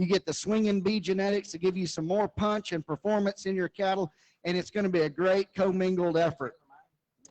You get the swinging bee genetics to give you some more punch and performance in your cattle, and it's going to be a great commingled effort.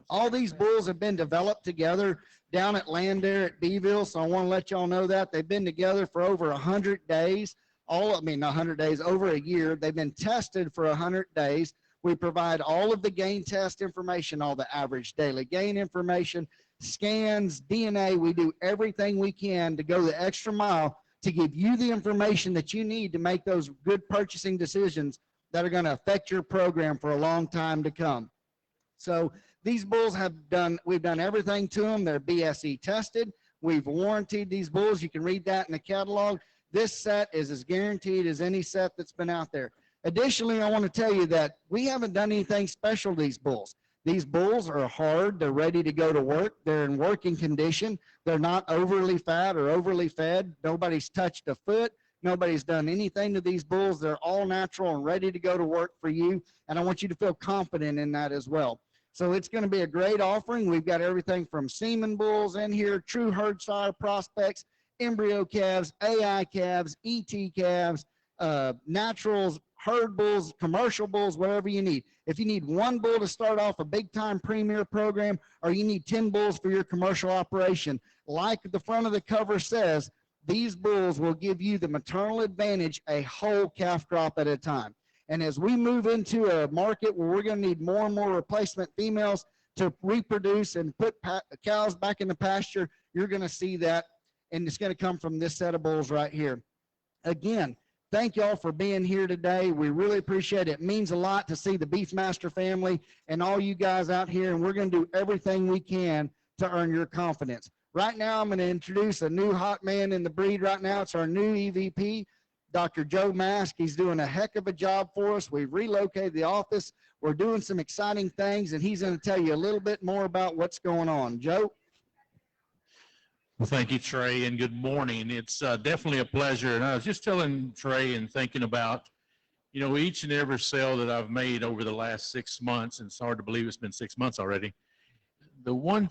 All these bulls have been developed together down at Landair at Beeville, so I want to let y'all know that. They've been together for over 100 days. Not 100 days, over a year. They've been tested for 100 days. We provide all of the gain test information, all the average daily gain information, scans, DNA. We do everything we can to go the extra mile to give you the information that you need to make those good purchasing decisions that are going to affect your program for a long time to come. So these bulls we've done everything to them. They're BSE tested. We've warranted these bulls. You can read that in the catalog. This set is as guaranteed as any set that's been out there. Additionally, I want to tell you that we haven't done anything special to these bulls. These bulls are hard. They're ready to go to work. They're in working condition. They're not overly fat or overly fed. Nobody's touched a foot. Nobody's done anything to these bulls. They're all natural and ready to go to work for you. And I want you to feel confident in that as well. So it's going to be a great offering. We've got everything from semen bulls in here, true herd sire prospects, embryo calves, AI calves, ET calves, naturals, herd bulls, commercial bulls, whatever you need. If you need one bull to start off a big time premier program, or you need 10 bulls for your commercial operation, like the front of the cover says, these bulls will give you the maternal advantage a whole calf crop at a time. And as we move into a market where we're going to need more and more replacement females to reproduce and put cows back in the pasture, you're going to see that, and it's going to come from this set of bulls right here. Again, thank y'all for being here today. We really appreciate it. It means a lot to see the Beefmaster family and all you guys out here, and we're going to do everything we can to earn your confidence. Right now, I'm going to introduce a new hot man in the breed right now. It's our new EVP, Dr. Joe Mask. He's doing a heck of a job for us. We've relocated the office. We're doing some exciting things, and he's going to tell you a little bit more about what's going on. Joe? Well, thank you, Trey, and good morning. It's definitely a pleasure. And I was just telling Trey and thinking about, you know, each and every sale that I've made over the last 6 months, and it's hard to believe it's been 6 months already. The one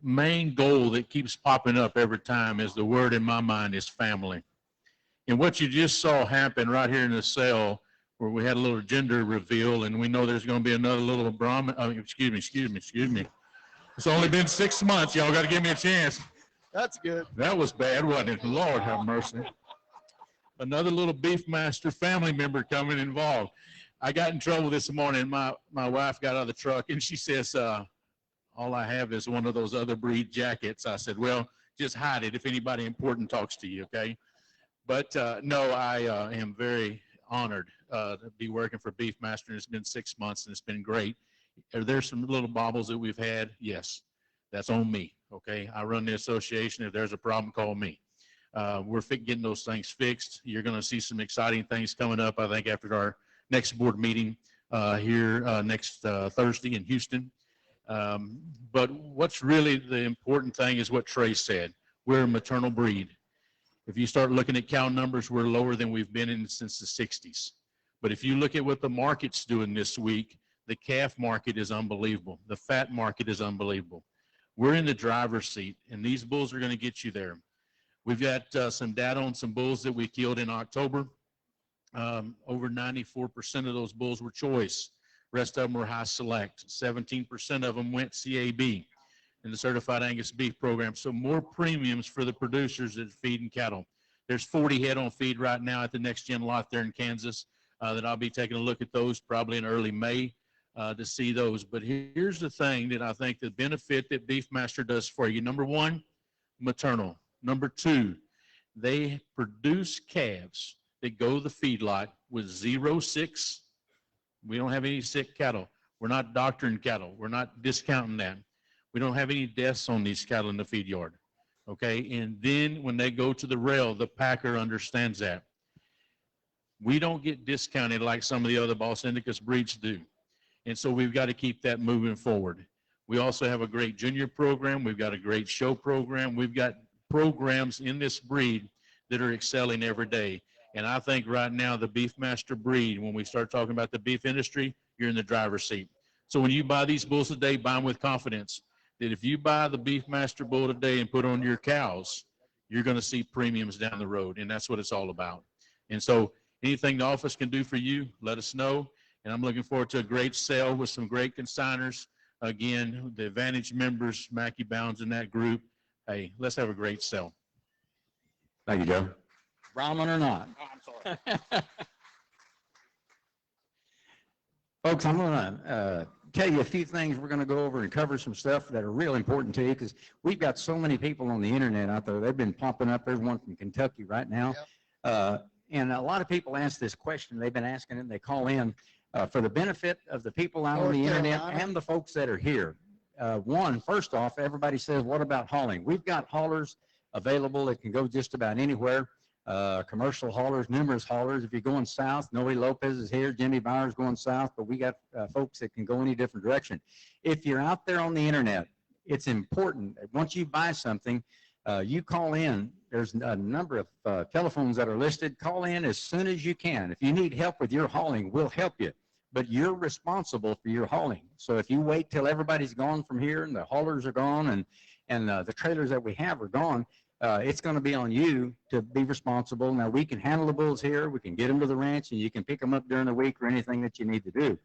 main goal that keeps popping up every time is the word in my mind is family. And what you just saw happen right here in the sale, where we had a little gender reveal, and we know there's going to be another little Brahmin. Excuse me. It's only been 6 months. Y'all got to give me a chance. That's good. That was bad, wasn't it? Lord have mercy. Another little Beefmaster family member coming involved. I got in trouble this morning. My wife got out of the truck, and she says, all I have is one of those other breed jackets. I said, well, just hide it if anybody important talks to you, okay? But no, I am very honored to be working for Beefmaster, and it's been 6 months, and it's been great. Are there some little bobbles that we've had? Yes, that's on me, okay? I run the association. If there's a problem, call me. We're getting those things fixed. You're going to see some exciting things coming up, I think, after our next board meeting here next Thursday in Houston. But what's really the important thing is what Trey said. We're a maternal breed. If you start looking at cow numbers, we're lower than we've been in since the 60s. But if you look at what the market's doing this week, the calf market is unbelievable. The fat market is unbelievable. We're in the driver's seat, and these bulls are going to get you there. We've got some data on some bulls that we killed in October. Over 94% of those bulls were choice. Rest of them were high select. 17% of them went CAB in the Certified Angus Beef program. So more premiums for the producers that are feeding cattle. There's 40 head on feed right now at the Next Gen lot there in Kansas that I'll be taking a look at those probably in early May to see those. But here's the thing that I think the benefit that Beefmaster does for you. Number one, maternal. Number two, they produce calves that go to the feedlot with 0 sicks. We don't have any sick cattle. We're not doctoring cattle. We're not discounting that. We don't have any deaths on these cattle in the feed yard, okay? And then when they go to the rail, the packer understands that. We don't get discounted like some of the other Bos Indicus breeds do. And so we've got to keep that moving forward. We also have a great junior program. We've got a great show program. We've got programs in this breed that are excelling every day. And I think right now the Beefmaster breed, when we start talking about the beef industry, you're in the driver's seat. So when you buy these bulls today, buy them with confidence that if you buy the Beefmaster bull today and put on your cows, you're going to see premiums down the road, and that's what it's all about. And so anything the office can do for you, let us know. And I'm looking forward to a great sale with some great consigners. Again, the Advantage members, Mackey Bounds in that group. Hey, let's have a great sale. Thank you, Joe. Brahmin or not. Oh, I'm sorry. Folks, I'm going to tell you a few things. We're going to go over and cover some stuff that are real important to you because we've got so many people on the internet out there. They've been popping up, everyone from Kentucky right now. Yep. And a lot of people ask this question. They've been asking it, and they call in for the benefit of the people out on the internet and the folks that are here. First off, everybody says, what about hauling? We've got haulers available that can go just about anywhere. Commercial haulers, numerous haulers. If you're going south, Noe Lopez is here, Jimmy Byers going south, but we got folks that can go any different direction. If you're out there on the internet, it's important that once you buy something, you call in. There's a number of telephones that are listed. Call in as soon as you can. If you need help with your hauling, we'll help you. But you're responsible for your hauling. So if you wait till everybody's gone from here and the haulers are gone and the trailers that we have are gone, it's going to be on you to be responsible. Now, we can handle the bulls here. We can get them to the ranch, and you can pick them up during the week or anything that you need to do.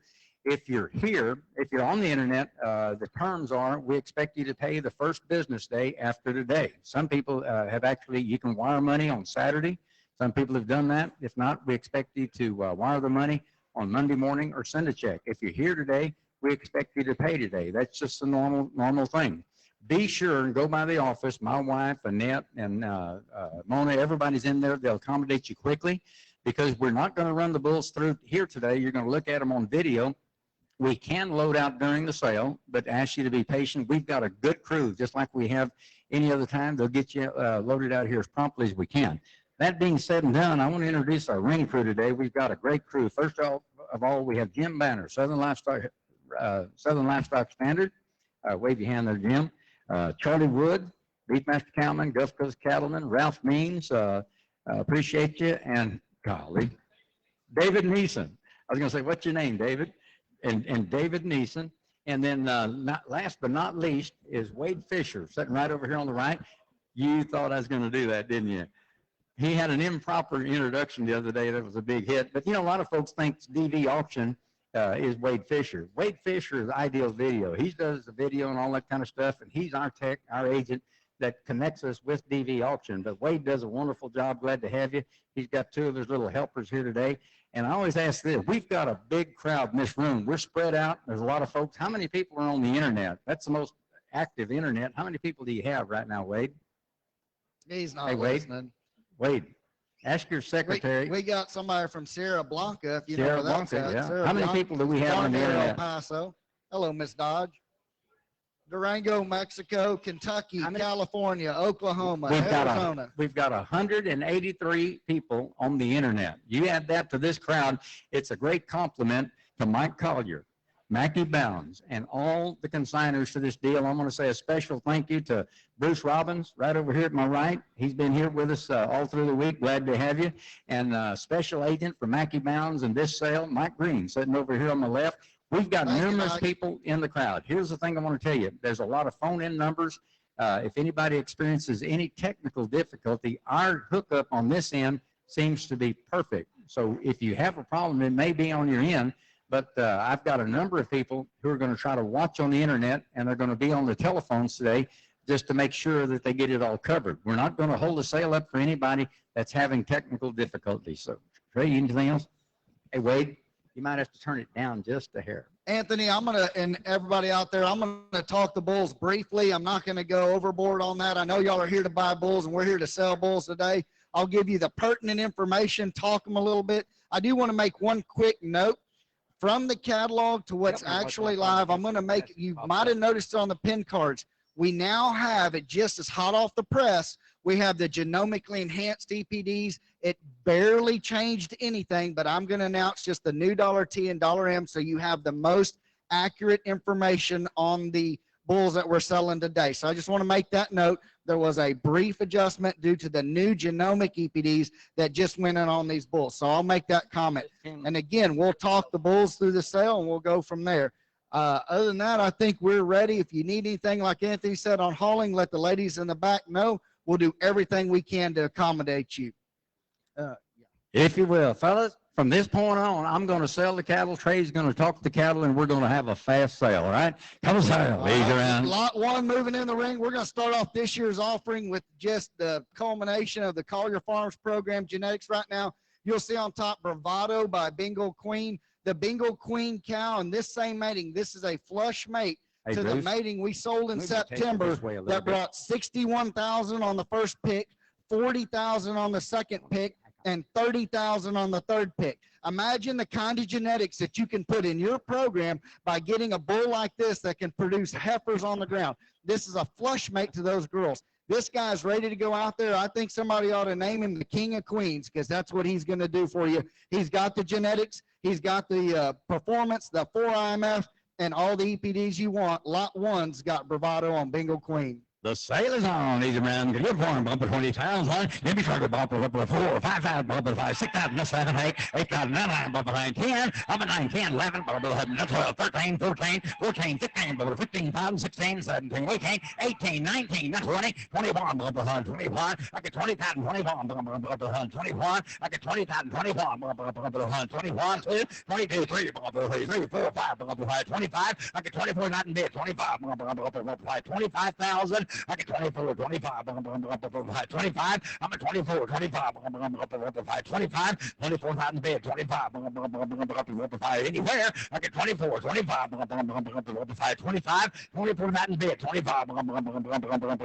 If you're here, if you're on the internet, the terms are we expect you to pay the first business day after today. Some people have actually, you can wire money on Saturday. Some people have done that. If not, we expect you to wire the money on Monday morning or send a check. If you're here today, we expect you to pay today. That's just a normal thing. Be sure and go by the office. My wife, Annette, and Mona, everybody's in there. They'll accommodate you quickly because we're not going to run the bulls through here today. You're going to look at them on video. We can load out during the sale, but ask you to be patient. We've got a good crew, just like we have any other time. They'll get you loaded out here as promptly as we can. That being said and done, I want to introduce our ring crew today. We've got a great crew. First of all, we have Jim Banner, Southern Livestock Standard. Wave your hand there, Jim. Charlie Wood, Beefmaster Cowman, Gulf Coast Cattleman, Ralph Means, appreciate you, and golly, David Neeson. I was going to say, what's your name, David? And David Neeson. And then last but not least is Wade Fisher, sitting right over here on the right. You thought I was going to do that, didn't you? He had an improper introduction the other day that was a big hit. But, you know, a lot of folks think DV Auction is Wade Fisher. Wade Fisher is Ideal Video. He does the video and all that kind of stuff, and he's our tech, our agent that connects us with DV Auction. But Wade does a wonderful job. Glad to have you. He's got two of his little helpers here today. And I always ask this, we've got a big crowd in this room. We're spread out. There's a lot of folks. How many people are on the internet? That's the most active internet. How many people do you have right now, Wade? He's not Hey, Wade. listening. Wade, ask your secretary. We got somebody from Sierra Blanca, if you know Sierra where that's Blanca, at. yeah. Sierra How many Blanca, people do we have on the Darnell, El internet? Paso. Hello, Miss Dodge. Durango, Mexico, Kentucky, California, Oklahoma, Arizona. We've got 183 people on the internet. You add that to this crowd, it's a great compliment to Mike Collier, Mackey Bounds, and all the consigners for this deal. I'm going to say a special thank you to Bruce Robbins, right over here at my right. He's been here with us all through the week. Glad to have you. And special agent for Mackey Bounds and this sale, Mike Green, sitting over here on my left. We've got numerous people in the crowd. Here's the thing I want to tell you. There's a lot of phone-in numbers. If anybody experiences any technical difficulty, our hookup on this end seems to be perfect. So if you have a problem, it may be on your end. But I've got a number of people who are going to try to watch on the internet, and they're going to be on the telephones today just to make sure that they get it all covered. We're not going to hold the sale up for anybody that's having technical difficulties. So, Trey, anything else? Hey, Wade, you might have to turn it down just a hair. Anthony, and everybody out there, I'm going to talk the bulls briefly. I'm not going to go overboard on that. I know y'all are here to buy bulls, and we're here to sell bulls today. I'll give you the pertinent information, talk them a little bit. I do want to make one quick note. From the catalog to what's actually live, I'm going to make, you might have noticed on the pin cards, we now have it just as hot off the press. We have the genomically enhanced EPDs. It barely changed anything, but I'm going to announce just the new $T and $M so you have the most accurate information on the bulls that we're selling today. So I just want to make that note. There was a brief adjustment due to the new genomic EPDs that just went in on these bulls. So I'll make that comment. And again, we'll talk the bulls through the sale and we'll go from there. Other than that, I think we're ready. If you need anything, like Anthony said, on hauling, let the ladies in the back know. We'll do everything we can to accommodate you. If you will, fellas, from this point on, I'm going to sell the cattle. Trey's going to talk to the cattle, and we're going to have a fast sale, all right? Come on, sale. Ladies around. Lot one moving in the ring. We're going to start off this year's offering with just the culmination of the Collier Farms program genetics right now. You'll see on top Bravado by Bengal Queen. The Bengal Queen cow and this same mating, this is a flush mate Hey, to Bruce, the mating we sold in maybe take it September this way a little that bit. brought 61,000 on the first pick, 40,000 on the second pick, and 30,000 on the third pick. Imagine the kind of genetics that you can put in your program by getting a bull like this that can produce heifers on the ground. This is a flush mate to those girls. This guy's ready to go out there. I think somebody ought to name him the King of Queens because that's what he's going to do for you. He's got the genetics. He's got the performance, the 4 IMF, and all the EPDs you want. Lot one's got Bravado on Bengal Queen. The sale is on, ladies and gentlemen. Good morning, bumper 20,000. Let me try to bumper up 4, 5,000, bumper 5, 6,000, 7, 8, 8,000, 9, bumper 9, 10. I'm at 9, 10, 11, bumper 11, 12, 13, 14, 14, 15, bumper 15,000, 16, 17, 18, 18, 19, 20, 21, bumper 21. I get 20,000, 21, bumper 21. I get 20,000, 21, bumper 21, 2, 22, 3, bumper 3, 4, 5, bumper 25. I get 24,000 bid, 25, bumper 25,000. I get 24, 25, 25. I'm at 24, 25, 25, 24,000 bid, 25, anywhere. I get 24, 25, 25, 24,000 bid, 25.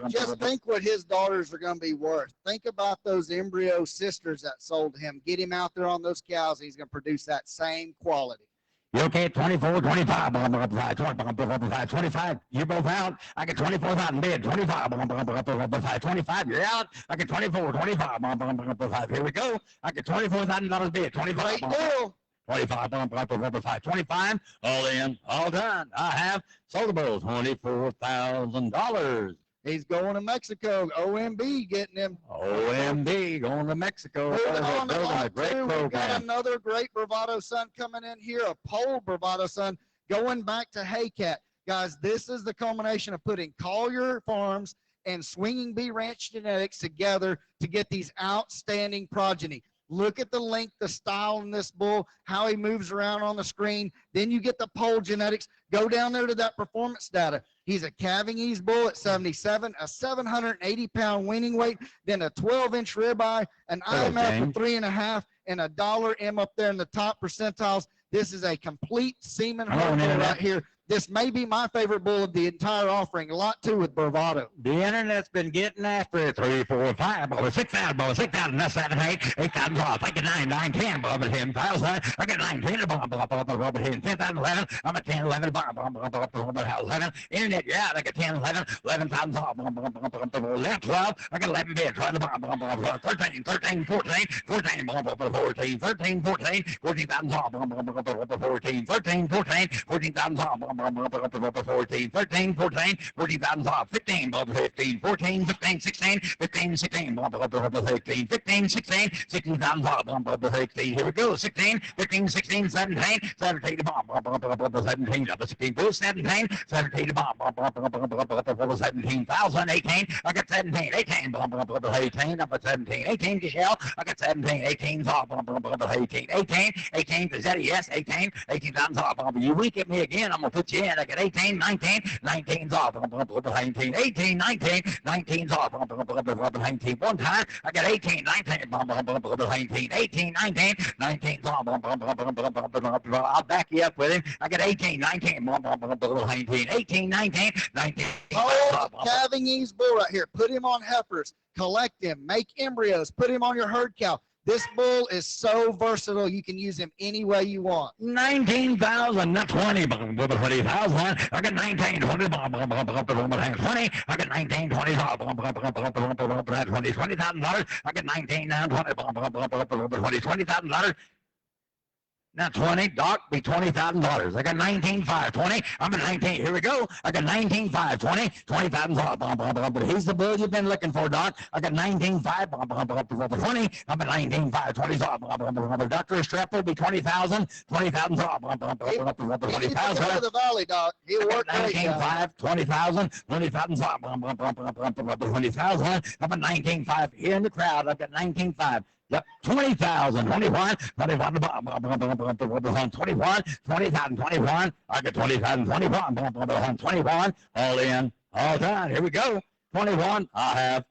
Just think what his daughters are going to be worth. Think about those embryo sisters that sold him. Get him out there on those cows. He's going to produce that same quality. You okay? 24, 25, 25. You're both out. I get 24,000 bid, 25, 25. You're out. I get 24, 25. Here we go. I get $24,000 bid, 25. Great deal. 25. All in, all done. I have sold the bulls $24,000. He's going to Mexico. OMB getting him. OMB going to Mexico. Moving on to Building a lot great two, we've got program. another great Bravado son coming in here, a pole Bravado son going back to Haycat. Guys, this is the culmination of putting Collier Farms and Swinging Bee Ranch Genetics together to get these outstanding progeny. Look at the length, the style in this bull, how he moves around on the screen. Then you get the pole genetics. Go down there to that performance data. He's a calving ease bull at 77, a 780-pound weaning weight, then a 12-inch ribeye, an IMF of 3.5, and a dollar M up there in the top percentiles. This is a complete semen herd bull right here. This may be my favorite bull of the entire offering. Lot two with Bravado. The internet's been getting after it. 3, 4, 5, 6,000, 6,000, 7, 8, 8,000 off. I get 9, 9, 10, 10,000. I get 9, 10, 10,000, 11. I'm at 10, 11, 11. Internet, yeah, I get 10, 11, 11,000 off. 11, 12. I get 11 bids. 13, 14, 14, 13, 14, 14,000 off. 14, 13, 14, 14,000 off. 14, 13, 14, 14,000 off. 15, 15, 14, 15, 16, 15, 16, 15, 15, 16, 16,000 off. 16, here we go. 16, 15, 16, 17, 17 to bomb. 17, 16, 17, 17 to bomb. 17,000, 18, I got 17, 18, 18, up at 17, 18 to shell, I got 17, 18 off. 18, 18, 18, is that a yes? 18, 18,000 off. You wink at me again, I'm going to put you in. I got 18, 19, 19's off. 19, 18, 19, 19's off. 19, one time, I got 18, 19, 19, 18, 19, 19's off. I'll back you up with him. I got 18, 19, 19, 18, 19, 19. Oh, calving ease bull right here. Put him on heifers. Collect him. Make embryos. Put him on your herd cow. This bull is so versatile. You can use him any way you want. 19,000, not 20, 20,000. I got 19, 20, 20. I got 19, 20, $20,000. I got 19, now 20, $20,000. Now 20, Doc, be $20,000. I got 19,500, 20. I'm at 19. Here we go. I got 19,500, 20, $20,000. But he's the bull you've been looking for, Doc. I got 19,500, 20. I'm at 19,500, 20. Dr. Estrappo be 20,000, 20,000. He can go to the valley, Doc. He'll work great. 19,500, 20,000, 20,000. 20,000. I'm at 19,500 here in the crowd. I've got 19,500. Yep, 20,000, 21, 21, 21, 20,000, 21. I get 20,000, 21, 21. All in, all done. Here we go. 21. I have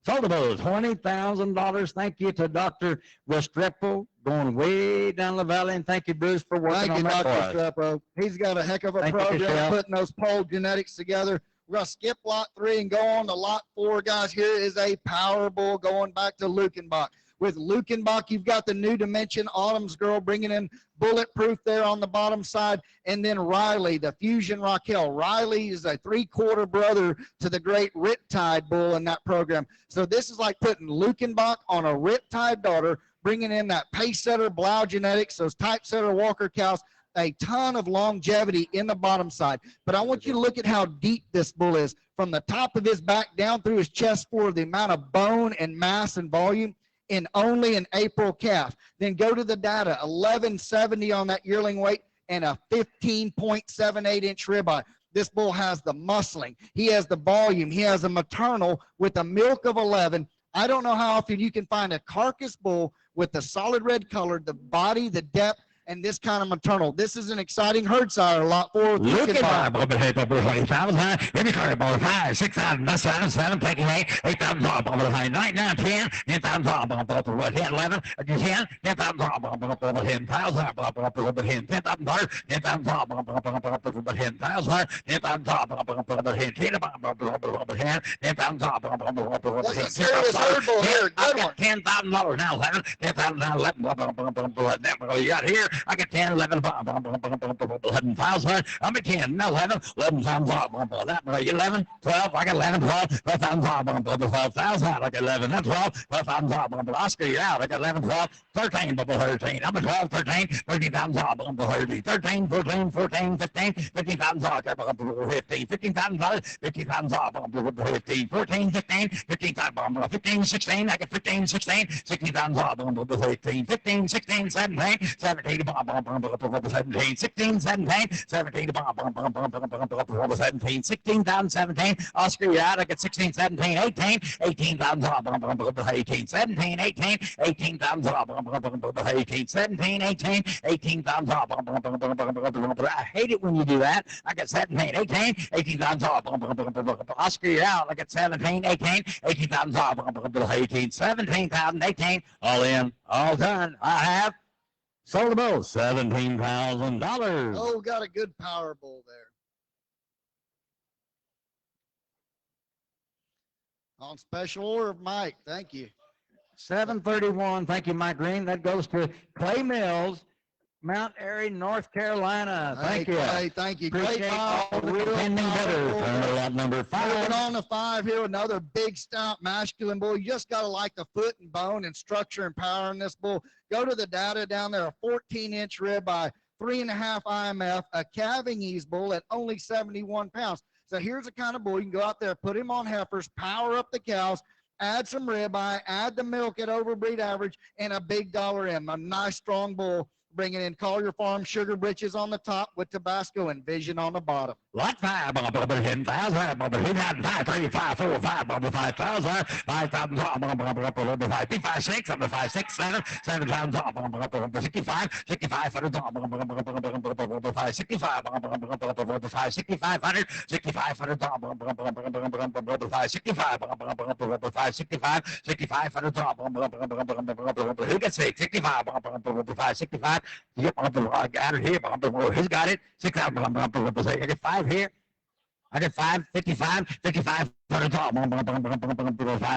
sold the bulls. $20,000. Thank you to Dr. Restrepo, going way down the valley, and thank you, Bruce, for working Thank you, on that Dr. for us. Restrepo. He's got a heck of a Thank you, program Michelle. putting those pole genetics together. We're going to skip lot 3 and go on to lot 4, guys. Here is a power bull going back to Lukenbach. With Lukenbach, you've got the new dimension, Autumn's Girl, bringing in bulletproof there on the bottom side. And then Riley, the Fusion Raquel. Riley is a 3/4 brother to the great Riptide bull in that program. So this is like putting Lukenbach on a Riptide daughter, bringing in that pace setter, Blau genetics, those typesetter Walker cows, a ton of longevity in the bottom side. But I want you to look at how deep this bull is. From the top of his back down through his chest for the amount of bone and mass and volume in only an April calf. Then go to the data, 1170 on that yearling weight and a 15.78-inch ribeye. This bull has the muscling. He has the volume. He has a maternal with a milk of 11. I don't know how often you can find a carcass bull with the solid red color, the body, the depth, and this kind of maternal. This is an exciting herd sire, lot 4. Look at my bubble head, bubble head, 5,000, every car, bubble 5, 6,000, 7, 7, taking 8, 8,000, bubble head, 9, 9, 10, 10,000, bubble head, 11, 10, 10,000, bubble head, 1,000, bubble head, 10,000, 10,000, bubble head, 1,000, 10,000, bubble head, 10, bubble head, 10,000, bubble head. That's a serious herd bull here. Good one. $10,000 now, 10,000, 11, bubble you got here. I get 10, 11, 11,000. I'm at 10, 11, 11,000, that 11, 12, I got 11, 12, 12,000, I got 11, that's 12, 12,000, Oscar, you're out, I got 11, 12, 13, 13, I'm at 12, 13, 13,000, 13, 14, 14, 15, 15,000, 15, 15,000, 15,000, 15, 14, 15, 15,000, 15, 16, I got 15, 16, 16,000, 15, 15, 16, 17, 17, 17, 16, 17, 17, 17, 16,000, 17, Oscar, you're out, I got 16, 17, 18, 18,000, 18, 17, 18, 18,000, 18, 17, 18, 18,000, I hate it when you do that. I got 17, 18, 18,000, Oscar, you're out, I got 17, 18, 18,000, 18, 17,000, 18, all in, all done. I have sold the bull, $17,000. Oh, got a good power bull there. On special order, Mike. Thank you. 731. Thank you, Mike Green. That goes to Clay Mills, Mount Airy, North Carolina. Thank you. Clay, thank you. Appreciate Great all power, the real contending power bidders. bull Turn to there. lot number 5. Moving on to 5 here, another big stout masculine bull. You just got to like the foot and bone and structure and power in this bull. Go to the data down there, a 14-inch ribeye, 3.5 IMF, a calving ease bull at only 71 pounds. So here's the kind of bull you can go out there, put him on heifers, power up the cows, add some ribeye, add the milk at overbreed average, and a big dollar M, a nice strong bull. Bringing in Collier Farm Sugar Britches on the top with Tabasco and Vision on the bottom. Lot 5, 10,000, 5, 35, 4, 5, 5,000, 5,000, 5, 6, 5, 6, 7, 7,000, 65, 65, 5, 65, 5, 6,500, 6,500, 5, 65, 5, 65, 6,500, who gets 6, 65, 5, 65, yep, I got it here, who's got it, 6,000, I get 5 here. I get 5, 55, 55, 5,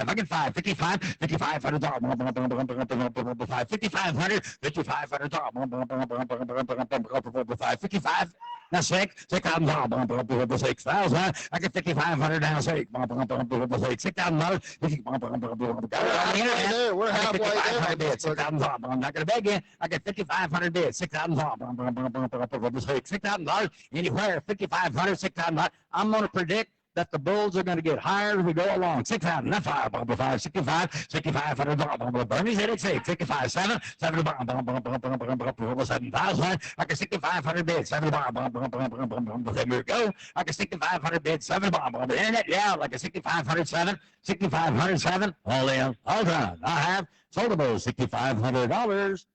I get 5, 55, 55, 5, 5,500, 5,500, 55, now 6, 6,000, 6,000, I get 5,500 now, 6, $6,000, We're halfway there. 6,000, I'm not going to beg you, I get 5,500 bids, 6,000, $6,000, anywhere, 5,500, 6,000, I'm going to predict that the bulls are going to get higher as we go along. 6,000, left 5, 5, 65, 6,500, Bernie's 86, 65, 7, 7, 7,000, I can 6,500 bids, 7, there we go. I can 6,500 bids, 7, internet, yeah, like a 6,507, 6,507, all in, all done. I have sold them those $6,500.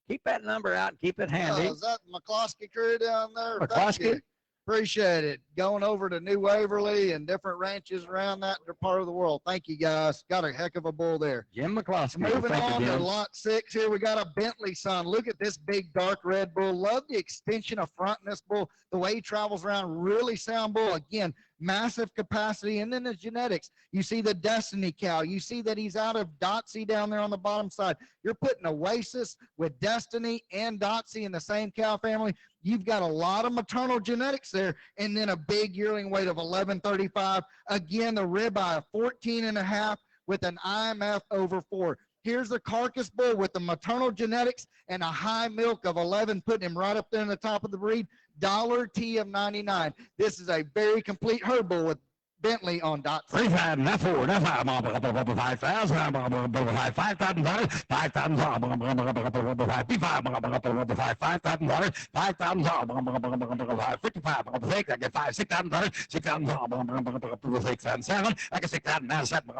Keep that number out, keep it handy. Oh, is that McCloskey crew down there? Thank McCloskey? you. Appreciate it. Going over to New Waverly and different ranches around that part of the world. Thank you, guys. Got a heck of a bull there. Jim McCloskey. Moving Thank on you, to Jim. lot 6 here, we got a Bentley son. Look at this big dark red bull. Love the extension of front in this bull. The way he travels around, really sound bull. Again, massive capacity. And then the genetics. You see the Destiny cow. You see that he's out of Dotsy down there on the bottom side. You're putting Oasis with Destiny and Dotsy in the same cow family. You've got a lot of maternal genetics there, and then a big yearling weight of 1135. Again, the ribeye of 14.5 with an IMF over 4. Here's the carcass bull with the maternal genetics and a high milk of 11, putting him right up there in the top of the breed. $T of 99. This is a very complete herd bull with Bentley on dot. 3,500, not 4, not 5, 5,000, $5,000, 5,000, $5,000, 5,000, $5,000, 55, I get 5, $6,000, 6,000, 6 and 7, I get 6,000, 7,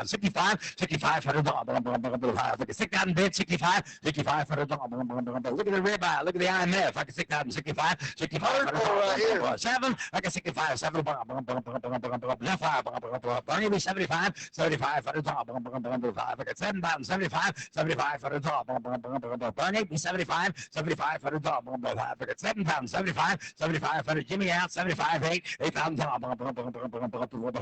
65, $6,500, I get 6,000 bid, 65, $6,500. Look at the ribeye, look at the IMF, I get 6,000, 65, $6,500, 7, I get 65, 7. Left 5, Bernie be 75, 7,500, I get 7,075, 7,500, Bernie be 75, 7,500, I get 7,075, 7,500, Jimmy out, 75, 8, 8,000,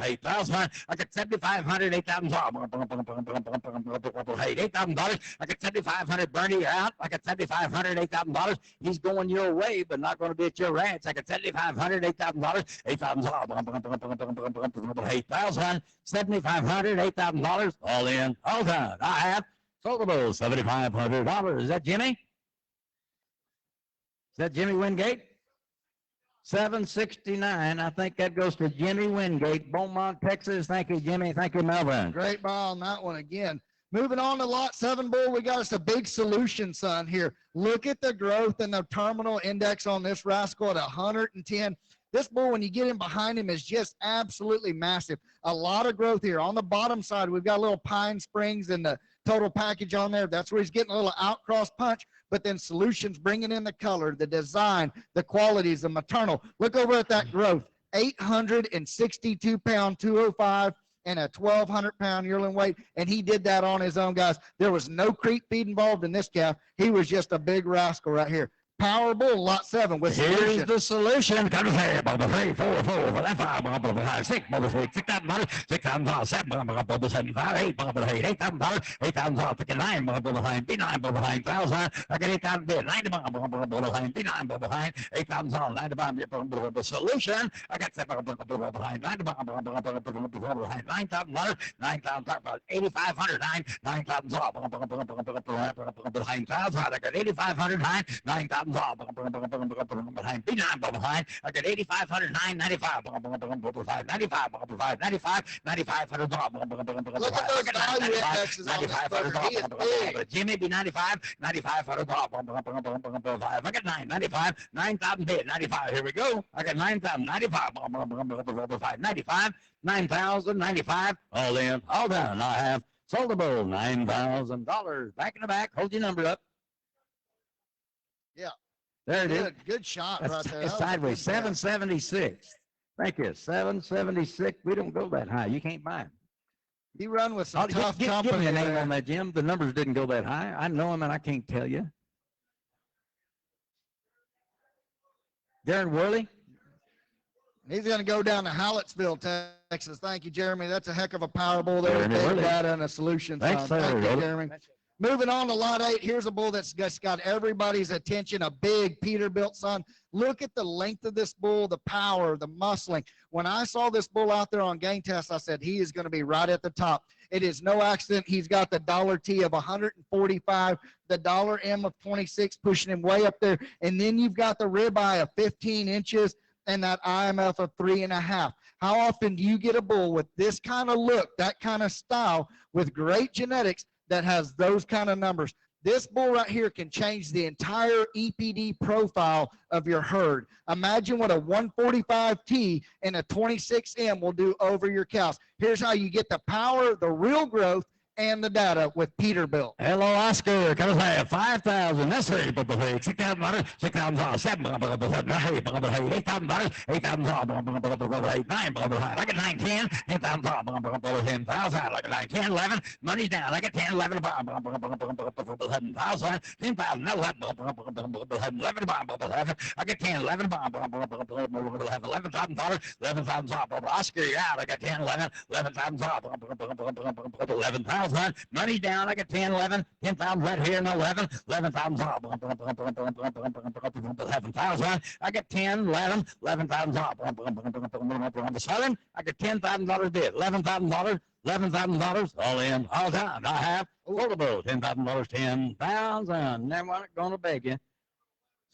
8,000, I get 7,500, 8,000, $8,000, I get 7,500, Bernie out, I get 7,500, $8,000, he's going your way, but not going to be at your ranch, I get 7,500, $8,000, 8,000, 8,000, 7,500, $8,000, all in, all done. I have sold the bulls, $7,500. Is that Jimmy? Is that Jimmy Wingate? 769. I think that goes to Jimmy Wingate, Beaumont, Texas. Thank you, Jimmy. Thank you, Melvin. Great ball on that one again. Moving on to lot 7 bull, we got us a big solution son here. Look at the growth and the terminal index on this rascal at 110. This bull, when you get in behind him, is just absolutely massive. A lot of growth here. On the bottom side, we've got a little Pine Springs and the total package on there. That's where he's getting a little outcross punch, but then Solutions bringing in the color, the design, the qualities, the maternal. Look over at that growth. 862 pound, 205, and a 1,200 pound yearling weight, and he did that on his own, guys. There was no creep feed involved in this calf. He was just a big rascal right here. Power bull, lot 7 with Here's Solution. the solution. Come to say, 3, 4, 4, 5, 6, 6,000, 6,000, 7, 5, 8, 8,000, 8,000, 59, 9,000, I get 8,000 bid, 90, 9, 8,000, 95, the solution. I got 9,000, 8,500, 9,000, 9,000, I got 8,500, 9,000. Behind, behind. I got 8,500, 995, 95, 9,500. Look at those value indexes on this sucker. He is big. Jimmy be 95, 9,500. I got 995, 9,000 bid, 95. Here we go. I got 9,000, 95, 95, 9,000, 95. All in, all done. I have sold the bull, $9,000. Back in the back. Hold your number up. Yeah. There it is. Good shot That's right there. it's sideways. 776. Thank you. 776. We don't go that high. You can't buy them. He run with some tough Give company me a name there. on that, Jim. The numbers didn't go that high. I know him, and I can't tell you. Darren Worley? He's going to go down to Hallettsville, Texas. Thank you, Jeremy. That's a heck of a power bull there. Darren Worley. Big data and a solution. Thanks, son. Thank sir. you, Jeremy. Moving on to lot 8, here's a bull that's just got everybody's attention, a big Peterbilt son. Look at the length of this bull, the power, the muscling. When I saw this bull out there on game test, I said he is going to be right at the top. It is no accident. He's got the $T of 145, the $M of 26, pushing him way up there. And then you've got the ribeye of 15 inches and that IMF of 3.5. How often do you get a bull with this kind of look, that kind of style, with great genetics that has those kind of numbers? This bull right here can change the entire EPD profile of your herd. Imagine what a 145T and a 26M will do over your cows. Here's how you get the power, the real growth, and the data with Peterbilt. Hello, Oscar. Come on, 5,000. That's it. But $6,000, $6,000, $7,000, $8,000, $8,000, $9,000. I get 9, 10, $10,000, 10,000. I get 9, 10, 11. Money's down. I get 10, 11, 11,000, 10,000, 11, I get 10, 11, $11,000, $11,000. Oscar, you're out. I got 10, 11, $11,000, 11,000. Money down. I get 10, 11, 10,000 right here and 11,000. 11,000. I get 10, 11, 11,000. On the selling, I get $10,000 bid. $11,000. $11,000 all in, all done. I have foldable $10,000, 10,000. Never want it going to beg you.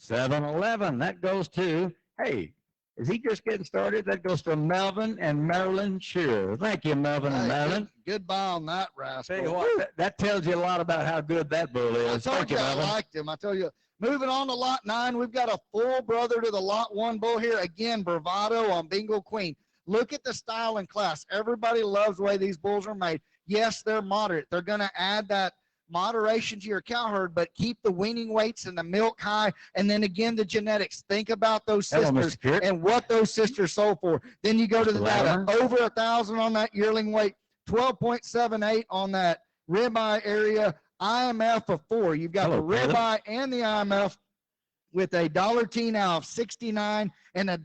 7-Eleven. That goes to, hey, is he just getting started? That goes to Melvin and Marilyn Shearer. Thank you, Melvin and Marilyn. Goodbye on that, rascal. Tell you what, that tells you a lot about how good that bull is. I told you I liked him. I tell you. Moving on to lot 9, we've got a full brother to the lot 1 bull here. Again, Bravado on Bengal Queen. Look at the style and class. Everybody loves the way these bulls are made. Yes, they're moderate. They're going to add that moderation to your cow herd, but keep the weaning weights and the milk high. And then again, the genetics. Think about those sisters and what those sisters sold for. Then you go to the data. Over 1,000 on that yearling weight, 12.78 on that ribeye area, IMF of 4. You've got the ribeye and the IMF with a $T now of 69 and a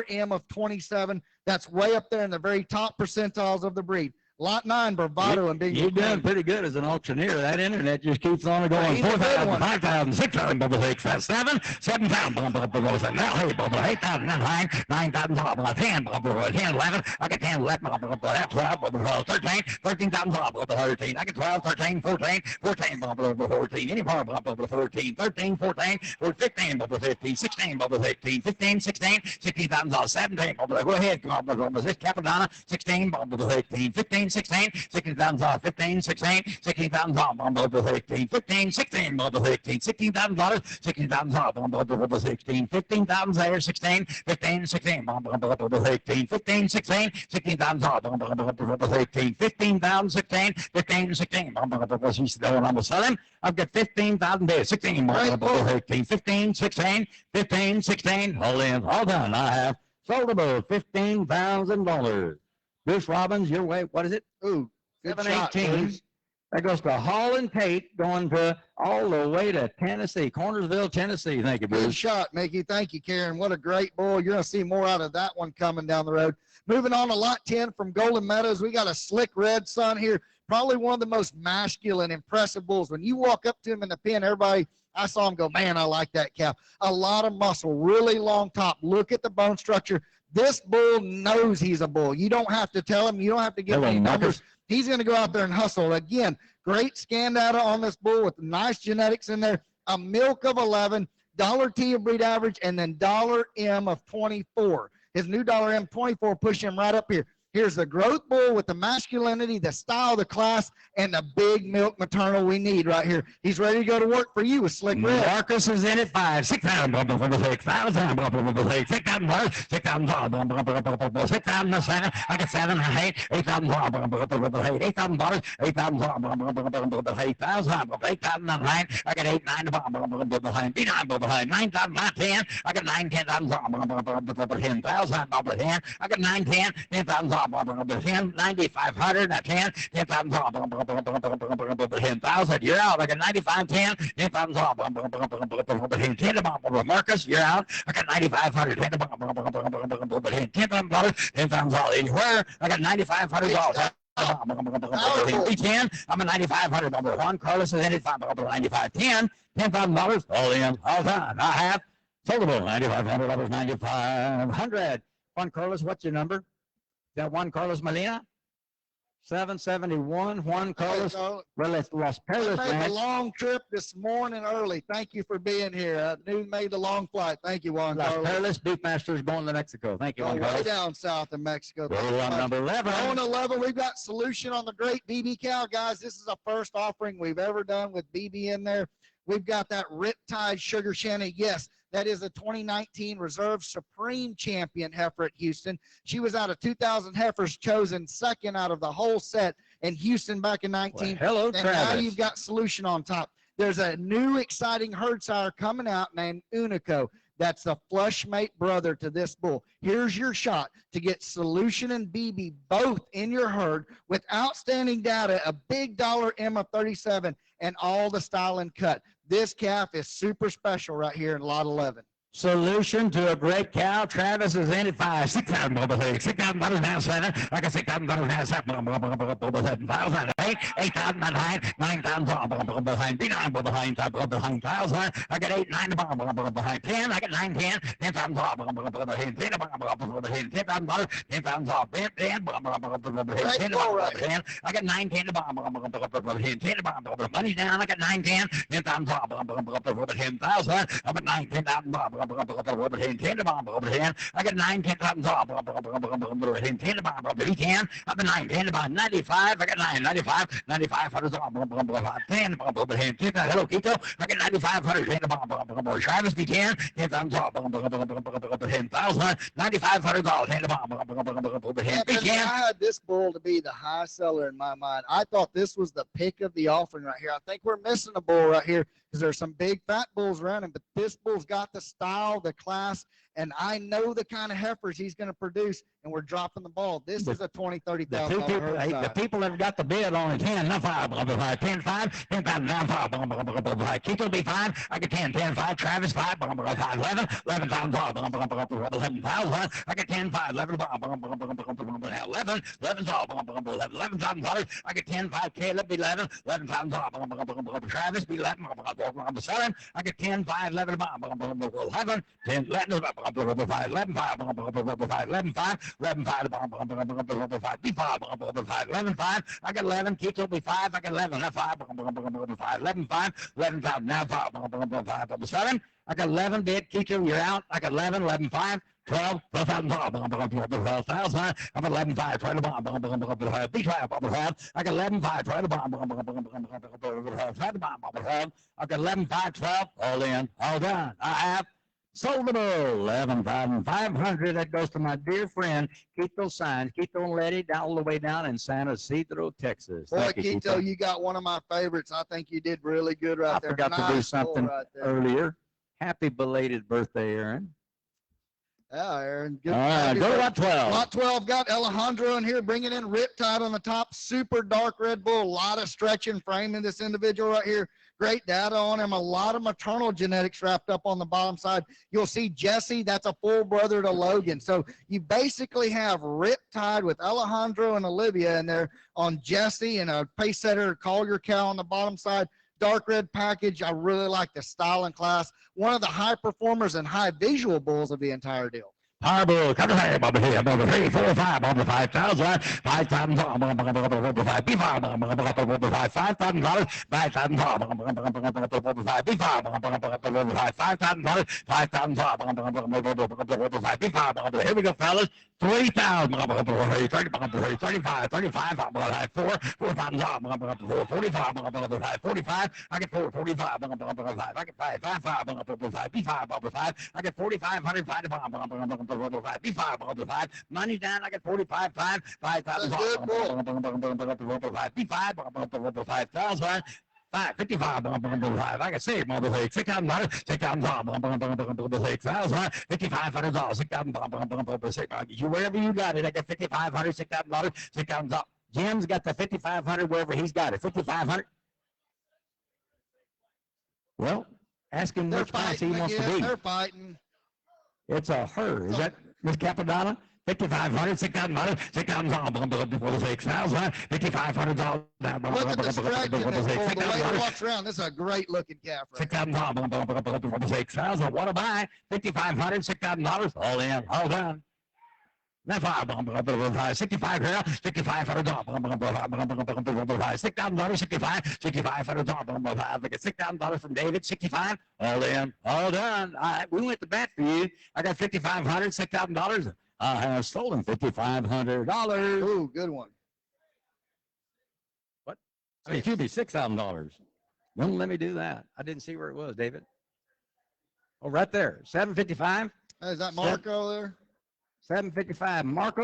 $M of 27. That's way up there in the very top percentiles of the breed. Lot 9, Bravado and Big. You're doing pretty good as an auctioneer. That internet just keeps on going. 4,000, 5,000, 6,000, 7, 7,000, 8,000, 9,000, 10, 10, 11. I get 10, 11, 12, 13, 13,000, 13. I get 12, 13, 14, 14, 14. Any more, 13, 13, 14, 15, 15, 16, 15, 15, 16, 16,000, 17. Go ahead, this Capadonna, 16, 15, 15. 16, 16,000, 15, 16, 16,000, 15, 15, 16, 15, 16,000, 16,000, 16, 15,000 there, 16, 15, 16, 15, 15, 16, 16,000, 15, 15,000, 16, 15, 16, she's going on to sell him. I've got 15,000 there, 16, 15, 15, 16, 15, 16, all in, all done. I have sold about $15,000. Bruce Robbins, your way, what is it? Ooh, 718. That goes to Hall and Tate, going to all the way to Tennessee, Cornersville, Tennessee. Thank you, Bruce. Good shot, Mickey. Thank you, Karen. What a great bull. You're going to see more out of that one coming down the road. Moving on to lot 10 from Golden Meadows, we got a slick red son here. Probably one of the most masculine, impressive bulls. When you walk up to him in the pen, everybody, I saw him go, man, I like that cow. A lot of muscle, really long top. Look at the bone structure. This bull knows he's a bull. You don't have to tell him. You don't have to give him any numbers. He's going to go out there and hustle. Again, great scan data on this bull with nice genetics in there. A milk of 11, $T of breed average, and then $M of 24. His new $M 24 push him right up here. Here's the growth bull with the masculinity, the style, the class, and the big milk maternal we need right here. He's ready to go to work for you with Slick Red. Marcus is in at 5, 6,000, 6,000, 6,000, 6,000, 6,007. I got 7, 8, 8,000, 8,000, 8,000, 8,009. I got 8, 9, 9,000, 10. I got 9, 10,000, 10,000, I got 9, 10, 10,000. 10, 9,500, 10, 10,000, 10,000, you're out. I got 95, 10, 10,000, 10, Marcus, you're out. I got 9,500, 10,000, 10,000, anywhere. I got $9,500. 10, I'm a 9,500 number. Juan Carlos is in it, 95, 10, $10,000, all in, all done. I have soldable, $9,500, 9,500. Juan Carlos, what's your number? Is that Juan Carlos Molina? 771, Juan Carlos, So, Las I Perlas made the Ranch. long trip this morning early. Thank you for being here. I knew made the long flight. Thank you, Juan Las Carlos. Perlas Beefmasters going to Mexico. Thank you, Go Juan way Carlos. down south in Mexico. Roll Thank you on much. number 11. On 11, we've got Solution on the Great BB Cow, guys. This is a first offering we've ever done with BB in there. We've got that Riptide Sugar Shanty. Yes, that is a 2019 Reserve Supreme Champion heifer at Houston. She was out of 2,000 heifers, chosen second out of the whole set in Houston back in 19. Well, hello, And Travis. now you've got Solution on top. There's a new exciting herd sire coming out named Unico. That's the flush mate brother to this bull. Here's your shot to get Solution and BB both in your herd with outstanding data, a big dollar M of 37, and all the style and cut. This calf is super special right here in lot 11. Solution to a great cow. Travis is in at 5. 6,000 over 6,000 down 7. I got 6,000 down 7. 7,000 8. 8,000 behind. 9,000 behind. 9 behind. Behind 1,000. I got 8, 9 behind 10. I got 9, 10. 10,000 behind 10. 10,000 10,000 off. 10. I got 9, 10 behind 10. Money down. I got 9, 10. 10,000 10,000. I'm at 9, 10,000 I got 9, 10 times off. 10 I'm at 9, 10 about 95. I got 9, 95. 9500 off. 10 hello, Kito. I got 9,500. Travis be 10. 10 times off. 10,000. 9,500 dollars. I had this bull to be the high seller in my mind. I thought this was the pick of the offering right here. I think we're missing a bull right here because there's some big fat bulls around him, but this bull's got the style, the class, and I know the kind of heifers he's going to produce, and we're dropping the ball. This is a $20,000, $30,000 the people that have got the bid on 10, not 5, 10, 5, 10,000 down 5, Kiko be 5, I get 10, 10, 5, Travis 5, 5, 11, 11,000, 11,000, I get 10, 5, 11, 11, 11,000, I get 10, 5, Caleb be 11, 11,000, Travis be 11, 7, I get 10, 5, 11, 11, 10, 11, 5, 11, 5, 11, 5, 11, 5, 11, 5, I got 11, Kiko be 5, I got 11, 5, 11, 5, 11, 5, now 5, 7, I got 11 bid, Kiko, you're out, I got 11, 11, 5, 12, 12,000, I'm 11, 5, 12, be 12, I got 11, 5, 12, I got 11, 5, 12, all in, all done. I have sold the bull, 11,500. That goes to my dear friend, Quito Signs, Quito and Letty, down all the way down in San Isidro, Texas. Boy, Thank you, Quito, you got one of my favorites. I think you did really good right there. I forgot to do something right there. earlier. Happy belated birthday, Aaron. Yeah, Aaron. Good. All right, go to lot 12. Lot 12 got Alejandro in here, bringing in Riptide on the top. Super dark red bull. A lot of stretching frame in this individual right here. Great data on him. A lot of maternal genetics wrapped up on the bottom side. You'll see Jesse, that's a full brother to Logan. So you basically have Riptide with Alejandro and Olivia in there on Jesse, and a pace setter Collier cow on the bottom side. Dark red package. I really like the style and class. One of the high performers and high visual bulls of the entire deal. Powerball, come to here, Bubba here, Bubba 3, 4, 5, Bubba 5,000, 5,000, Bubba 5, B 5, Bubba 5, $5,000, 5,000, Bubba 5, B 5, Bubba 5, $5,000, 5,000, Bubba 5, B 5, Bubba. Here we go, fellas. 3,000, Bubba 30, 35, 35, Bubba 4, 4,000, Bubba 45, Bubba 5, 45. I get 445, Bubba 5. I get 5, 5, Bubba 5, B 5, Bubba 5. I get 4,500, 5, Bubba 5, 5, money down. I got 45, 5, 5,000. B 5, 5,000. 55, 5. I can save more than $6,000, $6,000, 5,500, $6,000. You wherever you got it, I got 5,500, $6,000, $6,000. Jim's got the 5,500 wherever he's got it. 5,500. Well, ask him which price he wants to be. They're fighting. It's a her. Is that Miss Capadonna? 5,500, $6,000, $6,000, 5,500. Look at the stretch in this bull, the way he walks around. This is a great looking calf. Right? 6,000, what to buy? 5,500, $6,000, all in, all done. Now 65 girl, 65 for the dog, $6,000, 65 for the dog, I get $6,000 from David, 65, all in, all done. We went to bat for you. I got $5,500, $6,000. I have stolen $5,500. Ooh, good one. What? I mean, excuse me, $6,000. Don't let me do that. I didn't see where it was, David. Oh, right there, 755. Is that Marco there? 755. Mark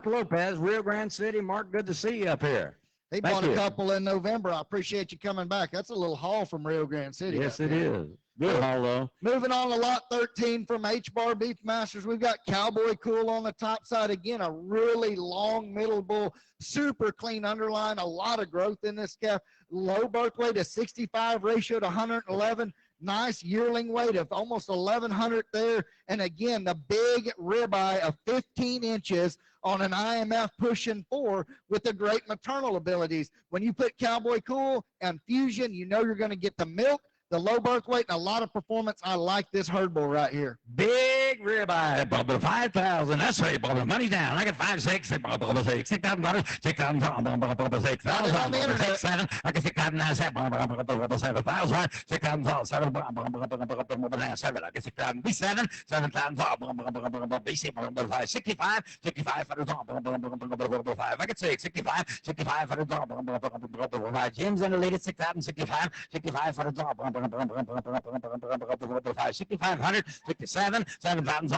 Lopez, Rio Grande City. Mark, good to see you up here. They Thank bought you. a couple in November. I appreciate you coming back. That's a little haul from Rio Grande City. Yes, it is. Good haul, though. Moving on to lot 13 from H-Bar Beef Masters. We've got Cowboy Cool on the top side. Again, a really long middle bull, super clean underline, a lot of growth in this calf. Low birth weight of 65, ratio to 111. Nice yearling weight of almost 1,100 there. And again, the big ribeye of 15 inches on an IMF pushing 4 with the great maternal abilities. When you put Cowboy Cool and Fusion, you know you're going to get the milk, the low birth weight, and a lot of performance. I like this herd bull right here. Big ribeye, Bubba, 5,000. That's right, Bubba. Money down. I got 5, 6, Bubba, $6,000, $6,000, Bubba, 6,000, Bubba, 6, 7. I got 6,000, 7, Bubba, 7,000, 6,000, 7, Bubba, 7. I got 6,000, B7, 7,000, Bubba, BC, Bubba, 65, 65 for the Bubba, 5. I got 6, 65, 65 for the Bubba, Jim's underrated, 6,000, 65, 65 for the Bubba, 6,500, 67, 7,000,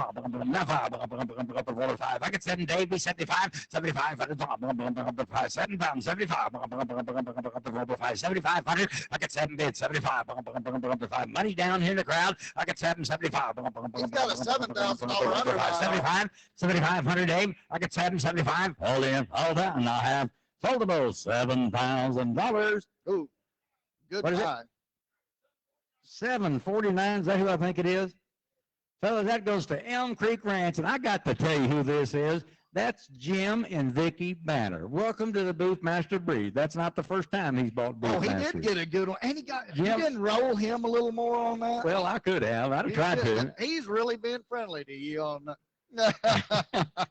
5. I get 7 Davey, 75, 75 for the top, 7,000, 75, 7,500. I get 7 bids, 75, 5. Money down here in the crowd. I get 775. He's got a $7,000 underline. 75, 7,500 Dave. I get 775. All in, all down. I have foldable $7,000. Ooh, good What is it? buy. 749, is that who I think it is? Fellas, that goes to Elm Creek Ranch, and I got to tell you who this is. That's Jim and Vicky Banner. Welcome to the Beefmaster Breed. That's not the first time he's bought Beefmaster. Oh, he did get a good one. And he got, you Jim- didn't roll him a little more on that? Well, I could have. I'd have tried to. He's really been friendly to you on that.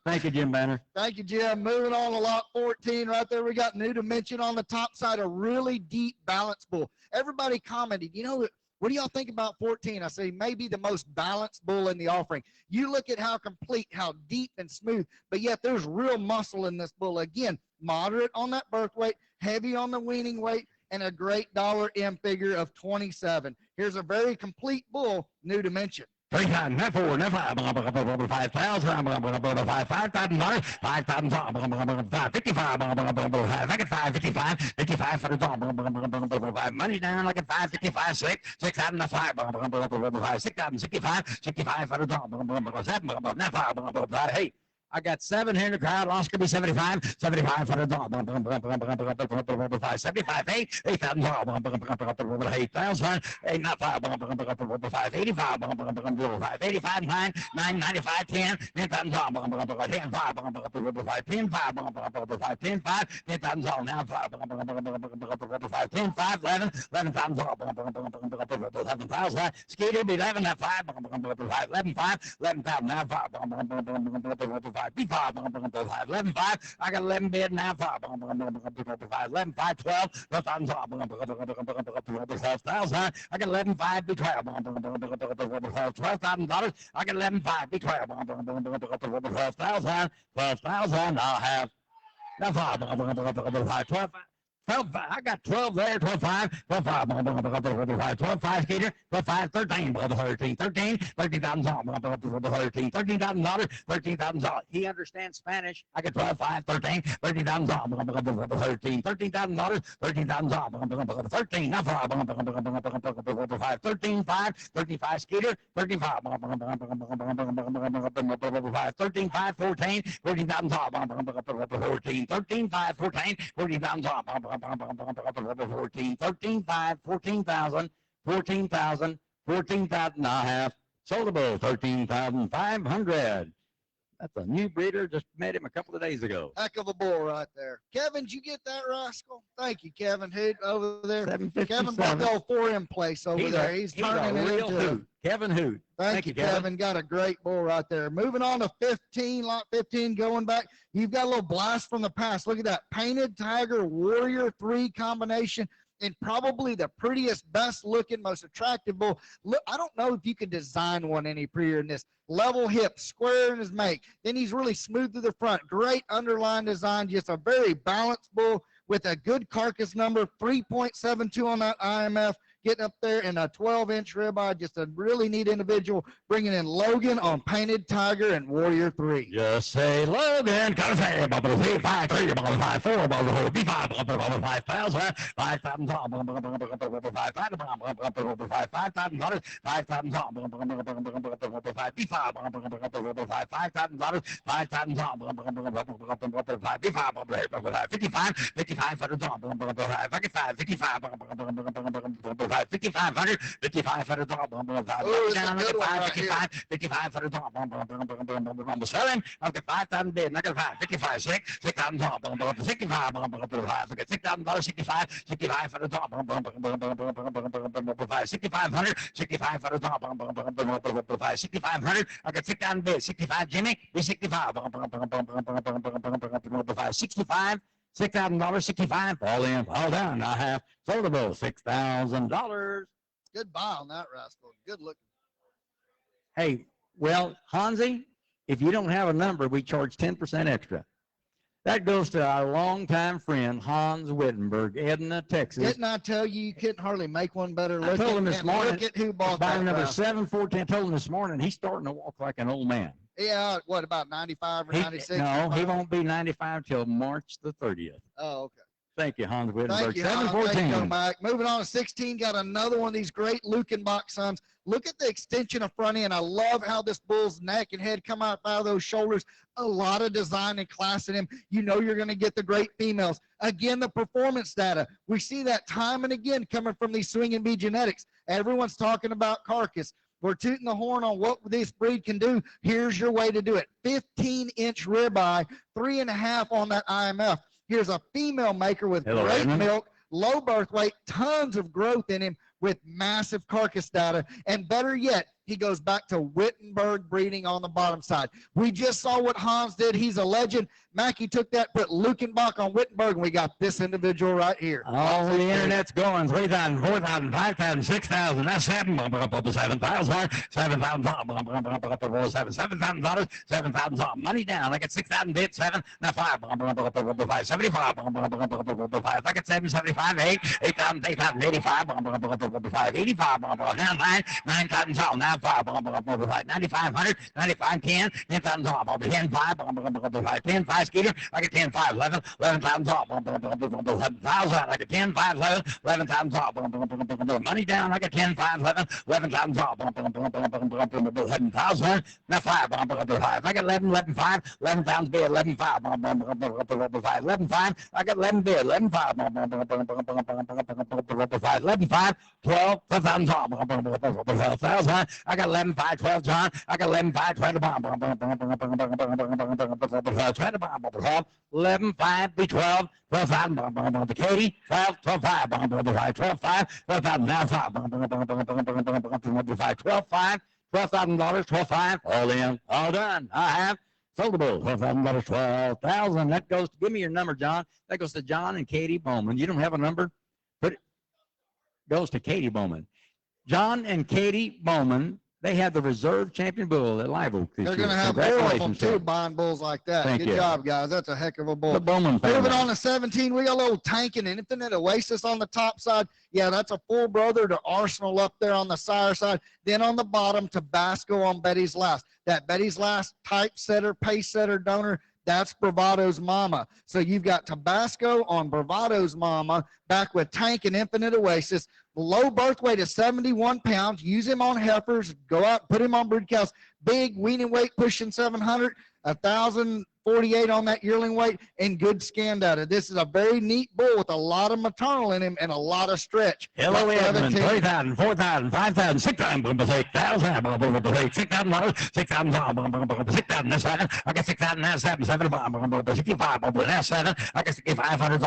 Thank you, Jim Banner. Thank you, Jim. Moving on to lot 14 right there. We got New Dimension on the top side, a really deep balance bull. Everybody commented, you know, what do y'all think about 14? I say maybe the most balanced bull in the offering. You look at how complete, how deep and smooth, but yet there's real muscle in this bull. Again, moderate on that birth weight, heavy on the weaning weight, and a great dollar M figure of 27. Here's a very complete bull, New Dimension. 3 times, not 4, not 5, 5,000, 5,000, 5,000, 55, I get 555, 55 for the dog, money down, I get 555, 6, 6,000, 5, 6,000, 65, 65 for the dog, 7, not 5, hey. I got 7 here in the crowd. Oscar be 75, 75 for the dog. 75, 8, 8,000, 8,000, 8, not 5, 85, 85, 9, 9, 95, 10, 10,000, 10, 5, 10, 5, 10, 5, 10,000, now 5, 10, 5, 11, 11,000, 11,000, Skeeter be 11, not 5, 11, 5, 11,000, now 5, 5, 11, 5, I got 11 bid now, 5, 11, 5, 12, 12,000, I got 11, 5, be 12, $12,000, I got 11, 5, be 12, 12,000, 12,000, I'll have, now 5, 12, 12, I got 12 there, 12, 5, 12, 5, 12, 5, Skeeter, 12, 5, 13, 13, 13, $13,000, 13,000, $13,000. He understands Spanish. I got 12, 5, 13, $13,000, 13,000, $13,000, 13, not 5, 13, 5, 35, Skeeter, 35, 13, 5, 14, 14,000, 14, 13, 5, 14, 14,000, 14, 13, 5, 14,000, 14,000, 14,000, I have sold a bull, 13,500. That's a new breeder, just met him a couple of days ago. Heck of a bull right there. Kevin, did you get that rascal? Thank you, Kevin. Who over there? Kevin bought the old 4M place over there. He's turning a it real into hoot. Kevin Hoot. Thank you, Kevin. Got a great bull right there. Moving on to 15, lot 15, going back. You've got a little blast from the past. Look at that. Painted Tiger Warrior 3 combination. And probably the prettiest, best looking, most attractive bull. Look, I don't know if you could design one any prettier than this. Level hip, square in his make. Then he's really smooth to the front. Great underline design. Just a very balanced bull with a good carcass number. 3.72 on that IMF. Getting up there in a 12-inch ribeye. Just a really neat individual. Bringing in Logan on Painted Tiger and Warrior 3. Just say Logan, gotta say, 5, 3, 5, 4, 5, 5,000, 5,000, 5,500, 5,500, 55 for the top, number 7, I've got 5,000 bid, and I got 55, 6,000 top, 65, I got $6,000, 65 for the top, 6,500, 65 for the top, 6,500, I got 6,000 bid, 65 Jimmy, 65, 65, $6,000, 65, all in, all down. I have sold about $6,000. Good buy on that rascal. Good looking. Hey, well, Hansi, if you don't have a number, we charge 10% extra. That goes to our longtime friend, Hans Wittenberg, Edna, Texas. Didn't I tell you you couldn't hardly make one better I told him this morning, look at who bought buy that number rascal. 714. I told him this morning, he's starting to walk like an old man. Yeah, what, about 95 or 96? No, he won't be 95 till March the 30th. Oh, okay. Thank you, Hans Wittenberg. Thank you, Hans. Thank you, 714. Mike. Moving on to 16, got another one of these great Lukenbach sons. Look at the extension of front end. I love how this bull's neck and head come out of those shoulders. A lot of design and class in him. You know you're going to get the great females. Again, the performance data. We see that time and again coming from these swinging bee genetics. Everyone's talking about carcass. We're tooting the horn on what this breed can do. Here's your way to do it. 15-inch ribeye, 3.5 on that IMF. Here's a female maker with great milk, low birth weight, tons of growth in him with massive carcass data. And better yet, he goes back to Wittenberg breeding on the bottom side. We just saw what Hans did. He's a legend. Mackie took that, put Lukenbach on Wittenberg, and we got this individual right here. Oh, the internet's going. 3,000, 4,000, 5,000, 6,000. That's 7,000, 7,000, 7,000, 7,000. Money down. I got 6,000 bid, 7, now 5, 75, I got 775, 8, 8,000, 8,000, 85, 85, 9,000, now 5, 9,500, 95, 10, 10,000, 10, 5, 10, 5, Skeeter, I get 10, 5, 11,000 top, 11,000, I get 10, 5, 11,000 top, money down, I get 10, 5, 11,000 top, 11,000, now 5, I got 11, 5, 11,000 bid, 11, 5, 11, 5, I got 11 bid, 11, 5, 11, 5, 12, 12,000 top, 12,000, I got 11, 5, 12, John, I got 11, 5, 12, 11, 5, be 12, 12,000, to Katie, 12, 12, 5, 12, 5, 12,000, now 5, 12, 5, $12,000, 12, 5, all in, all done. I have sold the bull, $12,000, 12,000. That goes to, give me your number, John. That goes to John and Katie Bowman. You don't have a number? Put it, goes to Katie Bowman. John and Katie Bowman, they had the reserve champion bull at Live Oak. They're going to have more of them, too, buying bulls like that. Thank Good you. job, guys. That's a heck of a bull. The Bowman family. Moving on to 17, we got a little tanking and Infinite Oasis on the top side. Yeah, that's a full brother to Arsenal up there on the sire side. Then on the bottom, Tabasco on Betty's Last. That Betty's Last type setter, pace setter donor, that's Bravado's mama. So you've got Tabasco on Bravado's mama, back with Tank and Infinite Oasis. Low birth weight is 71 pounds. Use him on heifers. Go out, put him on brood cows. Big weaning weight pushing 700, 1,048 on that yearling weight, and good scan data. This is a very neat bull with a lot of maternal in him and a lot of stretch. Hello, Edmund. 3,000, 4,000, 5,000, 6,000, 6,000, 6,000, 6,000, 6,000, I got 6,000, now 7, 65, now 7, I got 6,500,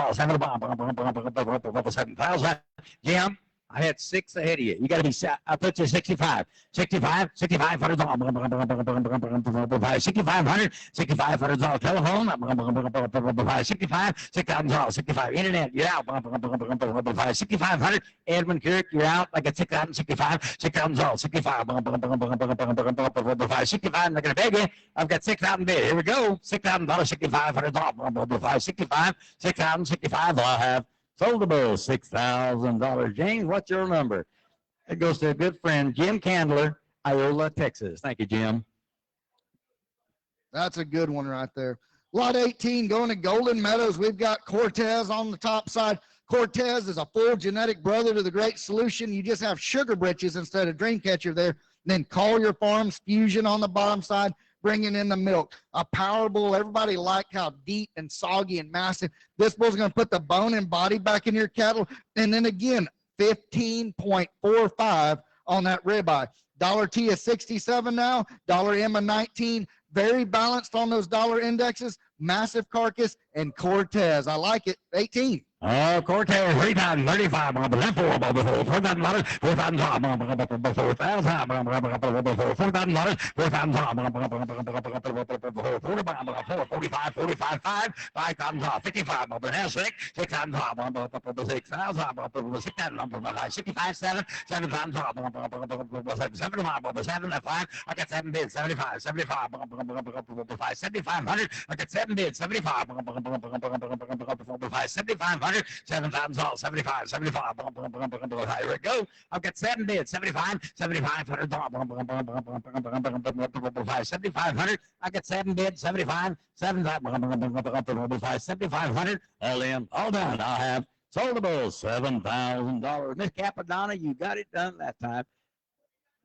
7,000, Jim. I had 6 ahead of you. You got to be, I put you 65. 65, 6500 6500, 6500 telephone, 65, 6,000 65, internet, you're out, 6500, Edmund Kirk, you're out, I got 6,065, 6,000 65, 65, I'm not going to beg you, I've got 6,000 bid, here we go, $6,000, 6,500, 65, 6,065, I have. Sold the bill, $6,000. James, what's your number? It goes to a good friend, Jim Candler, Iola, Texas. Thank you, Jim. That's a good one right there. Lot 18 going to Golden Meadows. We've got Cortez on the top side. Cortez is a full genetic brother to the Great Solution. You just have sugar britches instead of Dreamcatcher there. Then Collier Farms Fusion on the bottom side, bringing in the milk. A power bull. Everybody liked how deep and soggy and massive. This bull's going to put the bone and body back in your cattle. And then again, 15.45 on that ribeye. Dollar T is 67 now. Dollar M is 19. Very balanced on those dollar indexes. Massive carcass and Cortez. I like it. 18. Oh, Cortez, 3,035, $4,000, $4,000, $4,000, 45, 5,000, 55, 6, 6,000, 65, 7, 7,000, 7, 5, I got 7 bids, 75, 75, 7,500, I got 7 bids, 75, 7,500. 7,000, 75, 75. Here we go. I've got 7 bids, 75, 7,500. 7,500. I got 7 bids, 75, 7,500. All in, all done. I have sold the bull, $7,000. Miss Capadonna, you got it done that time.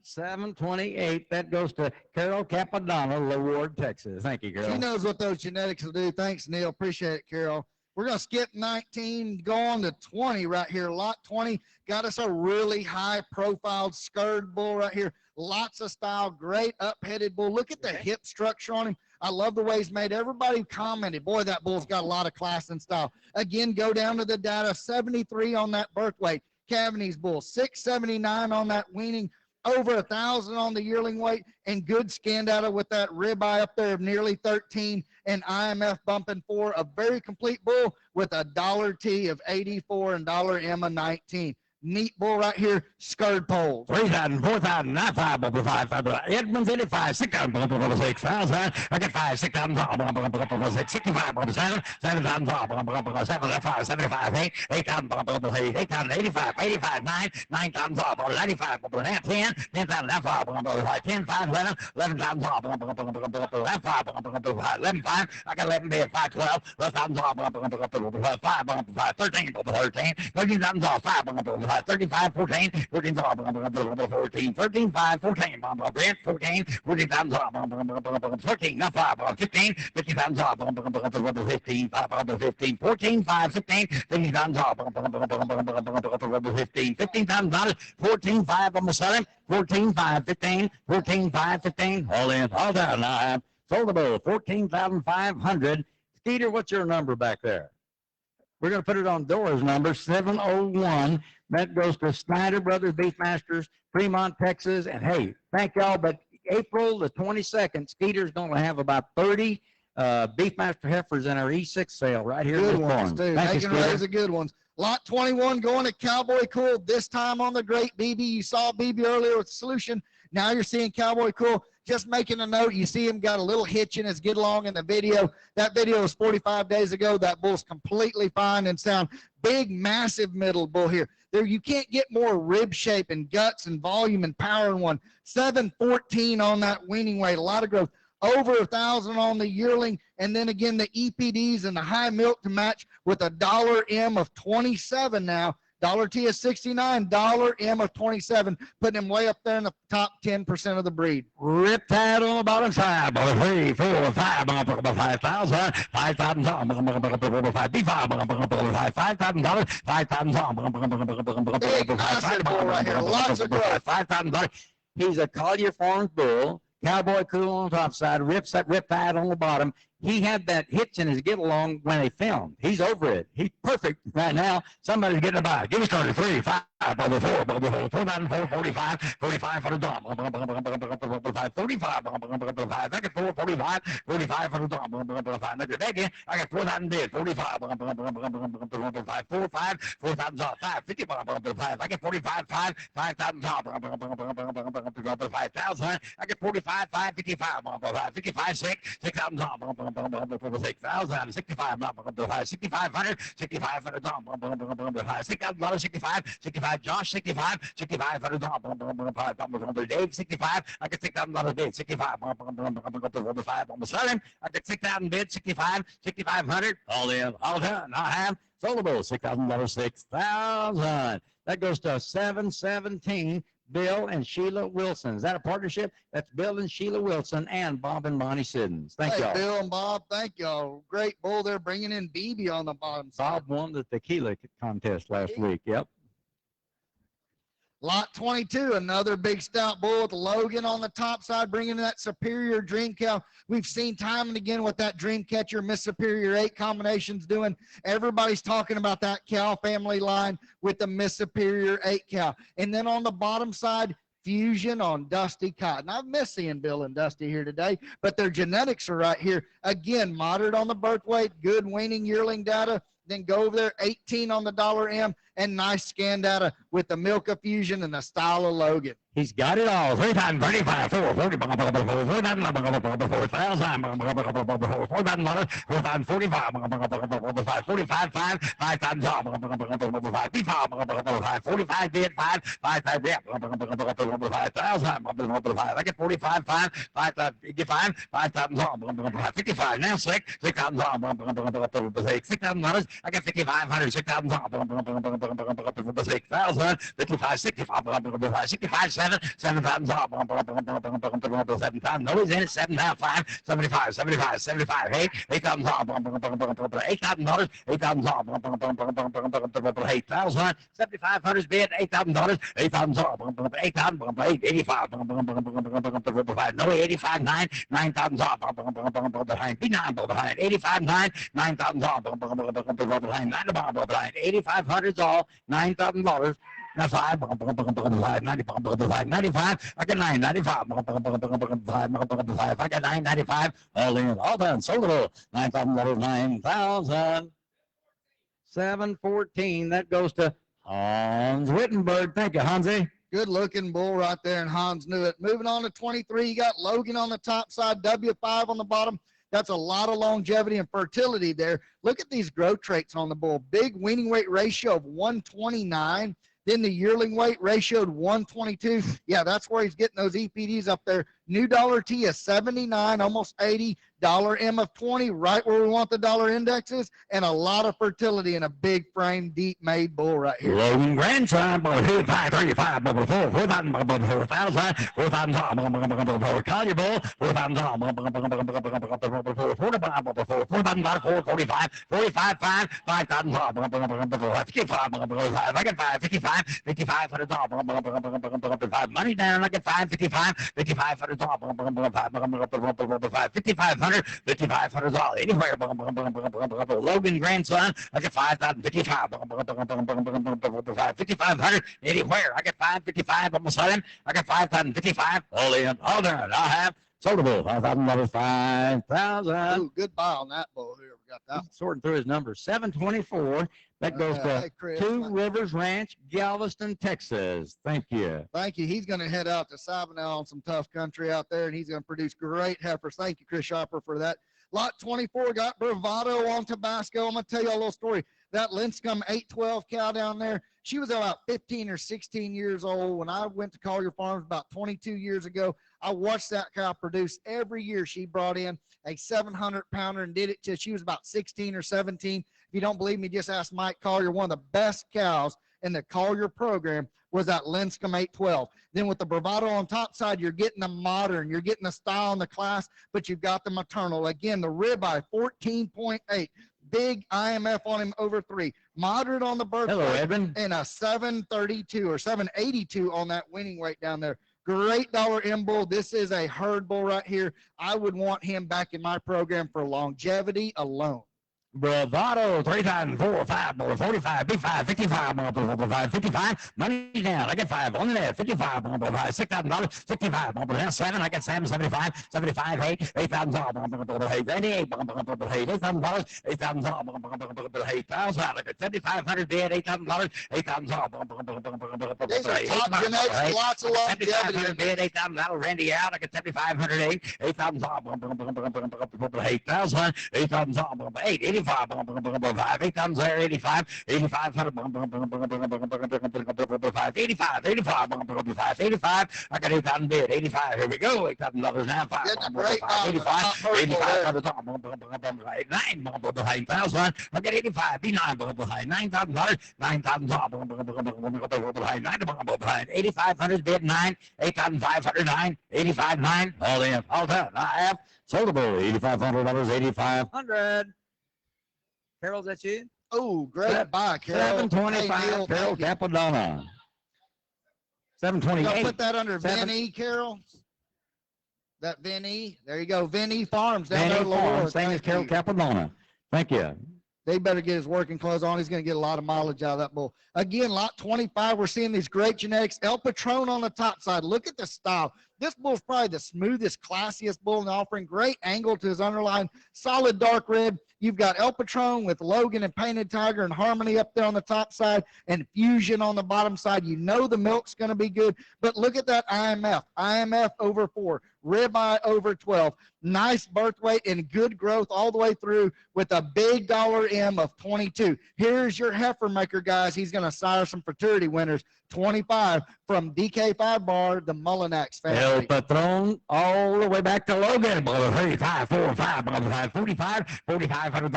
728. That goes to Carol Capadonna, LaWard, Texas. Thank you, Carol. She knows what those genetics will do. Thanks, Neil. Appreciate it, Carol. We're going to skip 19, go on to 20 right here. Lot 20 got us a really high-profiled scurred bull right here. Lots of style, great up-headed bull. Look at the hip structure on him. I love the way he's made. Everybody commented, boy, that bull's got a lot of class and style. Again, go down to the data, 73 on that birth weight. Cavaney's bull, 679 on that weaning, over 1,000 on the yearling weight, and good skin data with that ribeye up there of nearly 13 and IMF bumping 4. A very complete bull with a dollar T of 84 and dollar M of 19. Neat bull right here, scurred poles. 3,000, 4,000, 9,500, 5,000, Edmonds 85, 6,000, 6,000, I get 5, 6,000, 65, 7, 7,000, 75, 75, 8, 8,000, 8,000, 85, 85, 9, 9,000, 95, 10, 10,000, 10, 5, 11, 11,000, 11, 5, I got 11 bid, 5, 12, 11,000, 5, 13, 13, 13,000, 5, 35, 14, 14, 14, 13, 5, 14, 14, 14, 14, not 5, 15, 15, 15, 15, 14, 5, 15, 15, 15, 15,000, 14, 5 on the selling, 14, 5, 15, 14, 5, 15, all in, all down. Now I have sold the bull, 14,500. Skeeter, what's your number back there? We're going to put it on Dora's number, 701. That goes to Snyder Brothers Beefmasters, Fremont, Texas. And hey, thank y'all. But April the 22nd, Skeeter's going to have about 30 Beefmaster heifers in our E6 sale right here. Good in ones, too. Making raise the good ones. Lot 21 going to Cowboy Cool. This time on the great BB. You saw BB earlier with the Solution. Now you're seeing Cowboy Cool. Just making a note, you see him got a little hitch in his get along in the video. That video was 45 days ago. That bull's completely fine and sound. Big, massive middle bull here. There, you can't get more rib shape and guts and volume and power in one. 714 on that weaning weight, a lot of growth. Over 1,000 on the yearling, and then again the EPDs and the high milk to match with a dollar M of 27 now. Dollar T is 69, dollar M of 27, putting him way up there in the top 10% of the breed. Riptide on the bottom side, 3, 4, 5, 5,000, 5,000, 5,000, 5,000, Big, massive bull right here, lots of growth. $5,000. He's a Collier Farms bull. Cowboy Cool on the top side, Riptide on the bottom. he had that hitch in his get along when they filmed. He's over it. He's perfect right now. Somebody's getting a buy. Give me started. 3, 5, bubble 4, bubble 4, 4, 9, 4, 45, 45 for the dog. 35, 5, I get 4, 45, 45 for the dog. Look at that again. I got 4,000 bid. 45, 4, 5, 4,000 off. 5, 50, 5. I get 45, 5, 5,000 off. 5,000. I get 45, 5, 55, 55, 6, 6,000 off. 6,000, 65, 6,500, 6,500 dollars, 6,000, 65, 65, Josh, 65, 6,500 dollars, Dave, 65, I get $6,000 bid, 65, 5, on the selling, I get 6,000 bid, 65, 6,500, all in, all done, I have soldable, $6,000, 6,000. That goes to 717. Bill and Sheila Wilson. Is that a partnership? That's Bill and Sheila Wilson and Bob and Bonnie Siddons. Thank y'all. Bill and Bob, thank y'all. Great bull there, bringing in BB on the bottom side. Bob won the tequila contest last week. Yep. Lot 22, another big stout bull with Logan on the top side, bringing in that Superior Dream Cow. We've seen time and again what that Dream Catcher Miss Superior 8 combination's doing. Everybody's talking about that cow family line with the Miss Superior 8 cow. And then on the bottom side, Fusion on Dusty Cotton. I've missed seeing Bill and Dusty here today, but their genetics are right here. Again, moderate on the birth weight, good weaning yearling data. Then go over there, 18 on the $M, and nice scan data with the Milka Fusion and the style of Logan. He's got it all. 3 times 35, 4, 40, 4, 4,000, 4,045, 45, 5, 5,000, 45 bid, 5, 5, 5, yeah, 5,000, I get 45, 5, 5, get 5, 5,000, 55, now 6, 6,000, $6,000, I get 5,500, 6,000, 6,000, 55, 65, 65, 7,000, 7,000, no, he's in it, 7,500, 75, 75, 75, 8,000, $8,000, 8,000, 8,000, 7,500 bid, $8,000, 8,000, 85, no, 85, 9, 9,000, behind, be 9, behind, 85, 9, 9,000, behind, 9, 8,500 all, $9,000. Now 5, 95, I got 995, I got 995, all in, all done, sold it, $9,000, 9,000, 714, that goes to Hans Wittenberg. Thank you, Hansi. Good looking bull right there, and Hans knew it. Moving on to 23, you got Logan on the top side, W5 on the bottom. That's a lot of longevity and fertility there. Look at these growth traits on the bull. Big weaning weight ratio of 129. Then the yearling weight ratioed 122. Yeah, that's where he's getting those EPDs up there. New $T is 79, almost 80. $M of 20, right where we want the dollar indexes, and a lot of fertility in a big frame, deep made bull right here. Logan grandson, 35, 35, 4,000, 4,000, 4,000, collier bull, 4,000, 45, 45, 5, 5,000, 55, I get 5, 55, 55 for the top, money down, I get 5, 55, 55 for the top, 5,500, 5,500 all anywhere. Logan grandson, I get 5,000, 55, 5,500 anywhere. I get 555 on the side. I get 5,000, 55 all in, all done. I have soldable, $5,000, 5,000. Ooh, good buy on that bull here. We got that. Sorting through his numbers. 724. That goes to Chris, Two Rivers Ranch, Galveston, Texas. Thank you. Thank you. He's going to head out to Sabinal on some tough country out there, and he's going to produce great heifers. Thank you, Chris Shopper, for that. Lot 24 got Bravado on Tabasco. I'm going to tell you a little story. That Linscomb 812 cow down there, she was about 15 or 16 years old when I went to Collier Farms about 22 years ago. I watched that cow produce every year. She brought in a 700-pounder and did it till she was about 16 or 17. If you don't believe me, just ask Mike Collier. One of the best cows in the Collier program was that Linscomb 812. Then with the Bravado on top side, you're getting the modern, you're getting the style and the class, but you've got the maternal. Again, the ribeye, 14.8. Big IMF on him over 3. Moderate on the birth Hello, weight, Edwin. and a 732 or 782 on that winning weight down there. Great dollar M bull. This is a herd bull right here. I would want him back in my program for longevity alone. Bravado, 3 times 4, 5, 45, B5, 55, 55, money down. I get 5 on the net, 55, $6,000, 65, 7, I get 7, 75, 75, 8, $8,000, 88, $8,000, $8,000, 8,000, I get 7,500 bid, $8,000, $8,000. These are top genetics, lots of longevity. Bid, $8,000, Randy out, I get 7,508, $8,000, 8,000, 8,000, 8, 85, 8,000 there, 85, 8,500, 85, 85, I got 8,000 bid, 85, here we go, $8,000 now, 5, 85, 8,500, 9,000, I get 85, B9, $9,000, 9,000, 8,500 bid, 9, 8,509, 85, 9, all in, all done, I have sold the bull, $8,500, 8,500. Carol, is that you? Oh, great buy, Carol. 725, Carol Capadonna. 728. Y'all put that under Seven- Vinny, Carol? That Vinny? There you go. Vinny Farms down there. Danny Laura. Farm, same as Carol Capadonna. Thank you. They better get his working clothes on. He's going to get a lot of mileage out of that bull. Again, lot 25, we're seeing these great genetics. El Patron on the top side. Look at the style. This bull's probably the smoothest, classiest bull in the offering. Great angle to his underline. Solid dark red. You've got El Patron with Logan and Painted Tiger and Harmony up there on the top side and Fusion on the bottom side. You know the milk's going to be good. But look at that IMF. IMF over 4. Ribeye over 12. Nice birth weight and good growth all the way through with a big dollar M of 22. Here's your heifer maker, guys. He's going to sire some futurity winners. 25 from DK5 Bar, the Mullinax family. El Patron all the way back to Logan. 35, 4, 5, 45, 45, 5,000,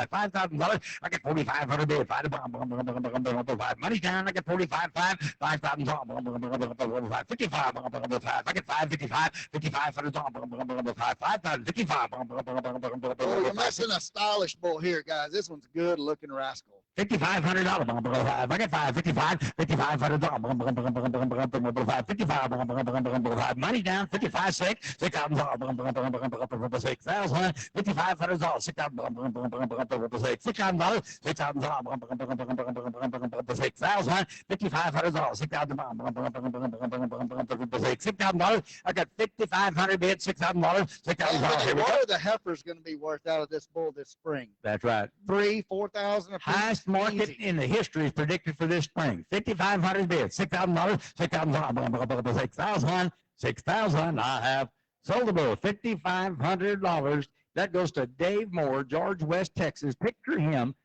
$5,000. I get 4,500 bid. 5, money's down. I get 45, 5, 5,000, 55, I get 555, 5,500, 5,000, 55. Oh, you're missing a stylish bull here, guys. This one's good looking rascal. $5,500. I get 555, 5,500, 55, money down, 55, 6, 6,000, 6,000, 5,500, 6,000, $6,000, 6,000, 6,000, 5,500, 6,000, $6,000. I got 5,500 bid, $6,000, $6,000. What are the heifers going to be worth out of this bull this spring? That's right. 3,000, 4,000 a piece. Highest market Easy. in the history is predicted for this spring. 5,500 bids, $6,000, 6,000, 6,000. I have sold the bull, $5,500. That goes to Dave Moore, George West, Texas. Picture him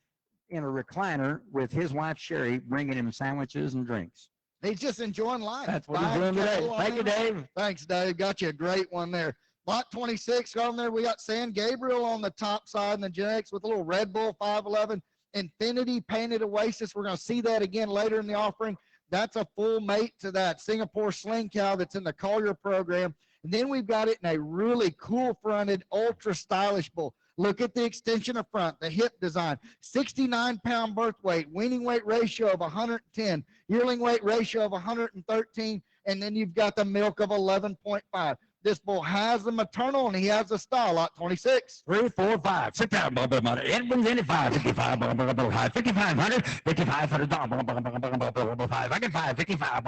in a recliner with his wife Sherry, bringing him sandwiches and drinks. He's just enjoying life. That's what he's doing today. Thank you, Dave. Thanks, Dave. Got you a great one there. Lot 26 on there. We got San Gabriel on the top side and the genetics with a little Red Bull 511. Infinity Painted Oasis. We're going to see that again later in the offering. That's a full mate to that Singapore Sling Cow that's in the Collier program. And then we've got it in a really cool fronted, ultra stylish bull. Look at the extension of front, the hip design, 69-pound birth weight, weaning weight ratio of 110, yearling weight ratio of 113, and then you've got the milk of 11.5. This bull has the maternal and he has the style. Lot 26. 3, 4, 5, 6, 7, Edwin's 85, 55, 5,500, 5,500, I get 5, 55,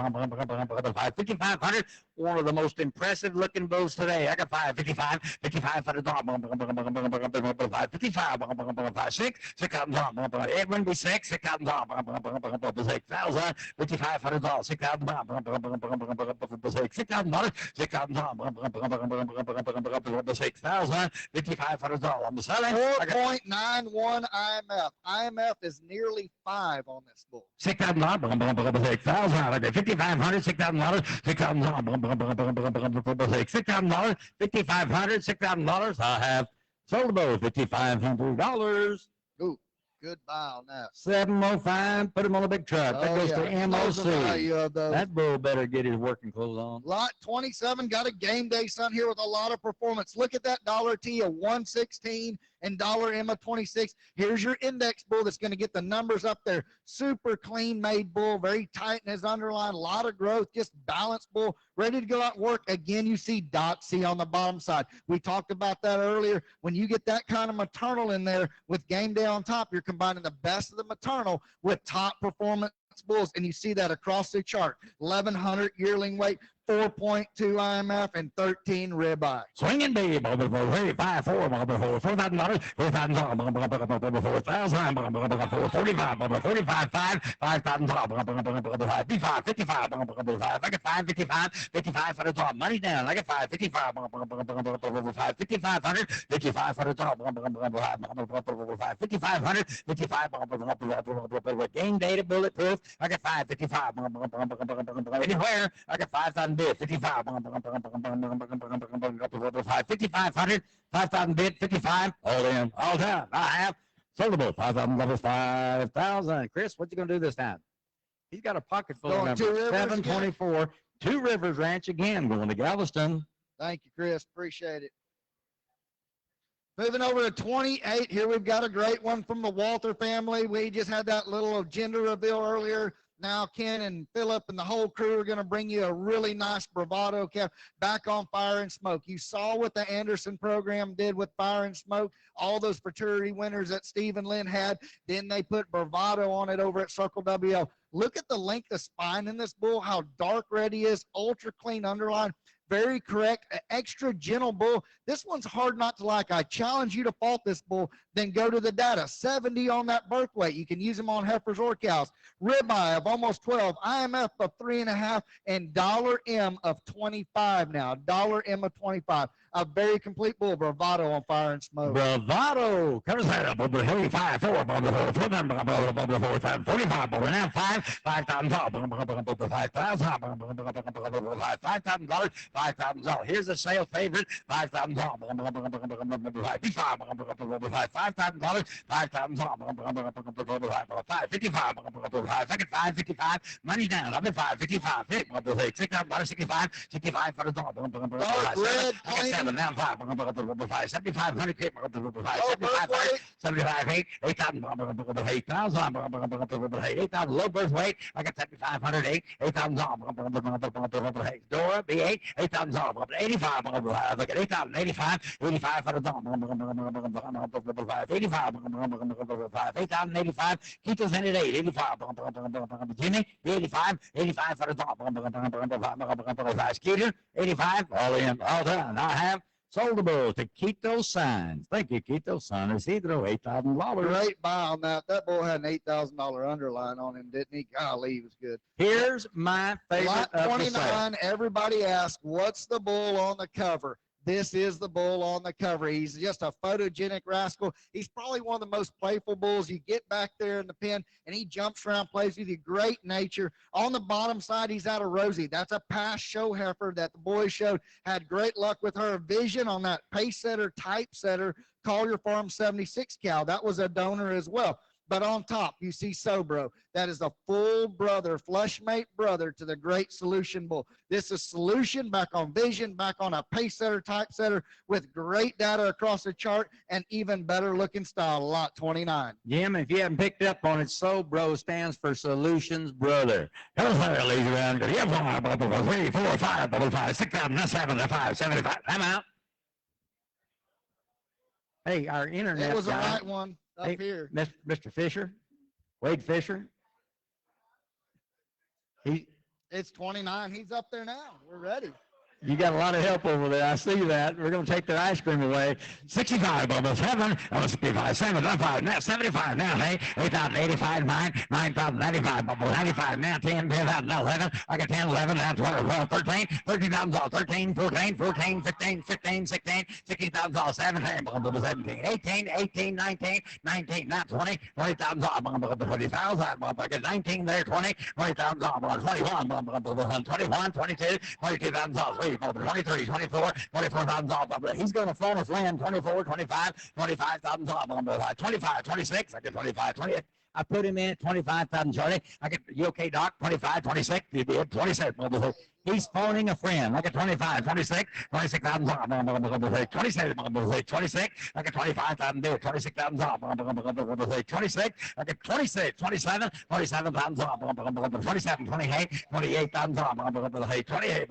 5,500. One of the most impressive looking bulls today. I got 5, 55, 5,500, 55, 6, 6,000, Edwin be 6, 6,000, 6,000, 5,500, 6,000, $6,000, 6,000. 6,000, 5,500. I'm selling. 4.91 IMF. IMF is nearly 5 on this bull. 6,000, 6,000, 5,500, 6,000, 6,000, $6,000, 5,500, $6,000. I have sold the bull, $5,500. Ooh, good buy on that. 705, put him on a big truck. That goes to Knows the value MOC. of those. That bull better get his working clothes on. Lot 27 got a game day son here with a lot of performance. Look at that dollar T of 116 and $Emma 26. Here's your index bull that's going to get the numbers up there. Super clean made bull, very tight in his underline, a lot of growth, just balanced bull, ready to go out and work. Again, you see Dotsy on the bottom side. We talked about that earlier. When you get that kind of maternal in there with Game Day on top, you're combining the best of the maternal with top performance bulls, and you see that across the chart. 1,100 yearling weight, 4.2 IMF, and 13 ribeye. Swinging bee, 5, 4, $4,000, $4,000, $4,000, 45, 45, 5, $5,000, 55, 55, I get 5, 55, 55 for the top. Money down. I get 5, 55, 5,500, 55 for the top. 5,500, 55, game data bulletproof. I get 5, 55, anywhere. I get 5,000 bid, 55, 5,500, 5,000 bid, 55, all in, all done. I have sold the boat, 5,000 levels, 5,000. Chris, what you gonna do this time? He's got a pocket full of numbers. 724, Two Rivers Ranch again, going to Galveston. Thank you, Chris. Appreciate it. Moving over to 28. Here we've got a great one from the Walter family. We just had that little gender reveal earlier. Now Ken and Philip and the whole crew are going to bring you a really nice bravado calf back on Fire and Smoke. You saw what the Anderson program did with Fire and Smoke, all those fraternity winners that Steve and Lynn had. Then they put bravado on it over at Circle WL. Look at the length of spine in this bull, how dark red he is, ultra clean underline. Very correct, extra gentle bull. This one's hard not to like. I challenge you to fault this bull, then go to the data. 70 on that birth weight. You can use them on heifers or cows. Ribeye of almost 12, IMF of 3.5, and $M of 25 now. $M of 25. A very complete bull. Bravado on Fire and Smoke. Bravado comes out of the 5, 4, 45, 5,000, $5,000, $5,000. Here's a sale favorite, $5,000, $5,000, $5,55, money down. I'm at 555, $6,000, 65, 65 for the dog. Dark red, 7 now 5, 7,500, 75, 8, 8,000, 8,000, low birth weight. I got 7,500, 8,000, Dora, B8, 8,000, 85, look at 8,000, 85, 85 for the dog, 85, 8,085, Keito's in at 8, 85, Jimmy, 85, 85 for the dog, Skeeter, 85, all in, all done. I have sold the bull to Keto Signs. Thank you, Keto. San Isidro, $8,000. Great buy on that. That bull had an $8,000 underline on him, didn't he? Golly, he was good. Here's my favorite Lot of the 29, everybody asks, what's the bull on the cover? This is the bull on the cover. He's just a photogenic rascal. He's probably one of the most playful bulls. You get back there in the pen, and he jumps around, plays with you. Great nature. On the bottom side, he's out of Rosie. That's a past show heifer that the boys showed. Had great luck with her vision on that pace setter, type setter, Collier Farm 76 cow. That was a donor as well. But on top, you see Sobro. That is a full brother, flush mate brother to the great Solution bull. This is Solution back on vision, back on a pace setter, type setter with great data across the chart and even better looking style, lot 29. Jim, if you haven't picked up on it, Sobro stands for Solutions Brother. Hello, there, ladies and gentlemen. 3, 4, 5, 5, 6, 7, 5, 75. I'm out. Hey, our internet It was guy. the right one up here. Mr. Fisher, Wade Fisher. It's 29. He's up there now. We're ready. You got a lot of help over there. I see that. We're going to take their ice cream away. 65, Bubba, 7, 65, 75, now 75, now, hey, 8,085, 9, 9,095, Bubba, 95, now 10, 10,000, now 11, I got 10, 11, now 12, 12, 13, 13,000, 13, 14, 14, 15, 15, 16, 16,000, 17, Bubba, 17, 18, 18, 19, 19, now 20, 20,000, Bubba, 20,000, Bubba, I got 19 there, 20, 20,000, Bubba, 21, Bubba, 21, 22, 22,000, 23, 24, 24,000. He's going to phone us land 24, 25, 25,000. 25, 26. I get 25, 28. I put him in at 25,000, Charlie. I get, you okay, Doc? 25, 26, you did, 26. He's phoning a friend. I get 25, 26, 26,000, 27, 26. I get 25,000, 26,000, 26. I get 26, 27, 27,000, 27, 28, 28,000, 28, 28,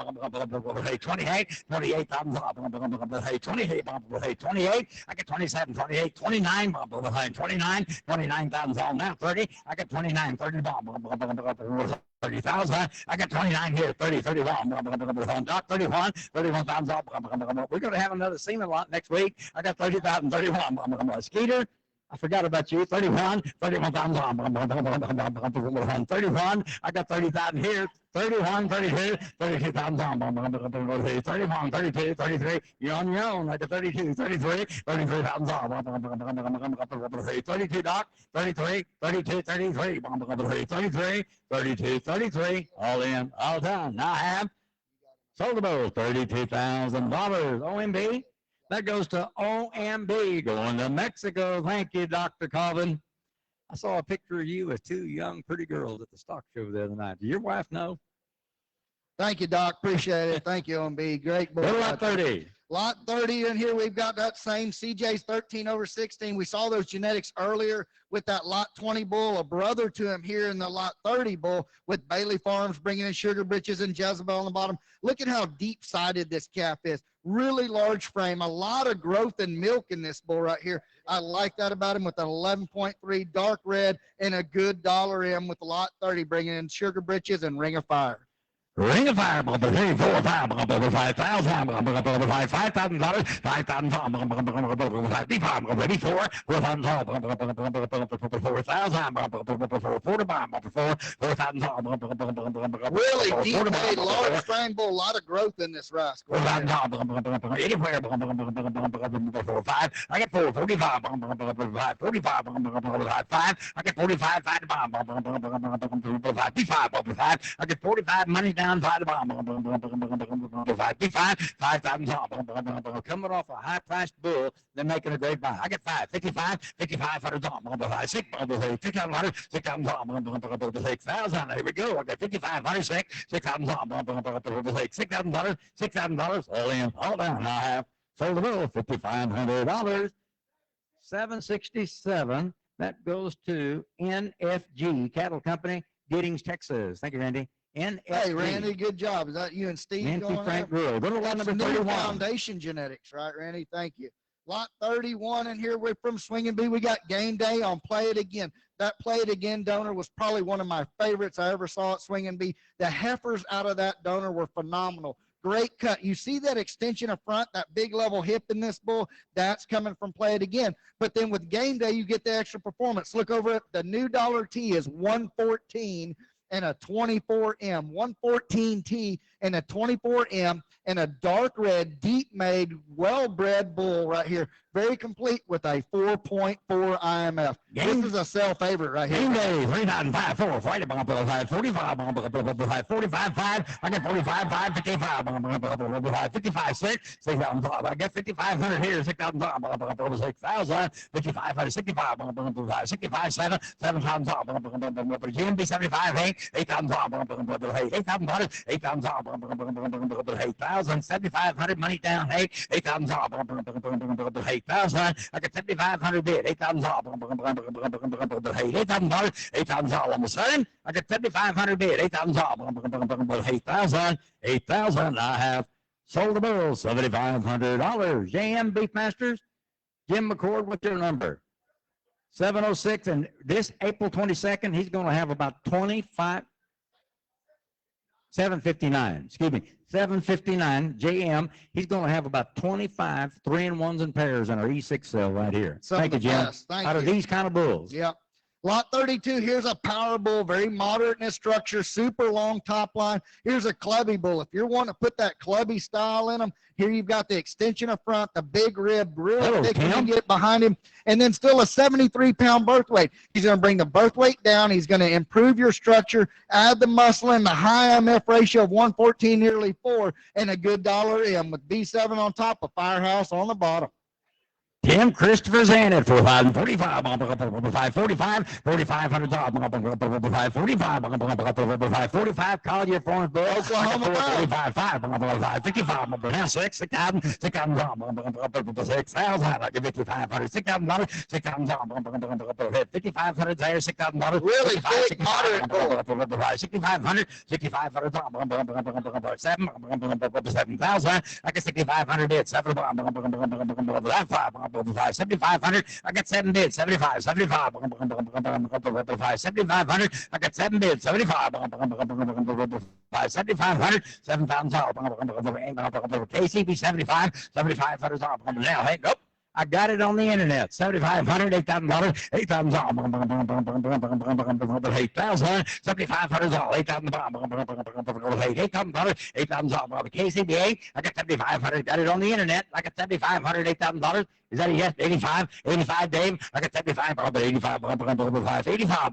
28,000, 28. I get 27, 28, 29, 29, 29,000 all now, 30. I get 29, 30, 30,000. I got 29 here, 30, 31, Doc, 31, 31,000. We're going to have another semen lot next week. I got 30,000, 31. Skeeter, I forgot about you, 31, 31,000. 31, I got 30,000 here. 31, 32, 32,000. 31, 32, 33. You're on your own. I got 32, 33, 33,000. 32, Doc. 33, 32, 33. 33, 32, 33. All in, all done. Now I have sold the bowl, $32,000. OMB. That goes to OMB going to Mexico. Thank you, Dr. Colvin. I saw a picture of you with two young, pretty girls at the stock show the other night. Do your wife know? Thank you, Doc. Appreciate it. Thank you, OMB. Great book. Lot 30. Lot 30 in here. We've got that same CJ's 13/16. We saw those genetics earlier with that Lot 20 bull, a brother to him here in the Lot 30 bull with Bailey Farms bringing in Sugar Britches and Jezebel on the bottom. Look at how deep-sided this calf is. Really large frame, a lot of growth and milk in this bull right here. I like that about him with an 11.3 dark red and a good $1 with Lot 30 bringing in Sugar Britches and Ring of Fire. Ring of Fire, 4, 5,000, $5,000, $5,000, ready for 4,000, 4,000, really deep made, large frame bull, a lot of growth in this rascal. Anywhere, 5. I get 4, 45, 45, 5. I get 45, 5, 55, I get 45 money down, 5, 5,000. Coming off a high-priced bull, they're making a great buy. I get 5, 55, 5,500, 6,000, 6,000. Here we go. I got 5,500, 6,000, $6,000, all in, all down. I have sold the bull, $5,500. 767. That goes to NFG Cattle Company, Giddings, Texas. Thank you, Randy. NFG. Hey, Randy, good job. Is that you and Steve Nancy going Frank there? Brewer. Go to lot That's number some new 31. Foundation genetics, right, Randy? Thank you. Lot 31 in here. We're from Swinging Bee. We got Game Day on Play It Again. That Play It Again donor was probably one of my favorites I ever saw at Swinging Bee. The heifers out of that donor were phenomenal. Great cut. You see that extension of front, that big level hip in this bull? That's coming from Play It Again. But then with Game Day, you get the extra performance. Look over at the new $T is 114 and a 24M, 114T and a 24M and a dark red, deep made, well-bred bull right here. Very complete with a 4.4 IMF. This is a sell favorite right here. Game Day, 3,500, 4, 45, 45, 45, 5. I get 45, 5, 55, 55, 6, 6,000. I get 5,500 here, 6,000, 6,000, 5,500, 65, 65, 7, 7,000. GMB 75, 8,000, 8,000, 8,000, 7,500 money down, 8,000, 8,000. I got 7,500 bid, 8,000, 8,000, 8,000 all on the sudden. I got 7,500 bid, 8,000, 8,000, 8,000. I have sold the bull, $7,500. JM Beefmasters, Jim McCord, what's your number? 706, and this April 22nd, he's going to have about 25, 759, excuse me, 759 JM. He's going to have about 25 3-in-1s and pairs in our E6 sale right here. Thank you, Jim. Out of these kind of bulls. Yep. Lot 32, here's a power bull, very moderate in its structure, super long top line. Here's a clubby bull. If you're wanting to put that clubby style in them, here you've got the extension of front, the big rib, real thick when you get behind him, and then still a 73-pound birth weight. He's going to bring the birth weight down. He's going to improve your structure, add the muscle and the high MF ratio of 114, nearly 4, and a good $M with B7 on top, a Firehouse on the bottom. Tim Christopher's in at 4,045, 45, 4,500, 45, 45, call your forms, boys. Oklahoma, 45, 55, now 6,000, 6,000, I give you $500, $6,000, $5,500 there, $6,000. Really big, moderate bull. 6,500, 6,500, 7,000, I get 6,500 bids, 7,500, I got 7 bids, 75, 75, 7,500, I got 7 bids, 75, 7,500, 7,000, KCB 75, 7,500, now, hey, nope. I got it on the internet. $7,500, $8,000, $8,000, $8,000, $7,500, $8,000, $8,000, $8,000, KCBA. I got $7,500. Got it on the internet. I got $7,500, $8,000. Is that a yes? 85, 85, Dave. I got 75, 85, 85, 85,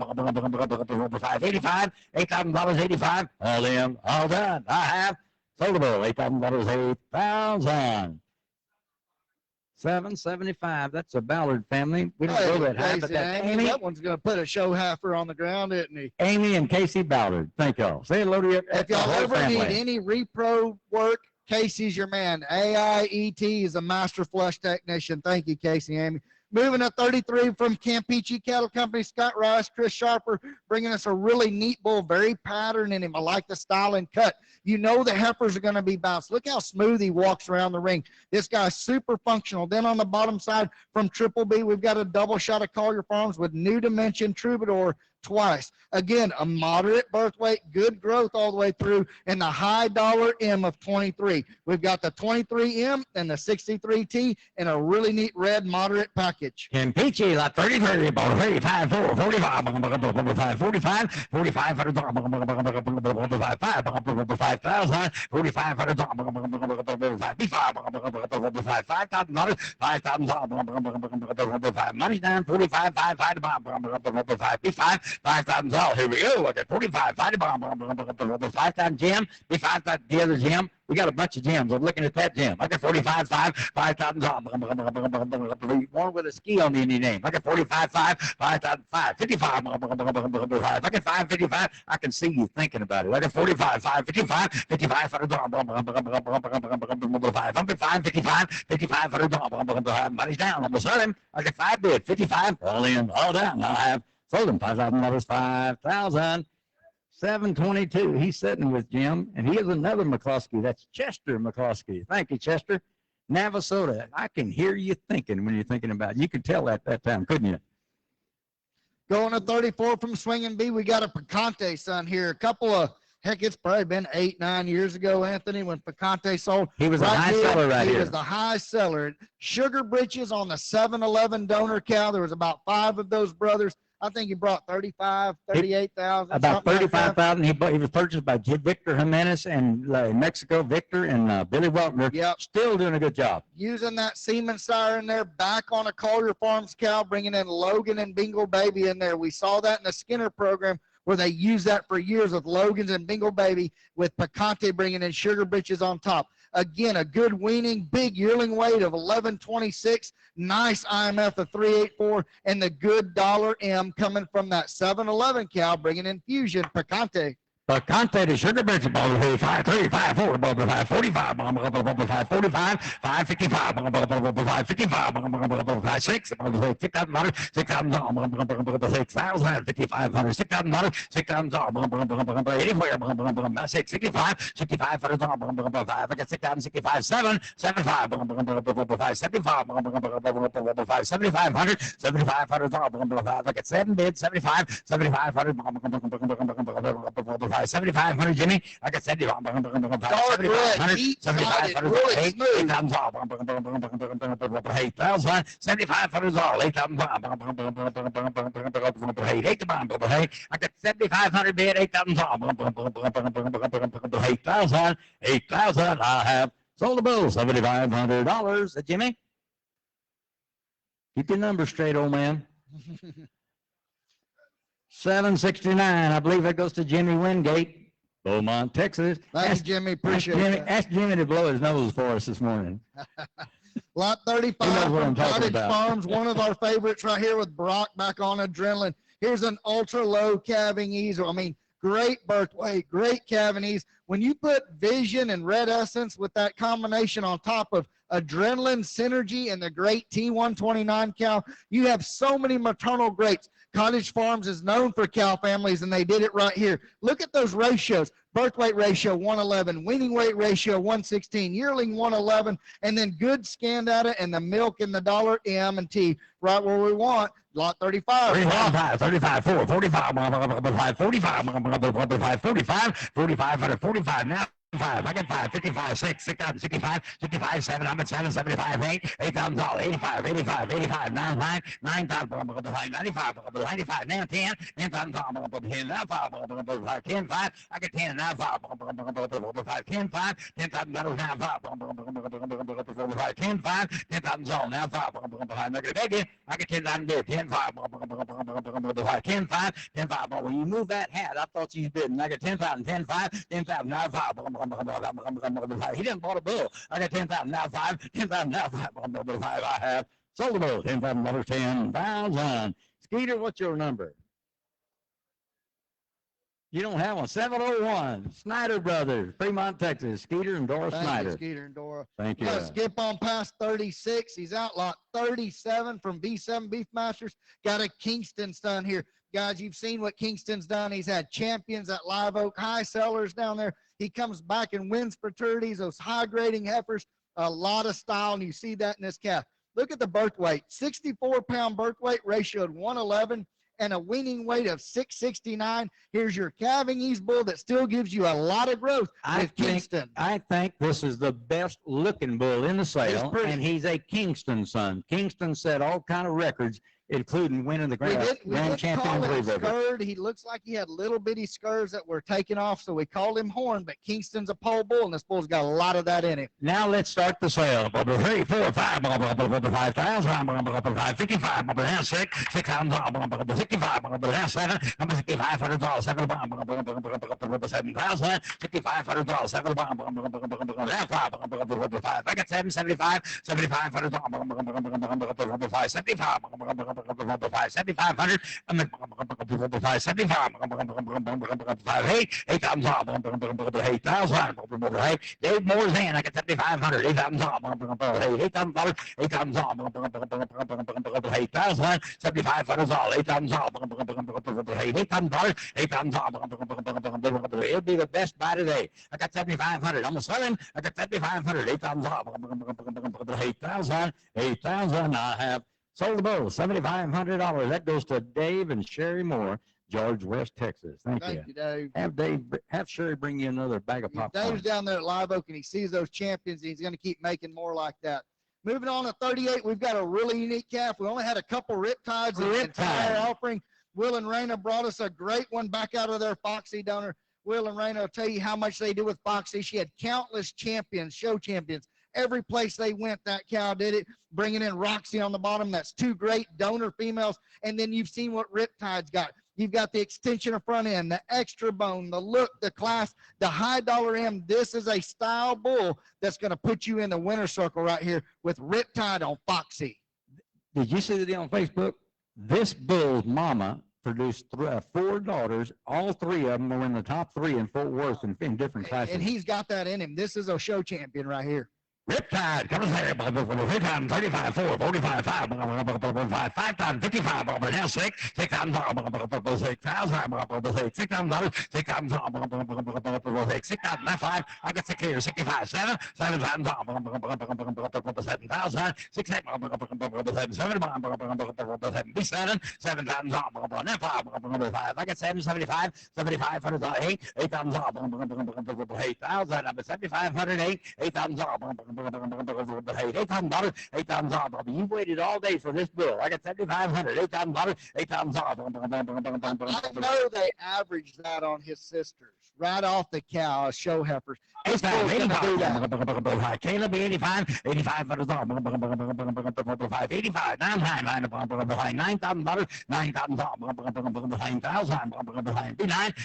$8,000, 85. All in, all done. I have soldable, $8,000, 8,000. 775. That's a Ballard family. We don't go that high, but that's Amy. That one's going to put a show heifer on the ground, isn't he? Amy and Casey Ballard. Thank y'all. Say hello to you. If y'all ever need any repro work, Casey's your man. AIET is a master flush technician. Thank you, Casey, Amy. Moving to 33 from Campeche Cattle Company, Scott Rice, Chris Sharper, bringing us a really neat bull, very patterned in him. I like the style and cut. You know the heifers are going to be bounced. Look how smooth he walks around the ring. This guy's super functional. Then on the bottom side from Triple B, we've got a double shot of Collier Farms with New Dimension Troubadour twice. Again, a moderate birth weight, good growth all the way through, and the high dollar M of 23. We've got the 23M and the 63T in a really neat red moderate package. Campeche, like 33, 35, 4, 45, 45, 45, 45, 5,000, 45, 5,000, 5,000, money down, 45, 5, 5, 5,000. Here we go. I got 45, 5,000 gem, 5,000 the other gem. We got a bunch of gems. I'm looking at that gem. I got 45, 5, 5,000. One with a ski on the Indian name. I got 45, 5, 5,000, 5, 55, 5. I got 5, 55. I can see you thinking about it. I got 45, 5, 55, 55, 5, 55, 55, money's down. I'm going to sell him. I got 5 bid, 55, all in, all down. I have sold him $5,000, 5,000. 722. He's sitting with Jim, and he is another McCloskey. That's Chester McCloskey. Thank you, Chester. Navasota. I can hear you thinking when you're thinking about it. You could tell that time, couldn't you? Going to 34 from Swinging B, we got a Picante son here. A couple of, heck, it's probably been 8, 9 years ago, Anthony, when Picante sold. He was a high seller right here. He was the high seller. Sugar Britches on the 7-Eleven donor cow. There was about 5 of those brothers. I think he brought 35, 38,000. About 35,000. He was purchased by Victor Jimenez and Mexico, Victor and Billy Weltner. Yep. Still doing a good job. Using that semen sire in there, back on a Collier Farms cow, bringing in Logan and Bingo Baby in there. We saw that in the Skinner program where they used that for years with Logan's and Bingo Baby, with Picante bringing in Sugar Britches on top. Again, a good weaning, big yearling weight of 1126, nice IMF of 384, and the good dollar M coming from that 7-Eleven cow, bringing in Fusion Picante. Picante to Sugar Britches, 5, 35, 4, 5, 45, 45, 45, 5, 55, 5, 55, 5, 6, $6,000, 6,000, 5,500, $6,000, 6,000, anywhere, 65, 65, 5, I got 6,000, 65, 7, 75, 75, 7,500, 7,500, I got 7 bids, 75, 7,500, 7,500, Jimmy. I got 7,500, 7,500, 8,000, 8,000, 7,500, 8,000, I got 7,500 bid, 8,000, 8,000, 8,000. I have sold the bull, $7,500. Jimmy, keep your numbers straight, old man. 769. I believe that goes to Jimmy Wingate, Beaumont, Texas. Thanks, Jimmy. Appreciate it. Ask Jimmy to blow his nose for us this morning. Lot He knows 35 what I'm from talking Cottage about. Farms, one of our favorites right here with Brock back on adrenaline. Here's an ultra low calving ease. I mean, great birth weight, great calving ease. When you put Vision and Red Essence with that combination on top of adrenaline, synergy, and the great T129 cow, you have so many maternal greats. Cottage Farms is known for cow families, and they did it right here. Look at those ratios. Birth weight ratio 111, weaning weight ratio 116, yearling 111, and then good scan data and the milk and the dollar M&T right where we want. Lot 35. 35, 35, 4, 45, 45, 45, 45, 45, 45 now. 5, I got 5, 55, 6, 6,000, 65, 65, 7, I'm at 7, 75, 8, 8,000, 85, 85, 85, 95, 9,000, 95, 95, now 10, 10,000, 10, now 5, 10, 5, I got 10, now 5, 10, 5, 10,000, now 5, 10, 5, 10,000, now 5, negative, I get 10,000, 10, 5, 10, 5, 10, 5, when you move that hat, I thought you didn't, I got 10,000, 10, 5, 10,000, now 5, he didn't bought a bull. I got 10,000 now 5, 10,000 now 5. I have sold a bull. 10,000, 10,000. Skeeter, what's your number? You don't have one. 701. Snyder Brothers, Fremont, Texas. Skeeter and Dora Thank Snyder. you, Skeeter and Dora. Thank you. Let's skip on past 36. He's out lot 37 from B7 Beefmasters. Got a Kingston son here. Guys, you've seen what Kingston's done. He's had champions at Live Oak, high sellers down there. He comes back and wins fraternities, those high grading heifers, a lot of style, and you see that in this calf. Look at the birth weight, 64-pound birth weight, ratioed 111, and a weaning weight of 669. Here's your calving ease bull that still gives you a lot of growth with Kingston. I think this is the best looking bull in the sale, and he's a Kingston son. Kingston set all kind of records, including winning the grand champion in Louisville. He looks like he had little bitty scurs that were taken off, so we called him Horn, but Kingston's a pole bull, and this bull's got a lot of that in him. Now let's start the sale. 3, 4, 5, 5,000, 55, 6, 6,000, 65, 7, 6,500, 7,000, 6,500, 7,500, I got 775, 7,500, 75, 7,500, 75, 8,000, Dave Moore's in, I got 7,500, 8,000, 8,000, 8,000, 7,500, 8,000, it'll be the best buy today. I got 7,500, I'm gonna sell him, I got 7,500, 8,000, 8,000, I have sold the bull, $7,500. That goes to Dave and Sherry Moore, George, West Texas. Thank you. Dave. Have Sherry bring you another bag of popcorn. Dave's down there at Live Oak, and he sees those champions, and he's going to keep making more like that. Moving on to 38, we've got a really unique calf. We only had a couple riptides in the entire offering. Will and Raina brought us a great one back out of their Foxy donor. Will and Raina will tell you how much they do with Foxy. She had countless champions, show champions. Every place they went, that cow did it, bringing in Roxy on the bottom. That's 2 great donor females. And then you've seen what Riptide's got. You've got the extension of front end, the extra bone, the look, the class, the high dollar M. This is a style bull that's going to put you in the winner's circle right here with Riptide on Foxy. Did you see the deal on Facebook? This bull's mama produced 4 daughters. All 3 of them were in the top 3 in Fort Worth in different classes. And he's got that in him. This is a show champion right here. Riptide, come here, 35, 4, 45, 5, 5,000, 55, now 6, 6,000, 6,000, 6,000, 6,000, 5, I got 6 here, 65, 7, 7,000, 7,000, 6, 7, 7, 7,000, 5, I got 775, 7,500, 8,000, 8,000, I'm at 7,508, 8,000, $8,000, $8,000. You waited all day for this bull. I got $7,500, $8,000, $8,000. I know they averaged that on his sisters, right off the cow, show heifers. This bull's gonna do that. Caleb, 85, 85, 85, 9,000, 9,000,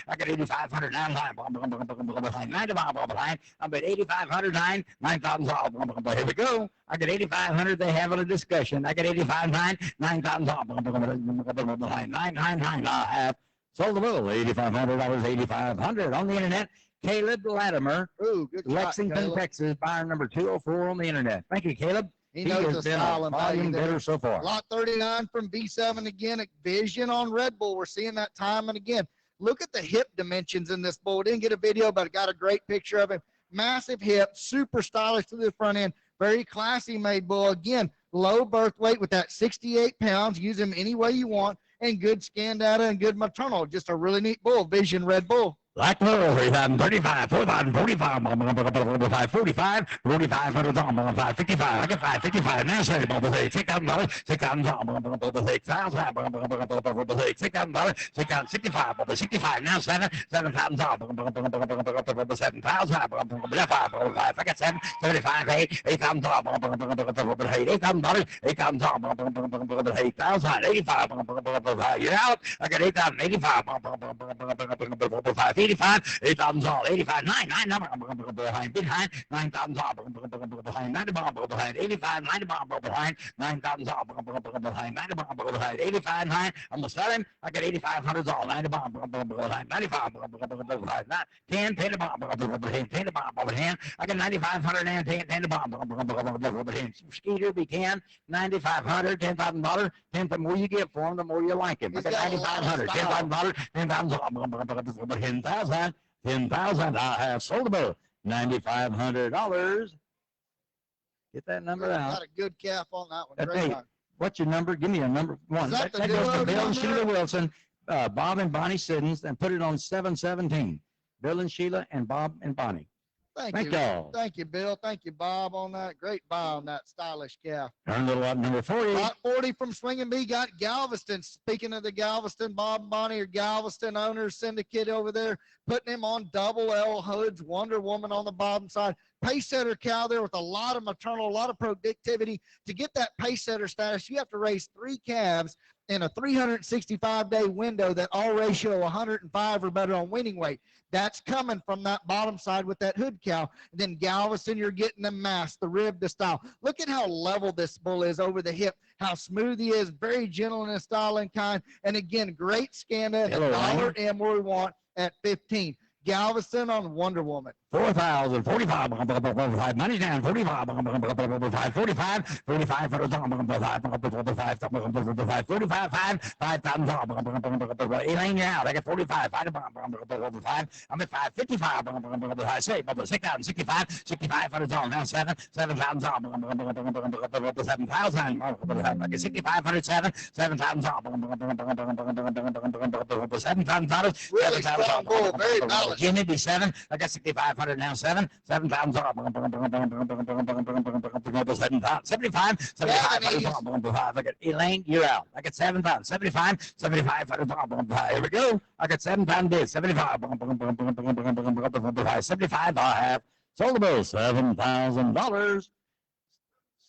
I got 8,500, 9,000, I'm at 8,500, 9,000, Here we go. I get 8,500. They having a discussion. I get 85,900. 9,900. I have sold the bull. $8,500. 8,500 on the internet. Caleb Latimer, Ooh, good shot, Lexington, Caleb. Texas, buyer number 204 on the internet. Thank you, Caleb. He knows has the been style a and value volume there. bidder so far. Lot 39 from B7 again. Vision on Red Bull. We're seeing that time and again. Look at the hip dimensions in this bull. Didn't get a video, but I got a great picture of him. Massive hip, super stylish to the front end. Very classy made bull. Again, low birth weight with that 68 pounds. Use him any way you want. And good scan data and good maternal. Just a really neat bull. Vision Red Bull. Like Pearl, 3,035, 4,045, 45, 4,500, 55, I get 555, now say, $6,000, $6,000, $6,000, $65, 65, now 7,000, 7,000, I got 75, 8,000, $8,000, 8,000, 85, you're out, I got 8,000, 85, 85, 8,000, 85, 9, behind, 9,000, behind, 90 behind, 85, 90 behind, 9,000, behind, 90 behind, 85, 9, I'm going to sell him, I got 8,500, 90 behind, 95 behind, 10, 10 behind, I got 9,500 and 10 behind, Skeeter began, 9,500, $10,000, 10, the more you get for him, the more you like him. I got 9,500, $10,000, 10,000, 10,000. I have sold the boat. $9,500. Get that number out. Got a good calf on that one. Hey, Great one. what's your number? Give me a number one. Is that the That goes duo to Bill and number? Sheila Wilson, Bob and Bonnie Siddons, and put it on 717. Bill and Sheila and Bob and Bonnie. Thank Thank you. y'all. Thank you, Bill. Thank you, Bob, on that. Great buy on that stylish calf. Turn little lot number 40. Lot 40 from Swinging Bee got Galveston. Speaking of the Galveston, Bob and Bonnie are Galveston owners syndicate over there, putting him on double L hoods, Wonder Woman on the bottom side. Pace setter cow there with a lot of maternal, a lot of productivity. To get that pace setter status, you have to raise 3 calves in a 365-day window that all ratio 105 or better on weaning weight. That's coming from that bottom side with that hood cow. And then Galveston, you're getting the mass, the rib, the style. Look at how level this bull is over the hip, how smooth he is, very gentle in his style and kind. And again, great scan at Hello, $1 M where we want at 15. Galveston on Wonder Woman. 4,000, 45, money down, 45, 45, 45 for the 5, 5,000, Elaine, you're out. I got 45, 5, I'm at 555, I say, 6,000, 65, 65 for the zone, now 7,000, 7,000, I get 6,500, 7,000, $7,000, Really strong bull, very balanced. Jimmy be 7, I got 6,500 now, 7,000, 75, 75, I got Elaine, you're out. I got 7,000, 75, 75, here we go. I got 7,000 bids, 75, 75, I have sold the bill, $7,000.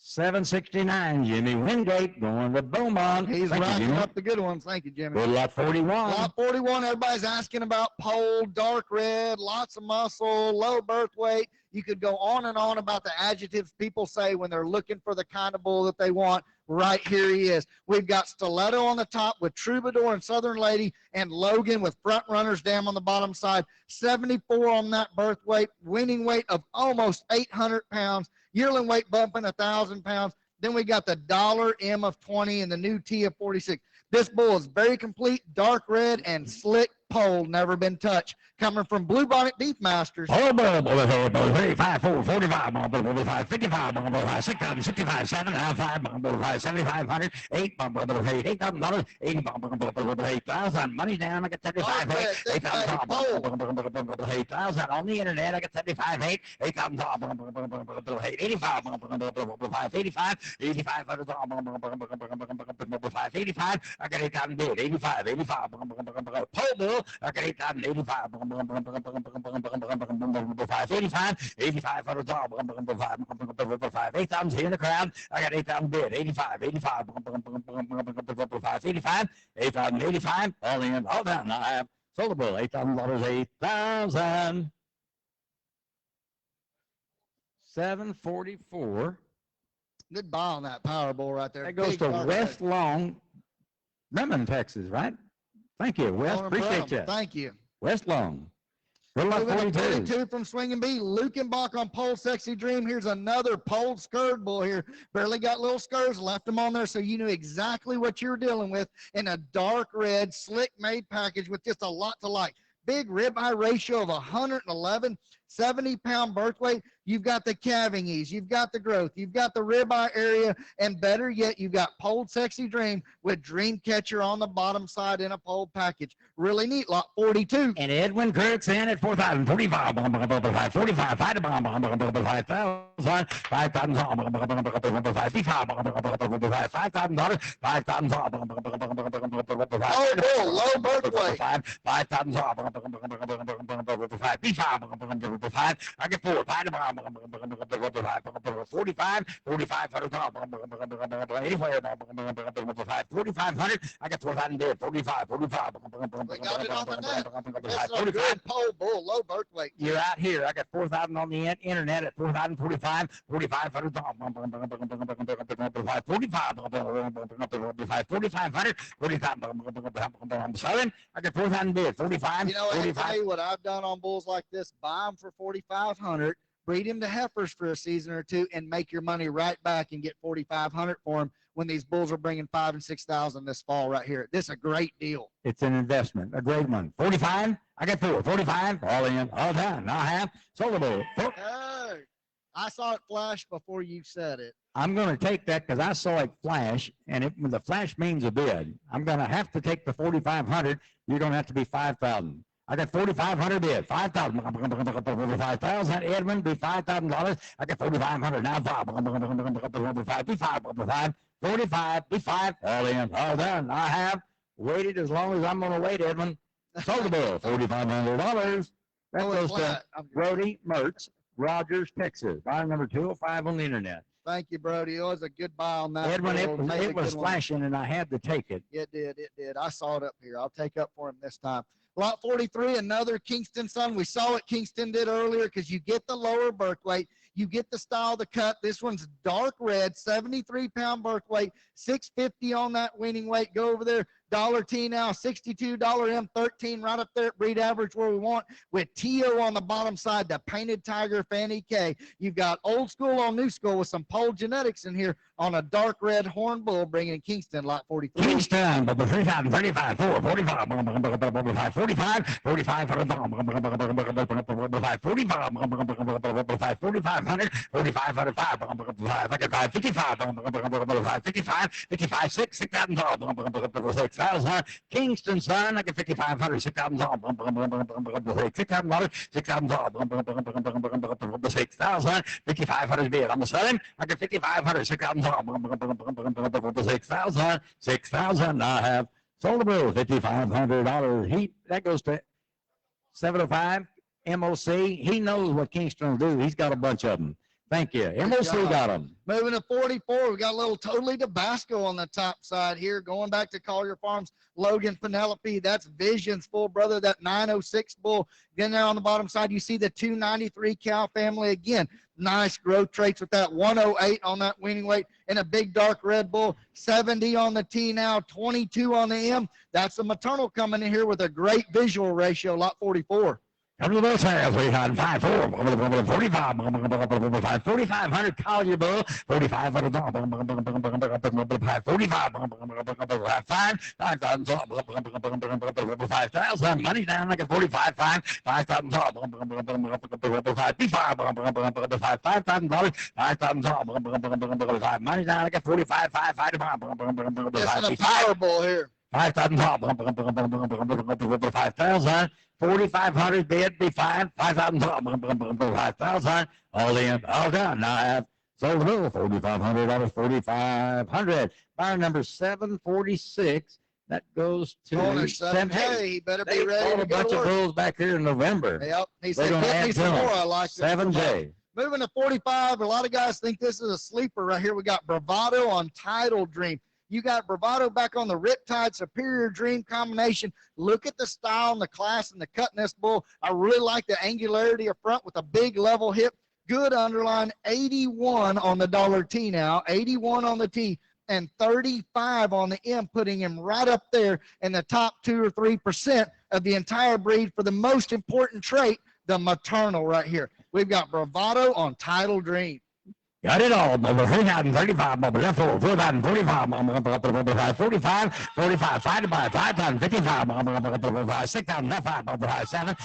769, Jimmy Wingate going to Beaumont. He's Thank you, racking Jimmy. up the good ones. Thank you, Jimmy. Good lot 41. Lot 41, everybody's asking about pole, dark red, lots of muscle, low birth weight. You could go on and on about the adjectives people say when they're looking for the kind of bull that they want. Right here he is. We've got Stiletto on the top with Troubadour and Southern Lady and Logan with front runners down on the bottom side. 74 on that birth weight, winning weight of almost 800 pounds. Yearling weight bumping 1,000 pounds. Then we got the dollar M of 20 and the new T of 46. This bull is very complete, dark red and slick pole, never been touched. Coming from Blue Bonnet Beef Masters. 35, 4, 45, 55, 55, 6,000, 65, 7, 5, 7,500, 8, $8,000, 8,000, money down, I got 75, 8,000 on the internet, I got 75, 8,000, 85, 85, 85, I got 8,000 bid, 85, pole bill, I got 8,000, 85, 85, 85 for the top, 8,000 here in the crowd, I got 8,000 bid, 85, 85, 85, 8,000, 85, all in, all down, I have sold the bull, $8,000, 8,000. 744. Good buy on that Powerball right there. That goes Big to dark West red. Long, Bremen, Texas, right? Thank you, West. Going Appreciate from. you. Thank you. West Long. Good luck, Moving to 42. 42 from Swinging B. Lukenbach on pole, Sexy Dream. Here's another pole skirt bull here. Barely got little skirts, left them on there so you knew exactly what you were dealing with in a dark red, slick made package with just a lot to like. Big ribeye ratio of 111, 70-pound birth weight. You've got the calving ease. You've got the growth. You've got the ribeye area. And better yet, you've got Polled Sexy Dream with Dream Catcher on the bottom side in a pole package. Really neat. Lot 42. And Edwin Kurtz in at 4,000, 45, 45, 5,000, 5,000, 5,000, 5,000, Oh, bull, low birth weight. 5,000, I get 4, 45, 4,500, I get 4,000 bid, 45, We got it on the net. This is a good pole bull, low birth weight. You're out here. I got 4,000 on the internet at 4,000, 45, 4,500, 4,500, 45. I got 4,000 bid, 45, You know, I can 45. tell you what I've done on bulls like this. Buy them for 4,500, breed them to heifers for a season or two, and make your money right back and get 4,500 for them when these bulls are bringing 5,000 and 6,000 this fall right here. This is a great deal. It's an investment, a great one. 45, I got 4, 45, all in, all done. Now I have sold the bull. Hey, I saw it flash before you said it. I'm going to take that because I saw it flash, and when the flash means a bid, I'm going to have to take the 4,500. You're going to have to be 5,000. I got 4,500 bid, 5,000. 5,000. Edwin, be $5,000. I got 4,500 now. 45, be 5, all in, all done. I have waited as long as I'm going to wait, Edwin. Sold the bill, $4,500. That Oh, goes it's to flat. Brody Mertz, Rogers, Texas. Buy number 205 on the internet. Thank you, Brody. It was a good buy on that. Edwin, bull. Made a it was good one. flashing, and I had to take it. It did. It did. I saw it up here. I'll take up for him this time. Lot 43, another Kingston son. We saw what Kingston did earlier because you get the lower birth weight. You get the style of the cut. This one's dark red, 73-pound birth weight, 650 on that weaning weight. Go over there. $T now, $62 M13 right up there at breed average where we want with T.O. on the bottom side, the painted tiger Fanny K. You've got old school on new school with some pole genetics in here on a dark red horn bull bringing Kingston lot 43. Kingston, 35, 35, 4, 45, 45, 45, 45, 45, 4,500, 4,500, 5, I got 55, 55, 55, 6, 6,000, 6,000. Kingston, son, I get 5,500, 6,000, 6,000, 6,000, 5,500 bid. I'm selling. I get 5,500, 6,000, 6,000, 6,000. I have sold the bill, $5,500. That goes to 705 MOC. He knows what Kingston will do. He's got a bunch of them. Thank you. MOC job. got them. Moving to 44, we got a little Totally Tabasco on the top side here. Going back to Collier Farms, Logan Penelope. That's Vision's full brother, that 906 bull. Then there on the bottom side, you see the 293 cow family again. Nice growth traits with that 108 on that weaning weight and a big dark red bull. 70 on the T now, 22 on the M. That's the maternal coming in here with a great visual ratio, lot 44. Come to those hands, we had 5, 4, 45, 4,500 Collier bull, 4,500, 5,000, money down like a 45, 5,000, $5,000, 5,000, money down like a 45, 5, Just in a power bull here. 5,000, 5,000, 4,500 bid, be 5,000, 5,000, all in, all done. Now I have sold the bill, $4,500, 4,500. Buyer number 746, that goes to Owner said, hey, he better be ready bought to a go bunch to of work. bulls back here in November. Yep, he They're said, gonna get add me to some them. more. I like this. 7J. Moving to 45, a lot of guys think this is a sleeper right here. We got Bravado on Tidal Dream. You got Bravado back on the Riptide Superior Dream combination. Look at the style and the class and the cut in this bull. I really like the angularity up front with a big level hip. Good underline, 81 on the dollar T now, 81 on the T, and 35 on the M, putting him right up there in the top 2 or 3% of the entire breed for the most important trait, the maternal right here. We've got Bravado on Title Dream. Got it all. 3,035, 4,045, 45, 45, 5 by 5, 55, 6,005, 7,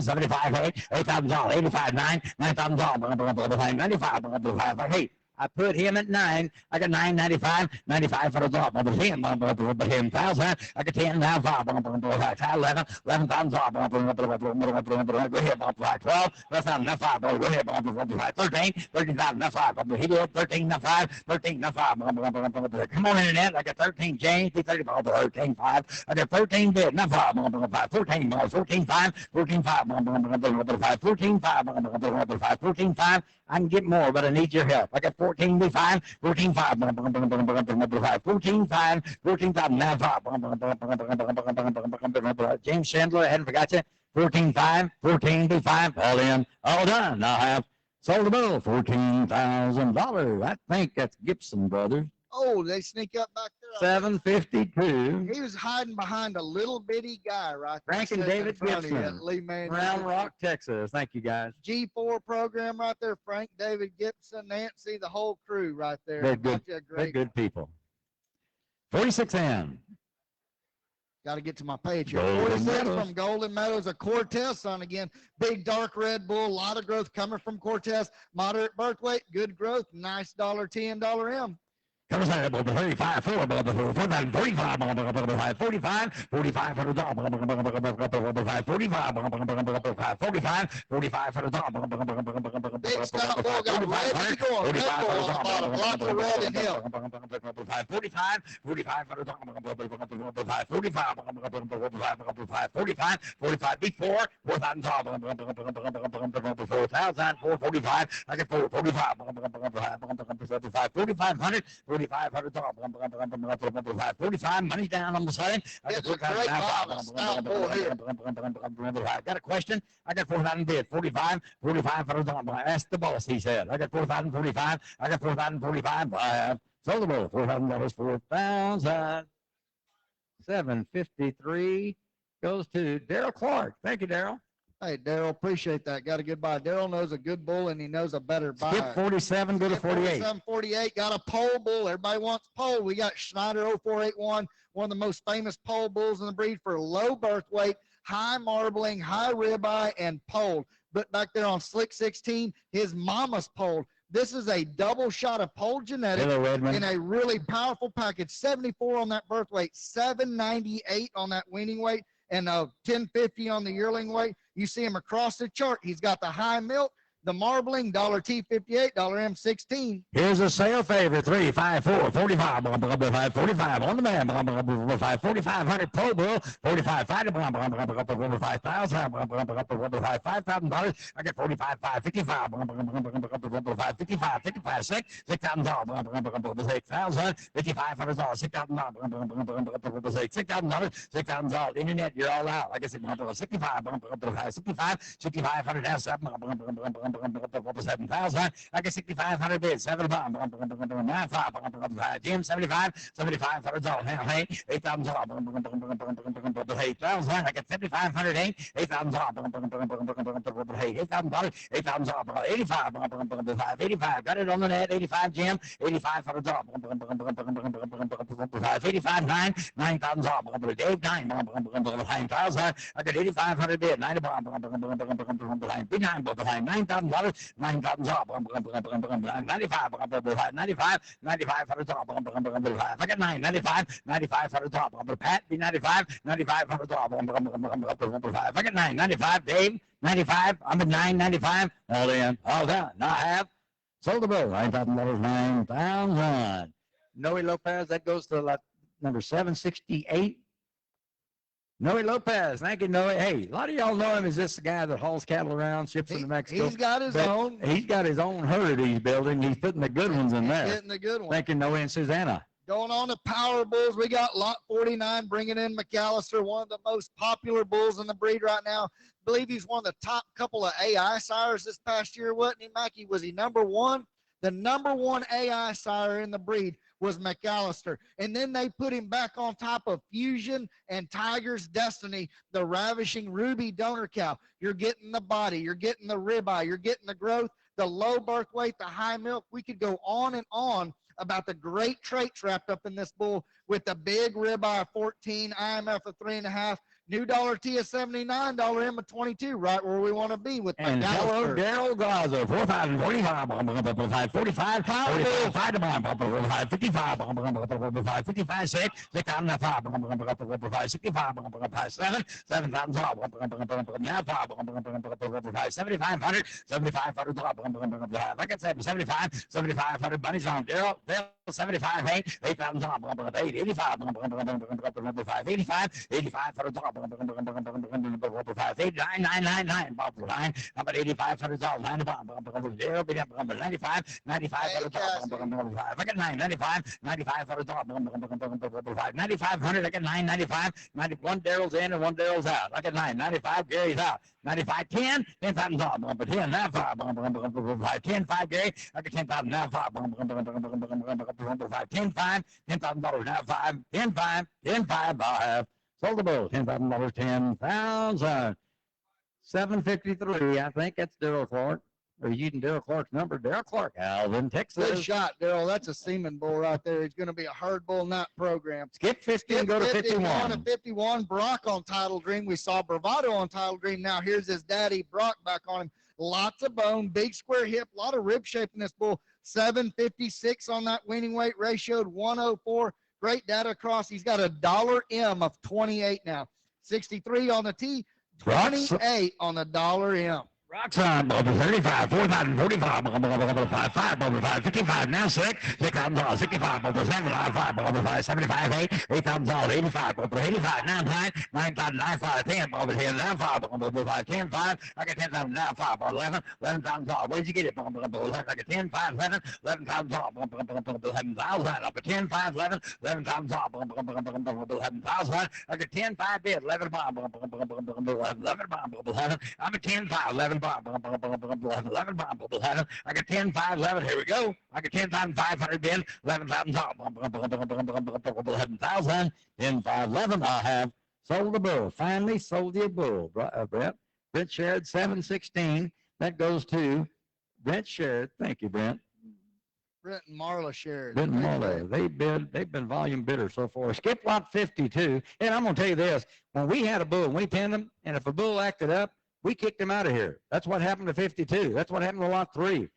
75, 8,000, 85, 9, 9,000, 95, 8. I put him at 9. I got 9.95, 95 for the top. 10,000. I got 10 now. 5, 11, 11,000. Go ahead, 12, 5. Go ahead, 13, 13,000. 5. He did 13, 5, 13, 5. Come on, internet. I got 13 James, 30, 13, 5. I got 13 bid, 5, 14, 14, 5, 14, 5, 14, 5, 14, 5. I can get more, but I need your help. I got 14 B5, 14 5, 14 5, 14 5, now 5. James Chandler, I hadn't forgot you. 14 5, 14 B5, all in, all done. Now I have sold the bill, $14,000. I think that's Gibson Brothers. Oh, they sneak up back there. 752. He was hiding behind a little bitty guy right there. Frank and David Gibson. Lee Manning. Round Rock, Texas. Thank you, guys. G4 program right there. Frank, David Gibson, Nancy, the whole crew right there. They're good. They're good people. 46N. Got to get to my page here. Golden 46 Meadows. from Golden Meadows, a Cortez son again. Big dark red bull, a lot of growth coming from Cortez. Moderate birth weight, good growth, nice dollar T and dollar M. Comes out about the 35, 4, 45, 45, 45 for the top, 45, 45 for the top. Big stout bull got red eagle on red bull on the bottom, lots of red in him. 45 for the top, 45 before, 4,000 top, 4,000, 445, I get 445, 4,500, 4,500 top, 45, money down on the side. I got 4,000. Got a question? I got 4,000 bid, 45 for the top. I asked the boss, he said. I got 4,045, I got 4,045. I have sold the bill, $4,000, 4,000. 753 goes to Daryl Clark. Thank you, Daryl. Hey, Daryl, appreciate that. Got a good buy. Daryl knows a good bull, and he knows a better buy. Skip 47, go to 48. 48, got a pole bull. Everybody wants pole. We got Schneider 0481, one of the most famous pole bulls in the breed for low birth weight, high marbling, high ribeye, and pole. But back there on Slick 16, his mama's pole. This is a double shot of pole genetics in a really powerful package. 74 on that birth weight, 798 on that weaning weight, and 1050 on the yearling weight. You see him across the chart. He's got the high milk, the marbling, dollar T 58, dollar M 16. Here's a sale favorite, 3, 5, 4, 45, 45 on the man, 4,500 pole bull, 45, 5,000, $5,000. I get 45, 5, 55, 55, 55, 6, $6,000, 6,000, 5,500, $6,000, $6,000, internet, you're all out. Like I said, 65, 6,500, now 7,000. I get 6,500 bids, 7,500, 9,500, Jim, 75 for the dollar. Now, hey, 8,000, 8,000. I get 7,500, 8,000, $8,000, 85, 85. Got it on the net, 85, Jim, 85 for the dollar. 85, 9,000, Dave, 9,000. I got 8,500 bid, 95, 9,000. $9,000, 9,000, 95 for the top. I got 95 for the top. Pat, be 95 for the top. I got 95, Dave, 95. I'm at 995. All in, all done. Now I have sold the bill, $9,000, 9,000. Noe Lopez, that goes to number 768. Noe Lopez, thank you, Noe. Hey, a lot of y'all know him as this guy that hauls cattle around, ships them to Mexico. He's got his own. He's got his own herd he's building. He's putting the good ones in there. Getting the good ones. Thank you, Noe and Susanna. Going on to power bulls, we got lot 49 bringing in McAllister, one of the most popular bulls in the breed right now. I believe he's one of the top couple of AI sires this past year, wasn't he, Mackie? Was he number one? The number one AI sire in the breed was McAllister. And then they put him back on top of Fusion and Tiger's Destiny, the ravishing Ruby donor cow. You're getting the body, you're getting the ribeye, you're getting the growth, the low birth weight, the high milk. We could go on and on about the great traits wrapped up in this bull with the big ribeye of 14, IMF of 3.5, new dollar T of 79, dollar M of 22, right where we want to be with And hello, Daryl Gaza, 4,045, 45, 45 to 55, 55, 6, 6,500, 65, 7, 7,000, now 7,500, 7,500, like I said, 75, 7,500 bunnies on Daryl, 75, 8, 8,000, 8, 85, 85, 85 for the top, 8, 9, 9, 9, 9, line, about 8,500, 95, 95 for the top, I got 9, 95, 95 for the top, 9,500, I got 9, 95, 91 Daryl's in and 1 Daryl's out, I got 9, 95, Gary's out, 95, 10, 10,000, 10, now 5, 10, 5, Gary, I got 10,000, now 5, 10, 5, $10,000, now 5, 10, 5, 10, 5, I have sold the bull, $10,000, 10,000, 753, I think that's Daryl Clark. Or using Daryl Clark's number. Daryl Clark, Alvin, Texas. Good shot, Daryl. That's a semen bull right there. He's going to be a herd bull in that program. Skip 50 and go to 51. To 51. Brock on Title Dream. We saw Bravado on Title Dream. Now here's his daddy, Brock, back on him. Lots of bone, big square hip, a lot of rib shape in this bull. 756 on that winning weight, ratioed 104. Great data across. He's got a dollar M of 28 now. 63 on the T, 28 on the dollar M. Roxanne, 35, 4,045, 5, 55, now 6, 6,000, 65, 75, 5, 75, 8, 8,000, 85, 85, 9, 9,000, 9, 5, 10, 10, 9, 5, 10, 5, I got 10,000, now 5, 11, 11,000, where'd you get it? I got 10, 5, 11, 11,000, 11,000, up to 10, 5, 11, 11,000, 11,000, I got 10, 5, 11, 11, I'm at 10, 5, 11, 11, I got 10, 5, 11, here we go. I got 10,500 bid, 11,000, 11,000, 10, 5, 11, I have sold the bull. Finally sold you a bull, Brett. Brent shared 716. That goes to Brent shared. Thank you, Brent. Brent and Marla shared. Brent and Marla, they've been volume bidders so far. Skip lot 52. And I'm going to tell you this. When we had a bull, we pinned him, and if a bull acted up, we kicked him out of here. That's what happened to 52. That's what happened to lot 3.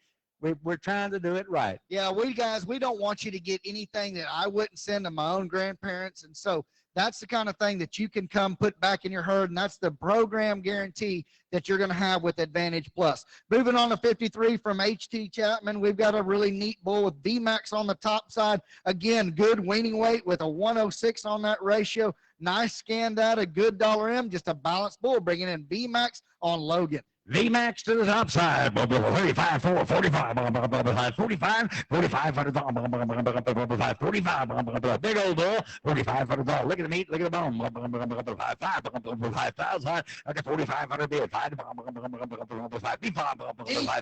We're trying to do it right. Yeah, we don't want you to get anything that I wouldn't send to my own grandparents. And so that's the kind of thing that you can come put back in your herd. And that's the program guarantee that you're going to have with Advantage Plus. Moving on to 53 from HT Chapman, we've got a really neat bull with VMAX on the top side. Again, good weaning weight with a 106 on that ratio. Nice scan data, good dollar M, just a balanced bull, bringing in VMAX on Logan. VMAX to the top side, 35, 4, 45, 45, 45 for the top, 45, big old bull, 45 for the top. Look at the meat, look at the bone, 5,000, I got 4,500 bid, 5,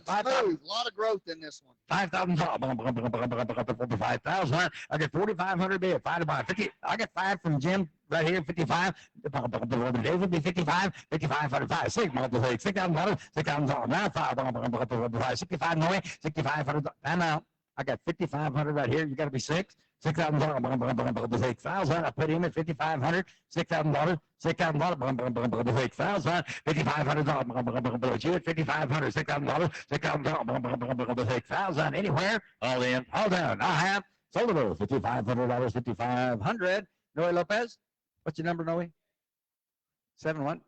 5, A lot of growth in this one. 5,000 top, 5,000, I got 4,500 bid, 5 to buy, 50, I got 5 from Jim. Right here, 55. Today would be 55. 55 for the 5. 6 multiplied. $6,000. $6,000. Now 5. 65 Noe. 65 for the time out. I got 5,500 right here. You got to be 6. $6,000. 6,000. I put him at 5,500. $6,000. $6,000. 6,000. $5,500. You at 5,500. $6,000. $6,000. 6,000. Anywhere. All in. All down. I have sold it. $5,500. 5,500. Noe Lopez. What's your number, Noe? 7 what?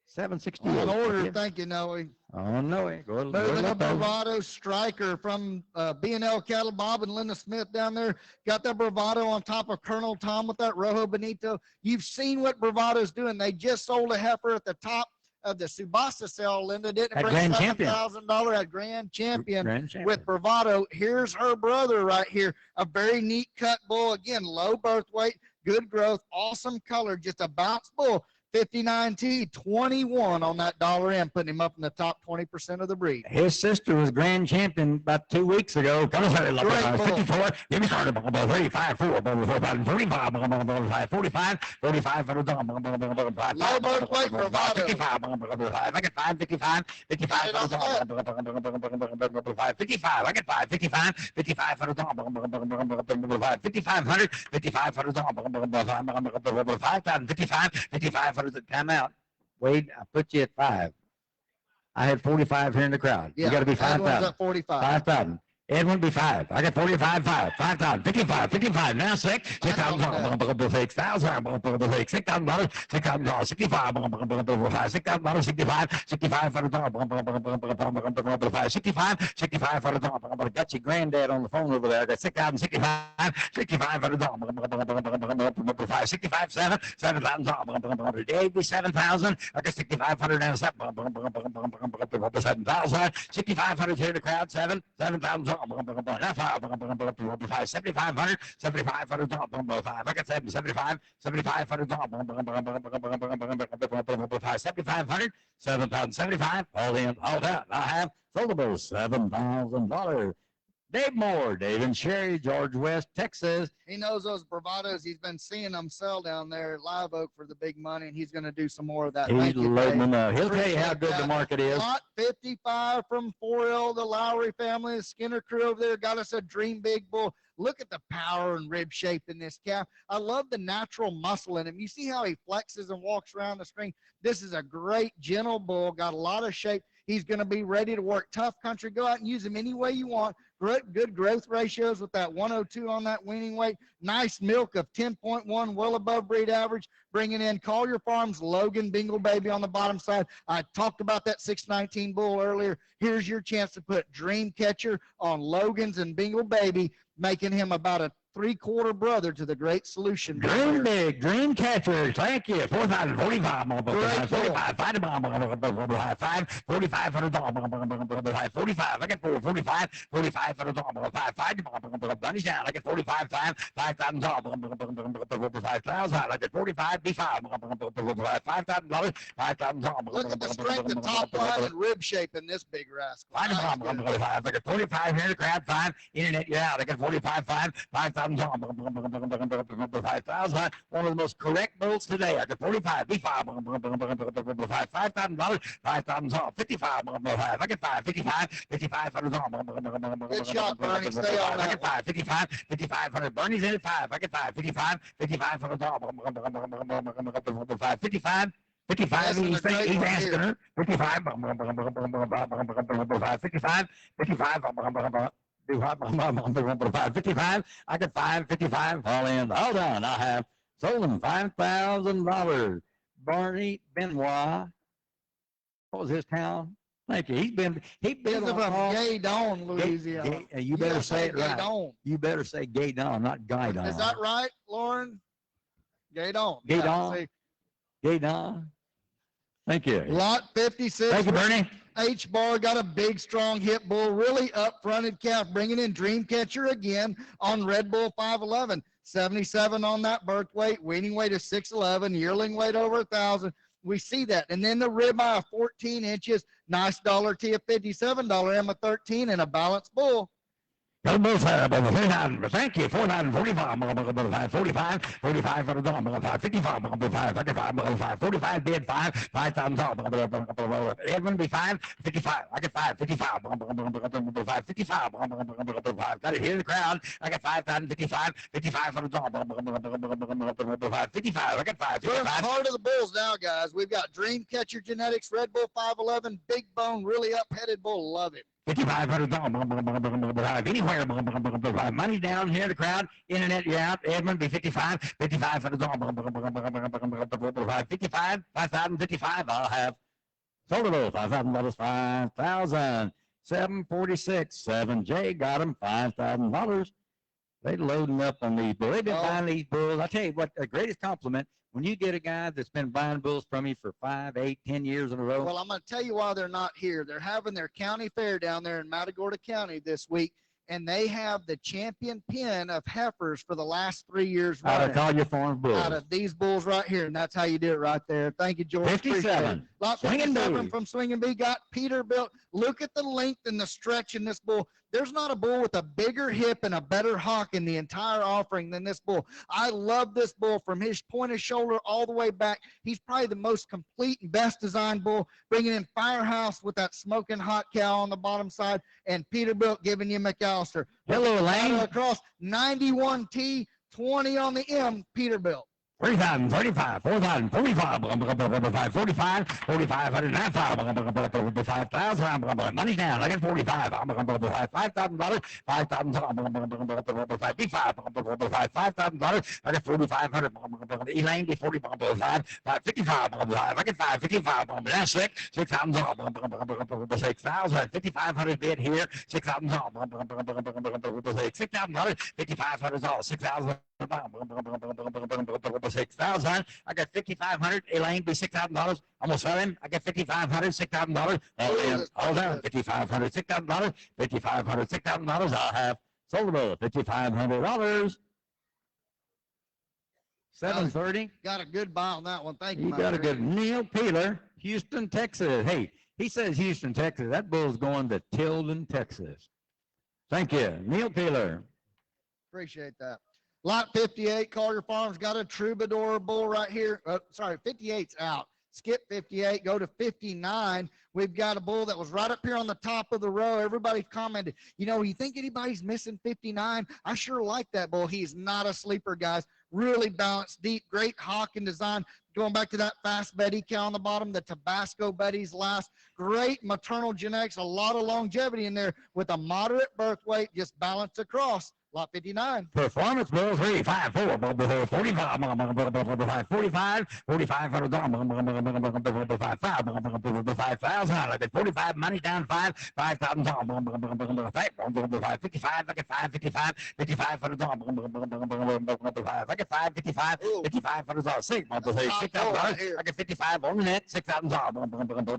768. On order, thank you, Noe. Oh, Noe. Moving up Bravado Striker from B&L Cattle, Bob and Linda Smith down there. Got that Bravado on top of Colonel Tom with that Rojo Benito. You've seen what Bravado's doing. They just sold a heifer at the top of the subasta sale, Linda didn't At bring Grand Champion. $7,000 at Grand Champion Grand Champion. with bravado. Here's her brother right here, a very neat cut bull. Again, low birth weight, good growth, awesome color, just a bounce bull. 59T, 21 on that dollar M, putting him up in the top 20% of the breed. His sister was Grand Champion about 2 weeks ago. Come on, Great bull. 54. Give me started. 35, 4, 45, 45, 45 for the dog. Low birth weight, bravado. 55, I get 5, 55, 55 for the dog. 55, I get 5, 55, 55 for the dog. 5,500, 55 for the dog. 5,055, 55 for the timeout. Wade, I put you at 5. I had 45 here in the crowd. Yeah, You got to be that one's 5,000. at 45. 5,000. Edwin be 5. I got 45, 5. 5,000. 55, 55. Now 6. 6,000. 6,000. 6,000. 6,000. 65. 6,000. 65. 65 for the dog. 65. 65 for the dog. Got your granddad on the phone over there. I got 6,000. 65. 65 for the dog. 65, 7. 7,000. Dave be 7,000. I got 6,500 now. 7,000. 6,500 here in the crowd. 7,000. 7,500, 75 for the top, 5. I got 75, 75 for the top, 7,500, 7,075, all in, all out. I have foldables, $7,000. Dave Moore, Dave and Sherry, George West, Texas. He knows those bravados. He's been seeing them sell down there at Live Oak for the big money, and he's going to do some more of that. He's Thank you, loading Dave. them up. He'll tell you how good the market is. Lot 55 from 4L, the Lowry family, the Skinner crew over there got us a Dream Big Bull. Look at the power and rib shape in this calf. I love the natural muscle in him. You see how he flexes and walks around the string? This is a great, gentle bull, got a lot of shape. He's going to be ready to work tough country. Go out and use him any way you want. Good growth ratios with that 102 on that weaning weight. Nice milk of 10.1, well above breed average. Bringing in Collier Farms, Logan Bingle Baby on the bottom side. I talked about that 619 bull earlier. Here's your chance to put Dream Catcher on Logan's and Bingle Baby, making him about a 3/4 brother to the Great Solution. Dream Big, Dream Catcher, thank you. 4,045, 45, 5, 45 for the dog, 45, I get 45, 45 for the dog, 5, bunnies down, I get 45, 5,000 dog, 5,000, I get 45, B5, $5,000, 5,000 dog. Look at the strength of top line and rib shape in this big rascal. I got 45 here in the crowd, 5, internet, you're out, I got 45, 5,000. 5,000. One of the most correct bulls today. I got 45, B5, $5,000, 5,000, 55, I get 5, 55, 55 for the dog. Good shot, Bernie. Stay on I get 5, 55, 55 for the Bernie's in at 5. I get 5, 55, 55 for the dog. 55. 55, he's asking her. 55, 55, 55, 55, I got 555, all in, all done. I have sold him $5,000. Barney Benoit, what was his town? Thank you. He's been He's from Gaydon, Louisiana. You better say it right. Gaydon. You better say Gaydon, not Guidon. Is that right, Lauren? Gaydon. Gaydon. Yeah, Gaydon. Thank you. Lot 56. Thank you, Bernie. H-Bar got a big, strong hip bull, really up-fronted calf, bringing in Dream Catcher again on Red Bull 511. 77 on that birth weight, weaning weight of 611, yearling weight over 1,000. We see that. And then the ribeye of 14 inches, nice dollar T of $57, M of 13, and a balanced bull. Thank you. 4,045, 45, 45 for the dog, 55, 45 bid 5, 5,000. Edwin be 5, 55. I get 5, 55, 55. Got it here in the crowd. I got 5,055, 55 for the dog, 55. I got 5, We're in 55. part of the bulls now, guys. We've got Dream Catcher Genetics, Red Bull 511, big bone, really up-headed bull. Love it. 55 for the dog, anywhere. Money down here in the crowd. Internet, you're out. Edmund, be 55. 55 for the dog. 55, 5,055. I'll have sold it all. $5,000, 5,000. 746. 7J got him $5,000. They loading up on these bulls. They've been buying these bulls. I tell you what, the greatest compliment when you get a guy that's been buying bulls from you for 5, 8, 10 years in a row? Well, I'm going to tell you why they're not here. They're having their county fair down there in Matagorda County this week, and they have the champion pen of heifers for the last 3 years Out running. of Collier Farm bulls. Out of these bulls right here, and that's how you do it right there. Thank you, George. Appreciate it. 57. Lot Swinging 57 Bee. from Swinging Bee got Peterbilt. Look at the length and the stretch in this bull. There's not a bull with a bigger hip and a better hock in the entire offering than this bull. I love this bull from his point of shoulder all the way back. He's probably the most complete and best designed bull, bringing in Firehouse with that smoking hot cow on the bottom side, and Peterbilt giving you McAllister. Hello, Lane. Across 91T, 20 on the M, Peterbilt. 3,000, 35, 4,000, 45, 45, 45, 195, 5,000, money down, I get 45, $5,000, 5,000, 5,000, I get 4,500, Elaine, get 40, 55, I get 555, that's 6,000, 5,500 bid here, 6,000, 6,000, 5,500, 6,000. 6,000. I got 5,500. Elaine be $6,000. Almost sell him. I got 5,500. $6,000. All down. 5,500. $6,000. 5,500. $6,000. I'll have sold it. $5,500. 730. Got a good buy on that one. Thank you. You got a good Neil Peeler, Houston, Texas. Hey, he says Houston, Texas. That bull's going to Tilden, Texas. Thank you, Neil Peeler. Appreciate that. Lot 58, Collier Farms got a Troubadour bull right here. 58's out. Skip 58, go to 59. We've got a bull that was right up here on the top of the row. Everybody commented, you think anybody's missing 59? I sure like that bull. He's not a sleeper, guys. Really balanced, deep, great hock and design. Going back to that fast Betty cow on the bottom, the Tabasco Betty's last. Great maternal genetics, a lot of longevity in there with a moderate birth weight, just balanced across. Lot 59. Performance Bull 3, 5, 4, 45, 45, 4,500, 5,000. I get 45, money down 5, 5,000, 55, I get 555, 5,500, I get 555, 5,500, 6,000, I get 55 on the net, 6,000,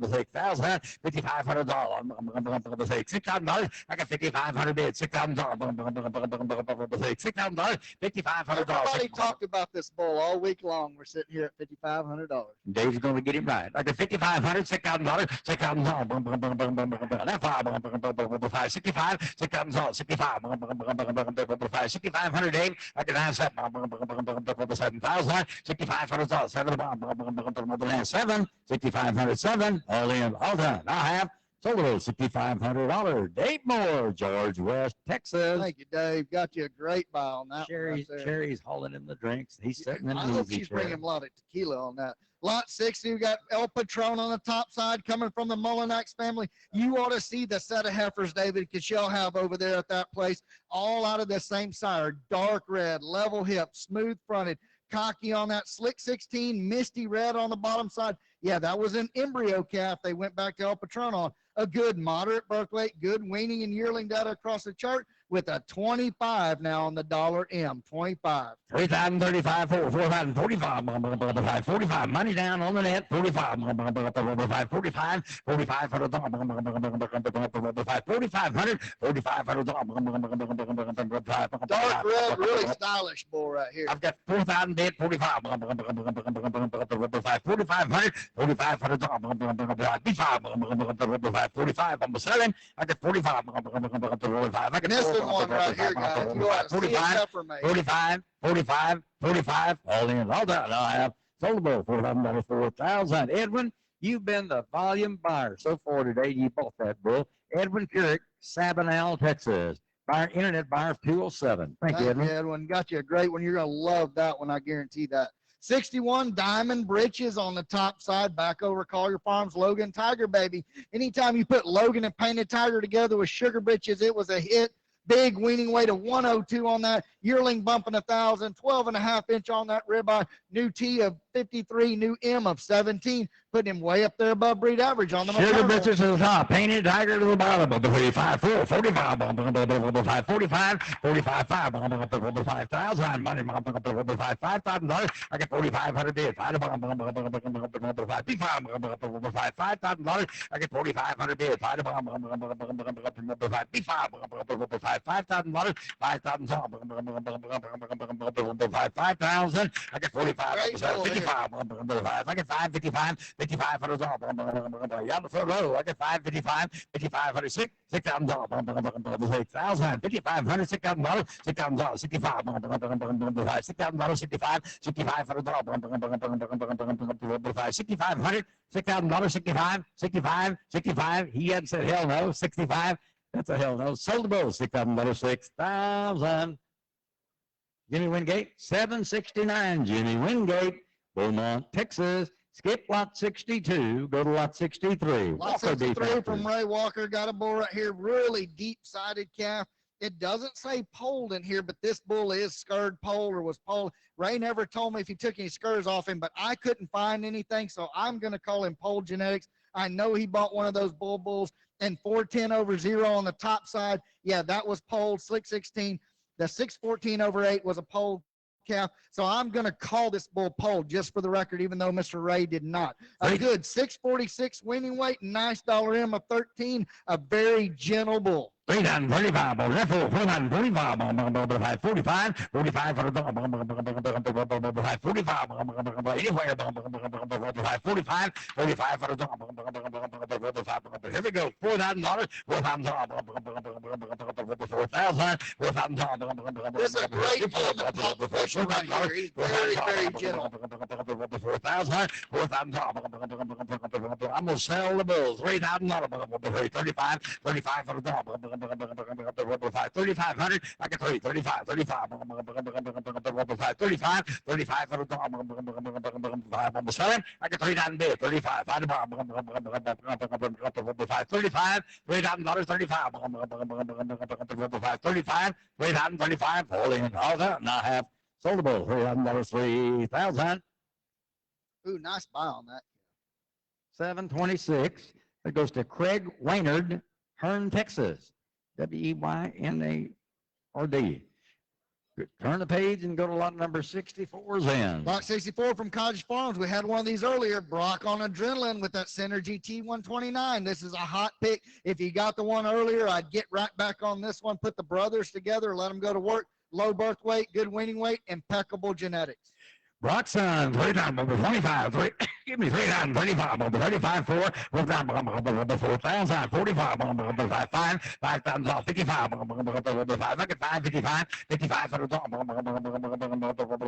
6,000, 5,500, 6,000, I got 5,500 bid, 6,000, $6,000, $5,500. Everybody talked about this bull all week long. We're sitting here at $5,500. Dave's going to get him right. I got $5,500, $6,000, $6,000. That's 65, $6,000, 65, 6,500, Dave. I can have $7,000, $6,500, $7, $6,507, all in, all done. I have sold it $6,500. Dave Moore, George West, Texas. Thank you, Dave. Got you a great buy on that. Sherry's hauling in the drinks. He's sitting in the I hope she's bringing a lot of tequila on that. Lot 60, we got El Patron on the top side coming from the Mullinax family. You ought to see the set of heifers, David, because y'all have over there at that place, all out of the same sire. Dark red, level hip, smooth fronted, cocky on that, slick 16, misty red on the bottom side. Yeah, that was an embryo calf they went back to El Patron on. A good moderate birth weight, good weaning and yearling data across the chart with a 25 now on the dollar M, 25. 3,035, 4,045, 45, money down on the net, 45, 45, 4,500, 4,500, 4,500. Dark red, really stylish bull right here. I've got 4,000 bid, 45, 4,500, 4,500, 45, I'm selling. I got 45, 45. I got this one right here, guys. You ought to see a heifer mate. 45, 45, all in, all done. I have sold the bull, $4,000, 4,000. Edwin, you've been the volume buyer so far today. You bought that bull. Edwin Keurig, Sabinal, Texas. Buyer, internet buyer of 207. Thank you, Edwin. Edwin. Got you a great one. You're going to love that one. I guarantee that. 61 Diamond Britches on the top side, back over Collier Farms, Logan Tiger Baby. Anytime you put Logan and Painted Tiger together with Sugar Britches, it was a hit. Big weaning weight of 102 on that. Yearling bumping 1,000, 12.5 inch on that ribeye. New T of 53, new M of 17. putting him way up there above breed average on the Sugar maternal. Bitches to the top, Painted Tiger to the bottom, 45, 4, 45, 45, 45, 45, 5, 5,000, money, 5, $5,000. I get 4,500 bid, 5, 5, $5,000. I get 4,500 bid, 5, 5, $5,000, 5,000, 5,000. I get 45, 55, I get 555, 55 for the top. Down the front row, I get 555, 55 for the $6,000, 6,000, 5,500, $6,000, $6,000, 65, $6,000, 65, 65 for the top, 6,500, $6,000, 65, 65, 65. He hadn't said hell no, 65. That's a hell no. Sold the bull, $6,000, 6,000. Jimmy Wingate, 769. Jimmy Wingate, Beaumont, Texas. Skip lot 62, go to lot 63. Lot 63 from Ray Walker. Got a bull right here, really deep-sided calf. It doesn't say polled in here, but this bull is scurred polled or was polled. Ray never told me if he took any scurs off him, but I couldn't find anything, so I'm going to call him polled genetics. I know he bought one of those bulls, and 410/0 on the top side. Yeah, that was polled, slick 16. The 614/8 was a polled calf. So I'm going to call this bull polled just for the record, even though Mr. Ray did not. A good 646 winning weight, nice $M of 13, a very gentle bull. 335, 445, 45, 45 for the dog, 45, anywhere, 45, 45 for the dog. Here we go, $4,000, 4,000, 4,000. This is a great bull right here. He's very, very gentle. 4,000, 4,000. I'm going to sell the bulls, $3,000, 35, 35 for the dog. 3,500. I get 35, 35, 35 for the dog. I'm selling. I get 3,000 bid, 35, 35, $3,000, 35, 35, 3,035, all in, all that, and I have sold the bull, $3,000, 3,000. Ooh, nice buy on that. 726. That goes to Craig Waynard, Hearn, Texas. WEYNARD. Turn the page and go to lot number 64's in. Lot 64 from Cottage Farms. We had one of these earlier. Brock on Adrenaline with that Synergy T129. This is a hot pick. If you got the one earlier, I'd get right back on this one. Put the brothers together, let them go to work. Low birth weight, good winning weight, impeccable genetics. Broxton, 3,025, give me 3,035, 35, 4, 4,000, 45, 5,000, 55, 555, 55 for the dog,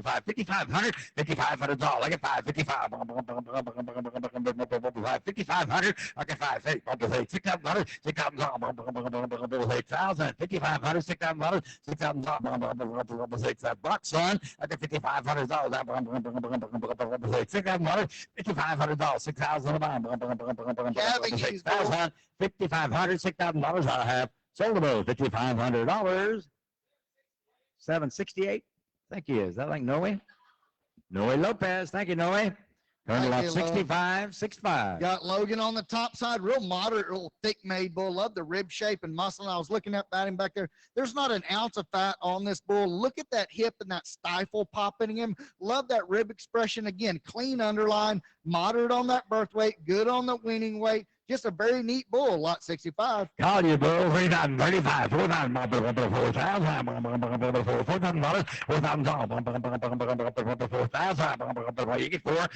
5,500, 55 for the dog, I get 555, 5,500, I get 5, 6,000, 6,000, 5,500, 6,000, 6,000, Broxton, I get $5,500. $6,500, $6,000, $5,500, I have sold about $5,500. 768. Thank you. Is that like Noe? Noe Lopez. Thank you, Noe. Turn to lot 65, 65. Got Logan on the top side, real moderate, real thick-made bull. Love the rib shape and muscle. And I was looking at him back there. There's not an ounce of fat on this bull. Look at that hip and that stifle popping in him. Love that rib expression. Again, clean underline, moderate on that birth weight, good on the weaning weight. Just a very neat bull, lot 65. Call you, bull, 3,035, 4,000, 4,000, you get 4,000,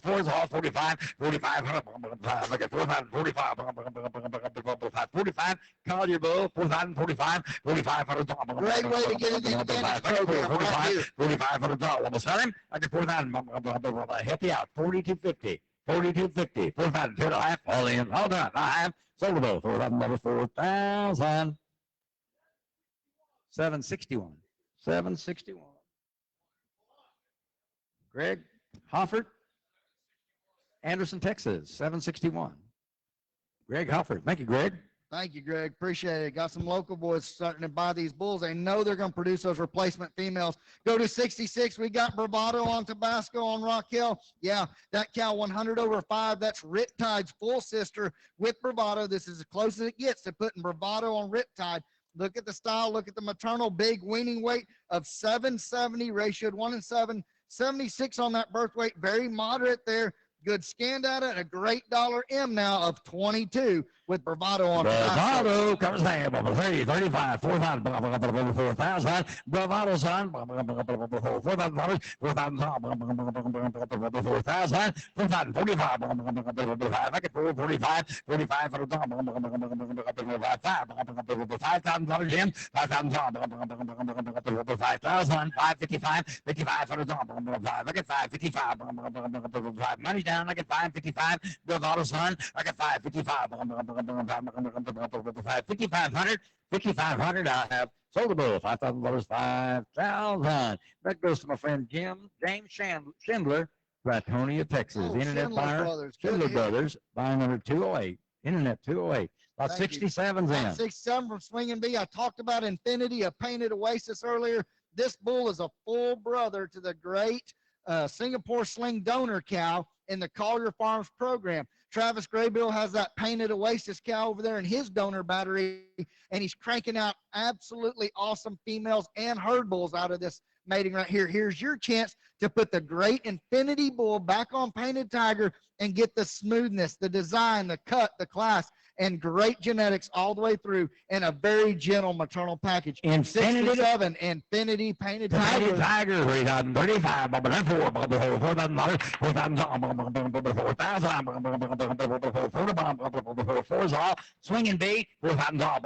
4 is all 45, 45, 45, call your bull, 4,045, 45 for the dog. Great way to get into the advantage program right here. 45 for the dog. Almost sell him. I can 4,000. Help you out. 4,250. 4,250. 4,000. 2.5. All in. All done. I have sold the both. 4,000. 761. 761. Greg Hoffert, Anderson, Texas. 761. Greg Hoffert. Thank you, Greg. Thank you, Greg. Appreciate it. Got some local boys starting to buy these bulls. They know they're going to produce those replacement females. Go to 66. We got Bravado on Tabasco on Rock Hill. Yeah, that cow 100 over 5. That's Riptide's full sister with Bravado. This is as close as it gets to putting Bravado on Riptide. Look at the style. Look at the maternal big weaning weight of 770, ratioed 1-7, 76 on that birth weight. Very moderate there. Good scan data and a great $M now of 22 with Bravado on Bravado comes there, 30, 35, 4,000, 4,000. Bravado's on, $4,000, 4,000, 4,000, 45, I get 45, 45 for the $5,000 Jim, 5,000, 5,000, 555, 55 for the I get 555, money down, I get 555, Bravado's on, I get 555, 5,500, 5,500, I have sold the bull, $5,000, 5,000. That goes to my friend James Schindler, Bratonia, Texas. Oh, Internet Schindler buyer, Brothers. Schindler Brothers, buying number 208, Internet 208. About 67's in. 67 from Swinging Bee. I talked about Infinity, a painted Oasis earlier. This bull is a full brother to the great Singapore Sling donor cow in the Collier Farms program. Travis Graybill has that painted Oasis cow over there in his donor battery, and he's cranking out absolutely awesome females and herd bulls out of this mating right here. Here's your chance to put the great Infinity bull back on Painted Tiger and get the smoothness, the design, the cut, the class, and great genetics all the way through in a very gentle maternal package. Infinity 67 Infinity Painted Tiger. Painted Tiger, 335, $4,000, Swinging Bee, 4,000,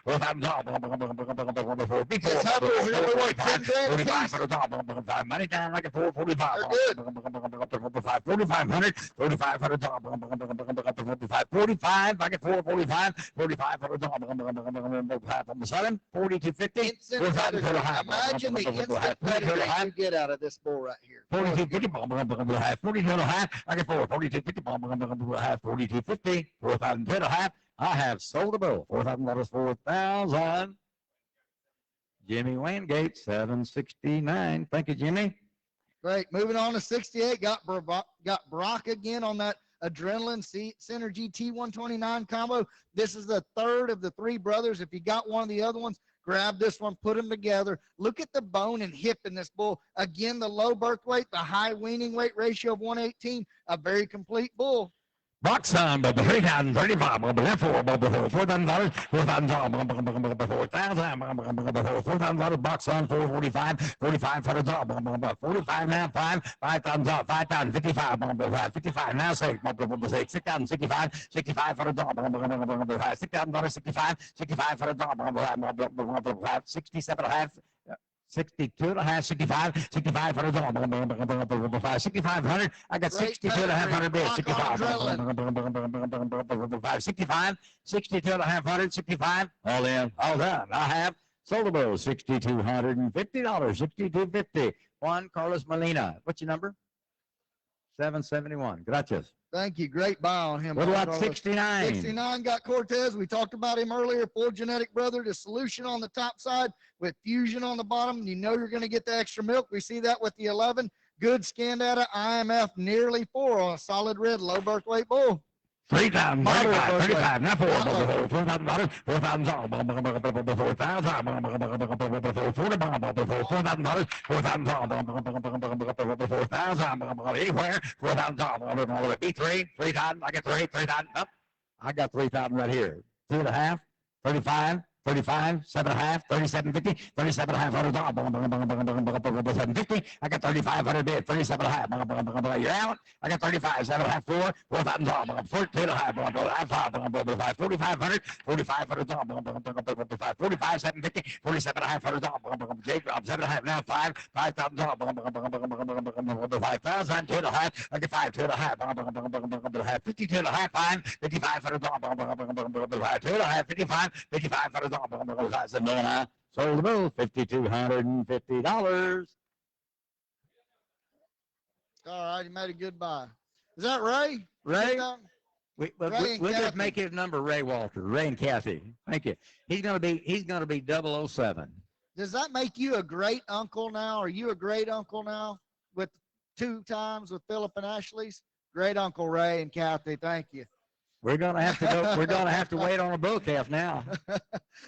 4,000, money down like a 445, 4,500, 4,500, 45, I get 445, 45 for the from the 7, 4250. Imagine the instant pedigree you get out of this bull right here. 4250, 42 I get 4250, 4250, 4,000 I have sold a bull, $4,000, 4,000. Jimmy Wangate, 769. Thank you, Jimmy. Great. Moving on to 68. Got Brock again on that Adrenaline Synergy T129 combo. This is the third of the 3 brothers. If you got one of the other ones, grab this one, put them together. Look at the bone and hip in this bull. Again, the low birth weight, the high weaning weight ratio of 118, a very complete bull. Box on, but the 3,035, but the $4,000, $4,000, $4,000, box on, 445, 45 for the top, 45 now, 5,000, 5,000, 55, 55 now, 6,000, 65, 65 for the top, $6,000, 65, 65 for the top, 67 and a half. 62 and a half, 65, 65 for the dog, 6,500. I got 62 and a half hundred bids, 65, 65, 62 and a half hundred, 65, all in, all done. I have sold the bull, $6,250, $6,250. Juan Carlos Molina, what's your number? 771. Gracias. Thank you. Great buy on him. What about 69? 69 got Cortez. We talked about him earlier. Full genetic brother to Solution on the top side with Fusion on the bottom. You know you're going to get the extra milk. We see that with the 11. Good scan data. IMF nearly 4 on a solid red low birth weight bull. 3,000, 35, not $4,000, $4,000, anywhere, $4,000, B3, 3,000, I get 3,000, up. I got 3,000 right here, 2.5, 35, 35, 7.5, 37.50, 37.5 $750. I got 3,500 bid, 37.5. You're out. I got 35, 7.5, 4, 4,000, 14.5, 4,500, 4,500, 45, 750, 47.5, Jacob, 7.5 now, 5, 5,000, 5,000, 2.5. I get 5, 2.5, 52.5, 5, 5,500, 2.5, 55, 55. Sold the bill, $5,250. All right, he made a good buy. Is that Ray? Ray? Ray and We'll just Kathy. make his number Ray Walter, Ray and Kathy. Thank you. He's gonna be 007. Does that make you a great uncle now? Are you a great uncle now with 2 times with Philip and Ashley's? Great Uncle Ray and Kathy, thank you. We're gonna have to go. We're gonna have to wait on a bull calf now.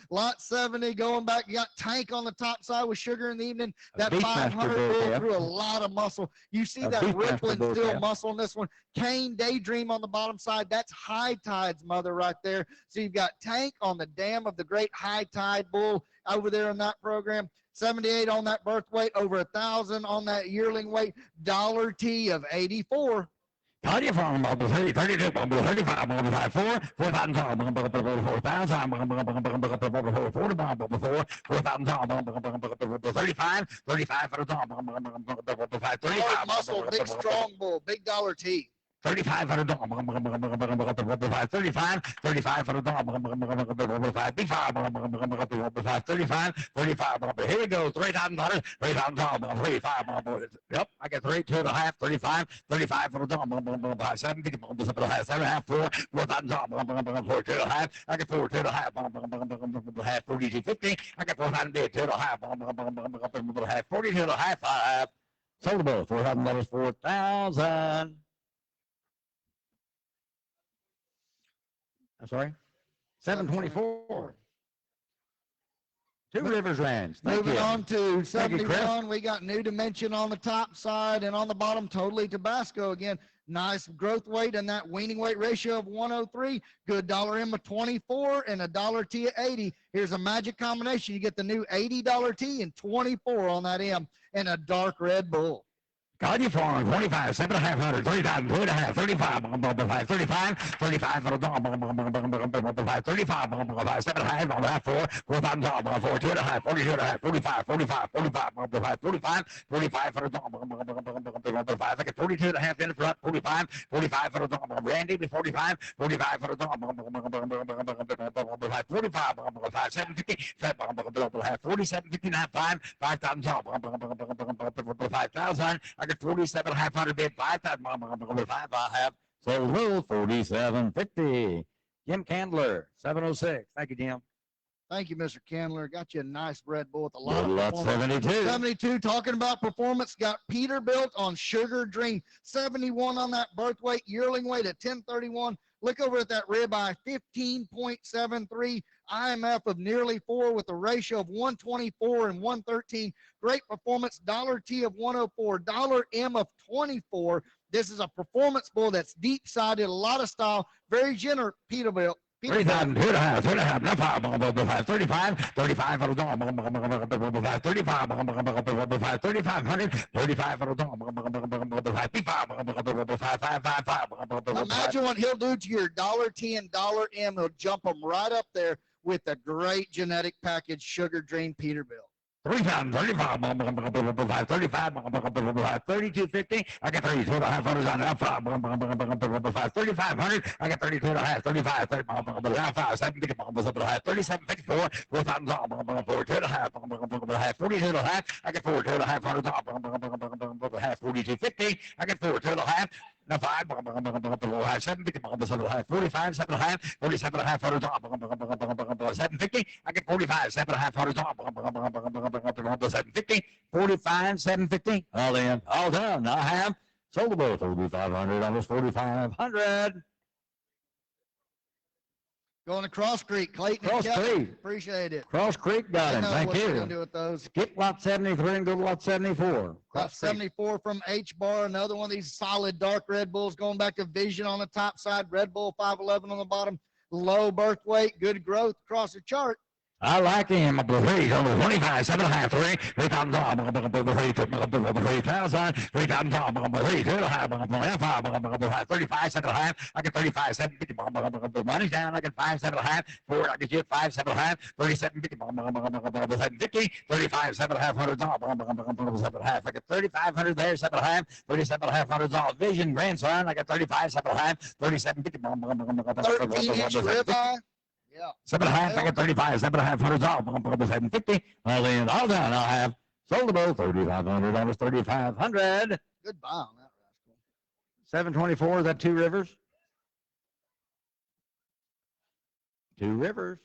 Lot 70 going back. You got Tank on the top side with Sugar in the evening. That Beefmaster 500 bull bull calf. through a lot of muscle. You see A that Beefmaster rippling bull still calf. muscle in this one. Kane Daydream on the bottom side. That's High Tide's mother right there. So you've got Tank on the dam of the great High Tide bull over there in that program. 78 on that birth weight, over 1,000 on that yearling weight. Dollar T of 84. Cardio from 30, 32, 35, 4, 4,000, 4,000, 35, 35 for the top, 35, Muscle, big strong bull, big Dollar T. 35 for the top, 35, 35 for the top, 35, 35. Here we go, $3,000, $3,000, 35. Yep, I got 32.5, 35, 35 for the top, 7, 7.5, 4, 4,000, I got 4.5, 42.50, I got 4,000, 2.5, 42.5, sold the bull, $4,000, 4,000. I'm sorry, 724. Two Rivers Ranch. Thank Moving you. on to Thank you, Chris. 71, we got New Dimension on the top side, and on the bottom, Totally Tabasco again. Nice growth weight and that weaning weight ratio of 103. Good dollar M of 24 and a dollar T at 80. Here's a magic combination. You get the new $80 T and 24 on that M and a dark red bull. Cardio Farm, 25, 7,500, 30,000, 2.5, 35, 35, 35 for the dog, 35, 7.5, 4, 4,000, 4, 2.5, 42.5, 45, 45, 45, 45 for the dog, 5, I get 42.5 in the front, 45, 45 for the dog, Randy, 45, 45 for the dog, 45, 750, 47.59, 5,000, 5,000. I get 47,500 bid, 5,000, I have. So low, 47.50. Jim Candler, 706. Thank you, Jim. Thank you, Mr. Candler. Got you a nice red bull with a lot Good of luck, performance. 72. 72, talking about performance, got Peterbilt on Sugar Dream. 71 on that birth weight, yearling weight at 1031. Look over at that ribeye, 15.73, IMF of nearly 4 with a ratio of 124 and 113. Great performance, dollar T of 104, dollar M of 24. This is a performance bull that's deep-sided, a lot of style, very generous, Peterbilt. 3,000, 2.5, no problem, 35, 35 for the dog, 35, 3,500, 35 for the dog, 5. Imagine what he'll do to your dollar T and dollar M. He'll jump them right up there with a great genetic package, Sugar Dream Peterbilt. 3,000, 35, 32.50. I got 32.5 on that 3,500. I got 32.5, 35, 37.54, 4,000, 42.5, 42.5. I got 42.5, 42.50. I got 42.5. Now 5, 7, 45, 7.5, 47.5 for the top, 750. I get 45, 7.5 for the top, 750, 45, 750. All in, all done. I have sold the boat, 3,500, almost 4,500. Going to Cross Creek, Clayton. Cross Creek. Appreciate it. Cross Creek got him. Thank What we're gonna you. do with those. Skip lot 73 and go to lot 74. Lot Cross Creek. 74 from H-Bar, another one of these solid dark red bulls going back to Vision on the top side, Red Bull 511 on the bottom, low birth weight, good growth across the chart. I like him. 25, 7.5, 3,000, 3,000, 35, 7.5. I get 35, 750. Money's down. I get 5, 7.5. 4, I get you 5, 7.5. 37.50. 750. 35, 7.5 $7.5. I get 3,500 there. 7.5. 37.5 Vision grandson. I get 35, 7.5. 37.50. 13-inch ribeye. Yeah. 7.5, I got 35, 7.5 750. All in, all done. I'll have sold the boat, 3,500, almost 3,500. Good buy on that rascal. 724, is that Two Rivers? Two Rivers,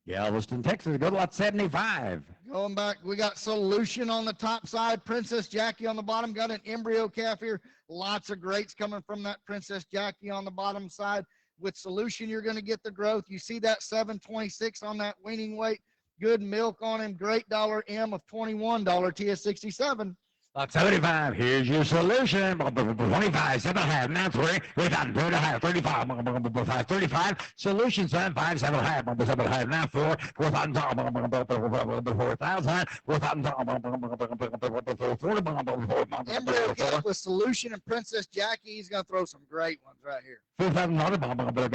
Galveston, Texas. Go to lot 75. Going back, we got Solution on the top side, Princess Jackie on the bottom. Got an embryo calf here. Lots of greats coming from that Princess Jackie on the bottom side. With Solution, you're going to get the growth. You see that 726 on that weaning weight. Good milk on him. Great $M of $21 TS67. Lot 75, here's your Solution. 25, 7.5, now 3, 3,500, 35, 35. Solution 7.5, 7.5, 7.5, now 4, 4,000, 4,000, 4,000. Embryo calf with Solution and Princess Jackie. He's going to throw some great ones right here. 4,000,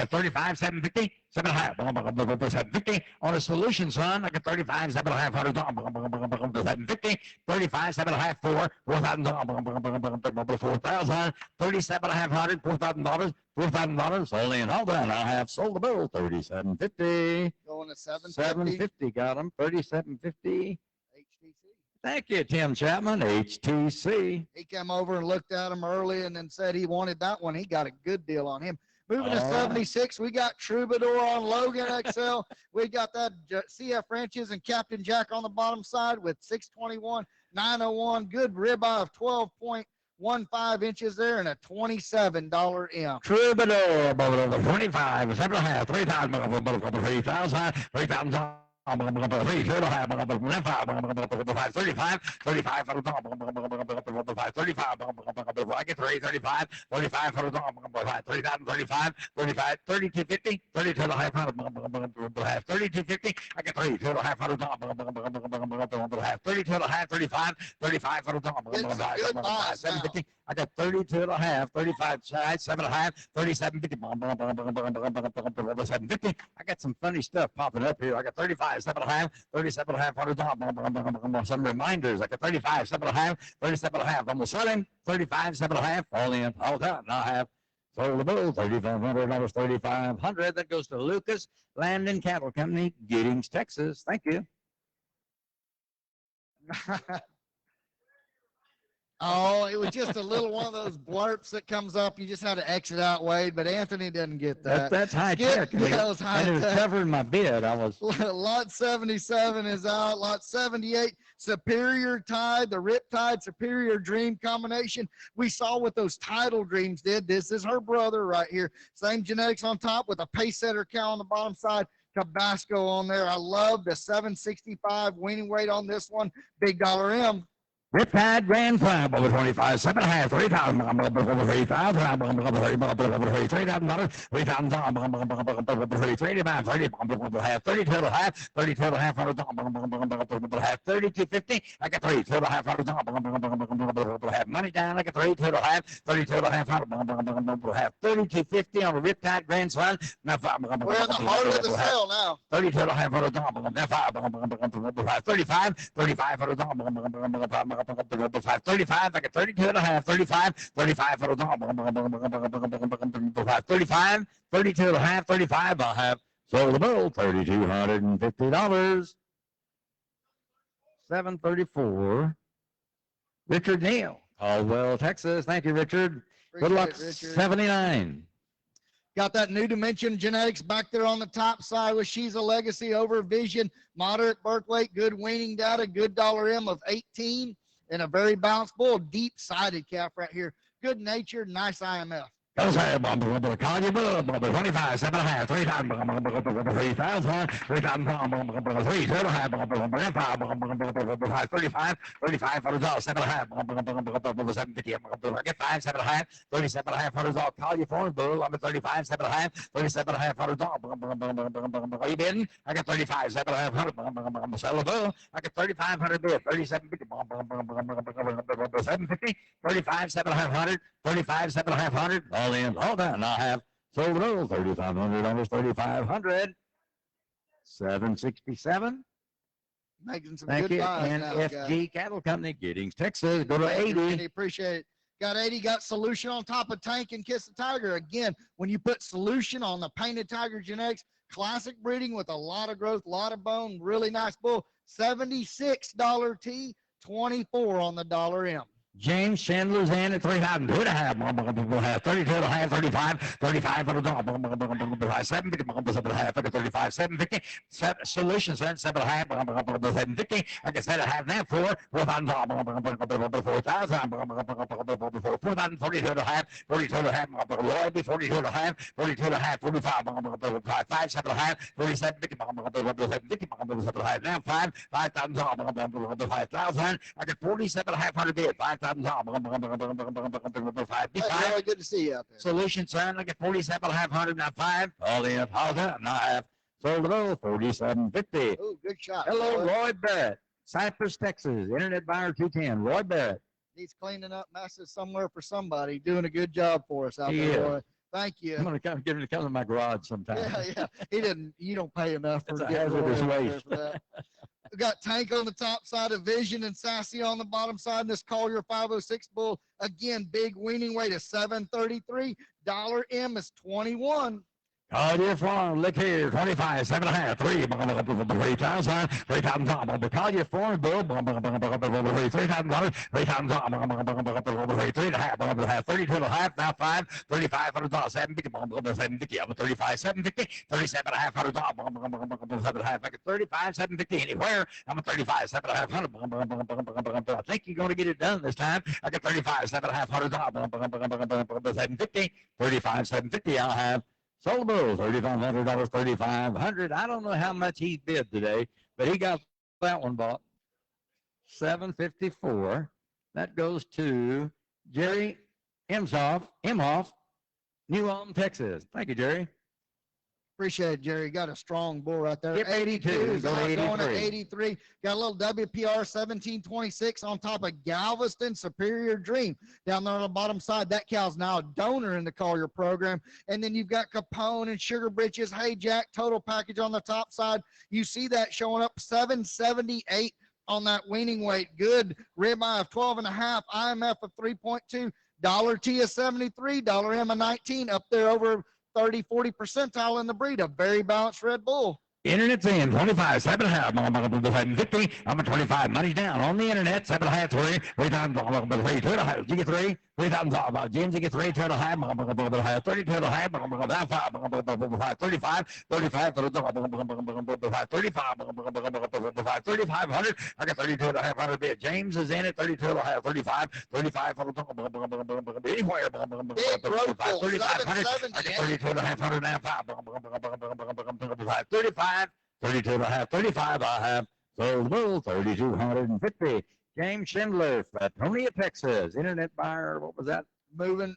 35, 750, 7.5, 750. On a Solution, son, I got 35, 7.5, 750, 35, 7.5, 4, 4,000, 4,000, 37,500, $4,000, $4,000. Only in all done. I have sold the bill, 37.50. Going to 750. 750, got him, 37.50. HTC. Thank you, Tim Chapman, HTC. He came over and looked at him early and then said he wanted that one. He got a good deal on him. Moving to All 76, we got Troubadour on Logan XL. We got that CF Ranches and Captain Jack on the bottom side with 621, 901. Good ribeye of 12.15 inches there and a $27 M. Troubadour, 25, 7.5, 3,000, 3,000, 3,000. 35, 35, 35, I get 35, 35, 3,035, 35, 3250, 32.5, 3250, I get 32.5, 32.5, 35, 35, 750, I got 32.5, 35 side, 7.5, 3750, 750. I got some funny stuff popping up here. I got 35, 7.5, 37.5, some reminders. I got 35, 7.5, 37.5. I'm selling 35, 7.5, all in, all done. I have sold the bull, $3,500, 3,500. That goes to Lucas Land and Cattle Company, Giddings, Texas. Thank you. Oh, it was just a little one of those blurps that comes up. You just had to exit out, Wade, but Anthony doesn't get that. That's high tech. Yeah, that was high and it was tech. covering my bid. I was. Lot 77 is out. Lot 78, Superior Tide, the Riptide Superior Dream combination. We saw what those Tidal Dreams did. This is her brother right here. Same genetics on top with a pace setter cow on the bottom side. Tabasco on there. I love the 765 weaning weight on this one. Big $M. Riptide Grand Prix, over 25, 7.5, 3,000, 3,000, 3,000, 32.50. I got 32.5. Money down. I got 32.5, 32.50 on a Riptide Grand Slam. We're in the heart of the sale now. 32.5, 35, 35, 35, I got 32.5, 35, 35, 35, 32.5, 35, I'll have sold the bill, $3,250. 734. Richard Neal, Caldwell, Texas. Thank you, Richard. Good luck, Appreciate it, Richard. 79. Got that New Dimension genetics back there on the top side with She's a Legacy over Vision, moderate birth weight, good weaning data, good $M of 18, and a very balanced bull, deep-sided calf right here. Good natured, nice IMF. Goes ahead, call you bill, 25, 7.5, 3,000, 3,000, 35, 35, $100, 7.5, 750, I get 5, 7.5, 37.5, call you for it, bull, I'm at 35, 7.5, 37.5, are you bidding? I got 35, 7.5, I'm sell a bull, I got 3,500 bid, 37.50, 750, 35, 7.5, 35, 7.5, all in, all done. I have sold the bill, $3,500, 3,500, 767. Making some Thank good you. buys And now, guys. FG Cattle Company, Giddings, Texas. Go to Thank you, 80. Randy. Appreciate it. Got 80, got Solution on top of Tank and Kiss the Tiger. Again, when you put Solution on the Painted Tiger genetics, classic breeding with a lot of growth, a lot of bone, really nice bull. $76 T, 24 on the $M. James Chandler's in at 3,000. 2.5. 32.5. 35. 35 for the dog. 750. 35. 750. Solutions then 7.5. 750. I can set a half now for 4,000. 4,000. 4,000. 42.5. 42.5. Loyalty 42.5. 42.5. 45. 5. 7.5. 47. 50. 7.5. Now 5. 5,000. 5,000. I get 47.5 bid. 5,000. Really good to see you out there. Solution sign. I get 47.5. Now 5. All in. All done. Now I have sold it all. 47.50. Oh, good shot. Hello, Roy Barrett. Cypress, Texas. Internet buyer 210. Roy Barrett. He's cleaning up messes somewhere for somebody. Doing a good job for us out there, Roy. Thank you. I'm going to get him to come to my garage sometime. Yeah. You don't pay enough for It's a getting hazardous Roy over there waste. for that. We got Tank on the top side of Vision and Sassy on the bottom side. And this Collier 506 bull, again, big weaning weight of 733. Dollar M is 21. Collier Farm, look here, 25, 7.5, 3, 3,000, 3,000, Collier Farm, bill, 3,000, 3,500, 32.5, now 5, 3,500, 750, I'm 35, 750, 37.500, 7.5, 35, 750, anywhere, I'm a 35, 7.500, I think you're going to get it done this time. I got 35, 7.500, 750, 35, 750, I'll have. Sold Bulls, $3,500, 3,500. I don't know how much he bid today, but he got that one bought. $754. That goes to Jerry Imhoff, New Ulm, Texas. Thank you, Jerry. Appreciate it, Jerry. Got a strong bull right there. Yep, 82. is Go to out going to 83. 83. Got a little WPR 1726 on top of Galveston Superior Dream down there on the bottom side. That cow's now a donor in the Collier program. And then you've got Capone and Sugar Britches, Hey Jack, total package on the top side. You see that showing up 778 on that weaning weight. Good ribeye of 12.5, IMF of 3.2, dollar T of 73, dollar M of 19, up there over 30, 40 percentile in the breed. A very balanced red bull. Internet's in, 25, 7.5, 50. I'm at 25, money down on the internet, 7.5, 3, 3,000, 2.5, you get 3, 3,000, James, you get 3, 2.5, 32.5, 5, 35, 35, 35, 3,500, I got 32.5 bid. James is in at 32.5, 35, 35, anywhere, Big growth bull, 3,500, I get 32.5 now, 5, 35, 32.5, 35, I have sold the bull, 3,250. James Schindler, Flatonia, Texas. Internet buyer, what was that? Moving.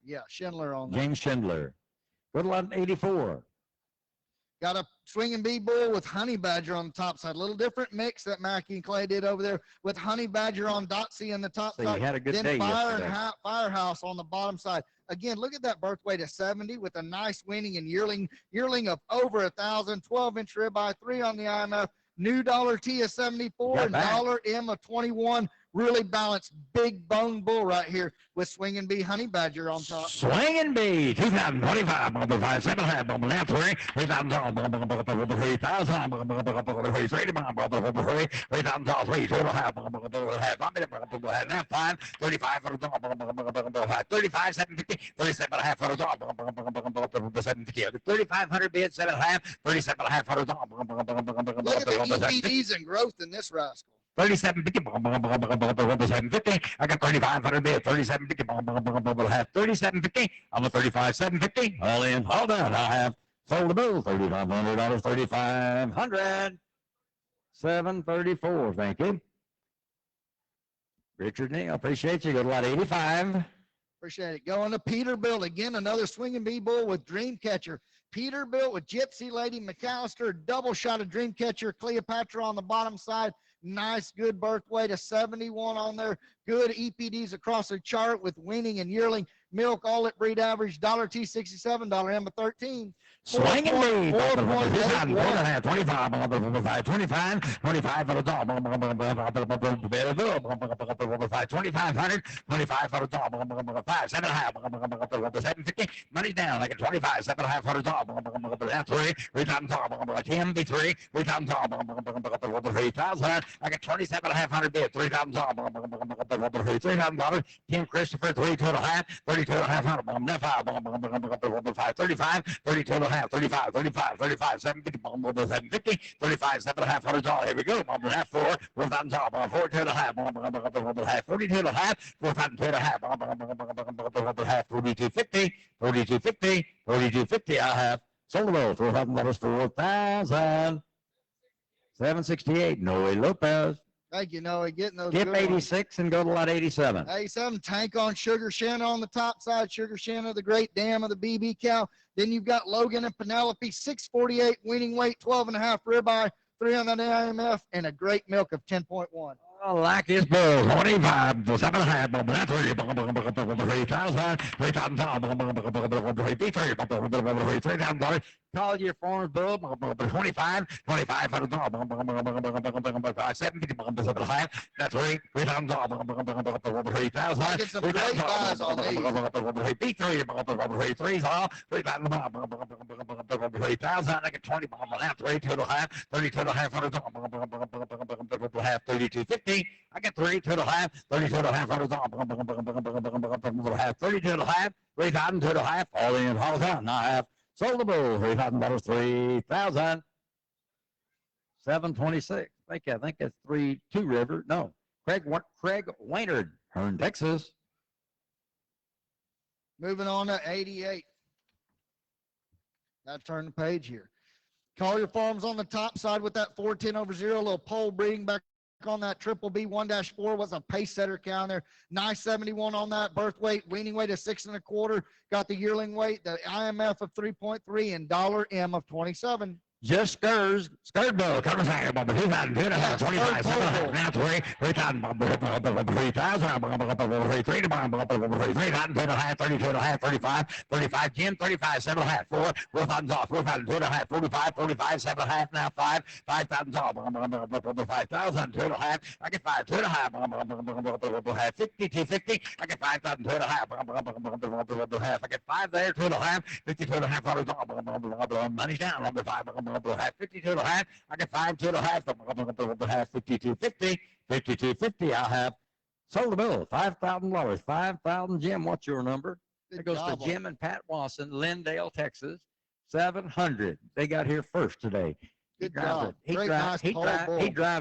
Yeah, Schindler on that. James Schindler. Good luck, 84. Got a swinging bee bull with honey badger on the top side. A little different mix that Mackie and Clay did over there with honey badger on Dotsy on the top So side. you had a good Then day yesterday. Firehouse on the bottom side. Again, look at that birth weight of 70 with a nice weaning and yearling of over 1,000, 12-inch ribeye, 3 on the IMF, new dollar T of 74, and dollar M of 21. Really balanced, big bone bull right here with swinging bee honey badger on top. Swinging bee, 2025, 7.5, now 3, 3,000, 3,000, 3,000, now 5, 35, 35, 750, 37.5, 3,500 bid, 7.5, 37.5. Look at the EPDs and growth in this rascal. 3750, I got 3,500 bid, 3750, have 3750, I'm a 35,750, all in, all done. I have sold the bull, $3,500, 3,500, 734, thank you. Richard Neal, appreciate you, good lot 85. Appreciate it. Going to Peterbilt again, another swinging bee bull with Dreamcatcher. Peterbilt with Gypsy Lady McAllister, double shot of Dreamcatcher, Cleopatra on the bottom side. Nice, good birth weight of 71 on there. Good EPDs across the chart with weaning and yearling. Milk all at breed average, dollar T 67, dollar M of 13. Swinging bee, 4.81. 25 for the dog, 2,500, 25 for the dog, 5, 7.5, 750, money down, I get 25, 7.5 for the dog, 3, 3,000, 10, B3, 3,000, 3,000, I get 27.500 bid, 3,000, $3,000. Tim Christopher, 32.5, 32.5 hundred. Net 5, 35, 32.5, 35, 35, 35, 750, 750, 35, 7.5 hundred. Here we go. Half 4, 4,000 top, 42.5, 42.5, 4,002.5, half 42.50, 42.50, 42.50. I have sold the bill. $4,000, 4,768. Noe Lopez. Thank you, Noah. Getting those Skip good ones. 86 and go to lot 87. 87, Tank on Sugar Shanna on the top side. Sugar Shanna, the great dam of the BB cow. Then you've got Logan and Penelope, 648 winning weight, 12.5 ribeye, 3 on the IMF, and a great milk of 10.1. I like his bill. 25, 7.5, that's 3,000, 3,000. Call your farm bill. 25, 25, 750, that's 3,000. Get some great buys on these. B3, 3's all 3,000. I get 20 on that, 32.5, 32.5, 32.50. I get 32.5, 32.5, 32.5, 3,002.5, all in, all down. I have sold the bull, $3,000, 3,726. I think it's 2 River. No, Craig Waynard, Hearn, Texas. Moving on to 88. Gotta turn the page here. Collier Farms on the top side with that 410/0, a little pole breeding back on that triple B 1-4 was a pace setter cow there. Nice 71 on that birth weight, weaning weight of 6 1/4. Got the yearling weight, the IMF of 3.3 and $M of 27. Just skirred bill, cover fire, 2,000, 25, 7, now 3,000, 3,000, 32.5, 35, 35, Jim, 35, 7.5, 4, 4,000 off, 4,000, 2.5, 45, 45, 7.5, now 5, 5,000 off, 5,000, 2.5, I get 5, 2.5, 52.50, I get 5,000, 2.5, I get 5 there, 2.5, 52.5, money's down, number 5, 52.5, I get 5, 2.5, 52.50, 52.50, I have sold the bill, $5,000, 5,000, Jim, what's your number? It goes to Jim and Pat Wasson, Lindale, Texas, 700. They got here first today. Good job. He drives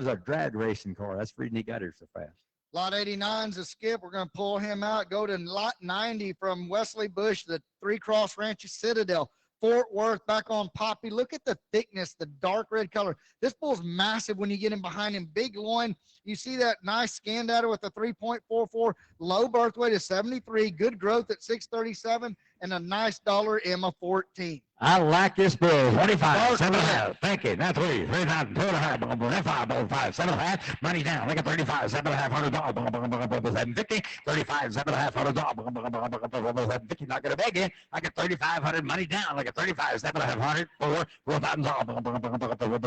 a drag racing car. That's the reason he got here so fast. Lot 89's a skip. We're going to pull him out. Go to lot 90 from Wesley Bush, the Three Cross Ranches Citadel. Fort Worth back on Poppy. Look at the thickness, the dark red color. This bull's massive when you get him behind him. Big loin. You see that nice scan data with a 3.44. Low birth weight of 73. Good growth at 637 and a nice $M of 14. I like this bill. 25, 7.5. Thank you. Now 3, 3,000, 2.5, 5, 7.5. Money down. Look at 35, 7.5 $750. 35, 7.5 $750. Not gonna beg you. I get 3,500. Money down. Look at 35, 7.5 4,000.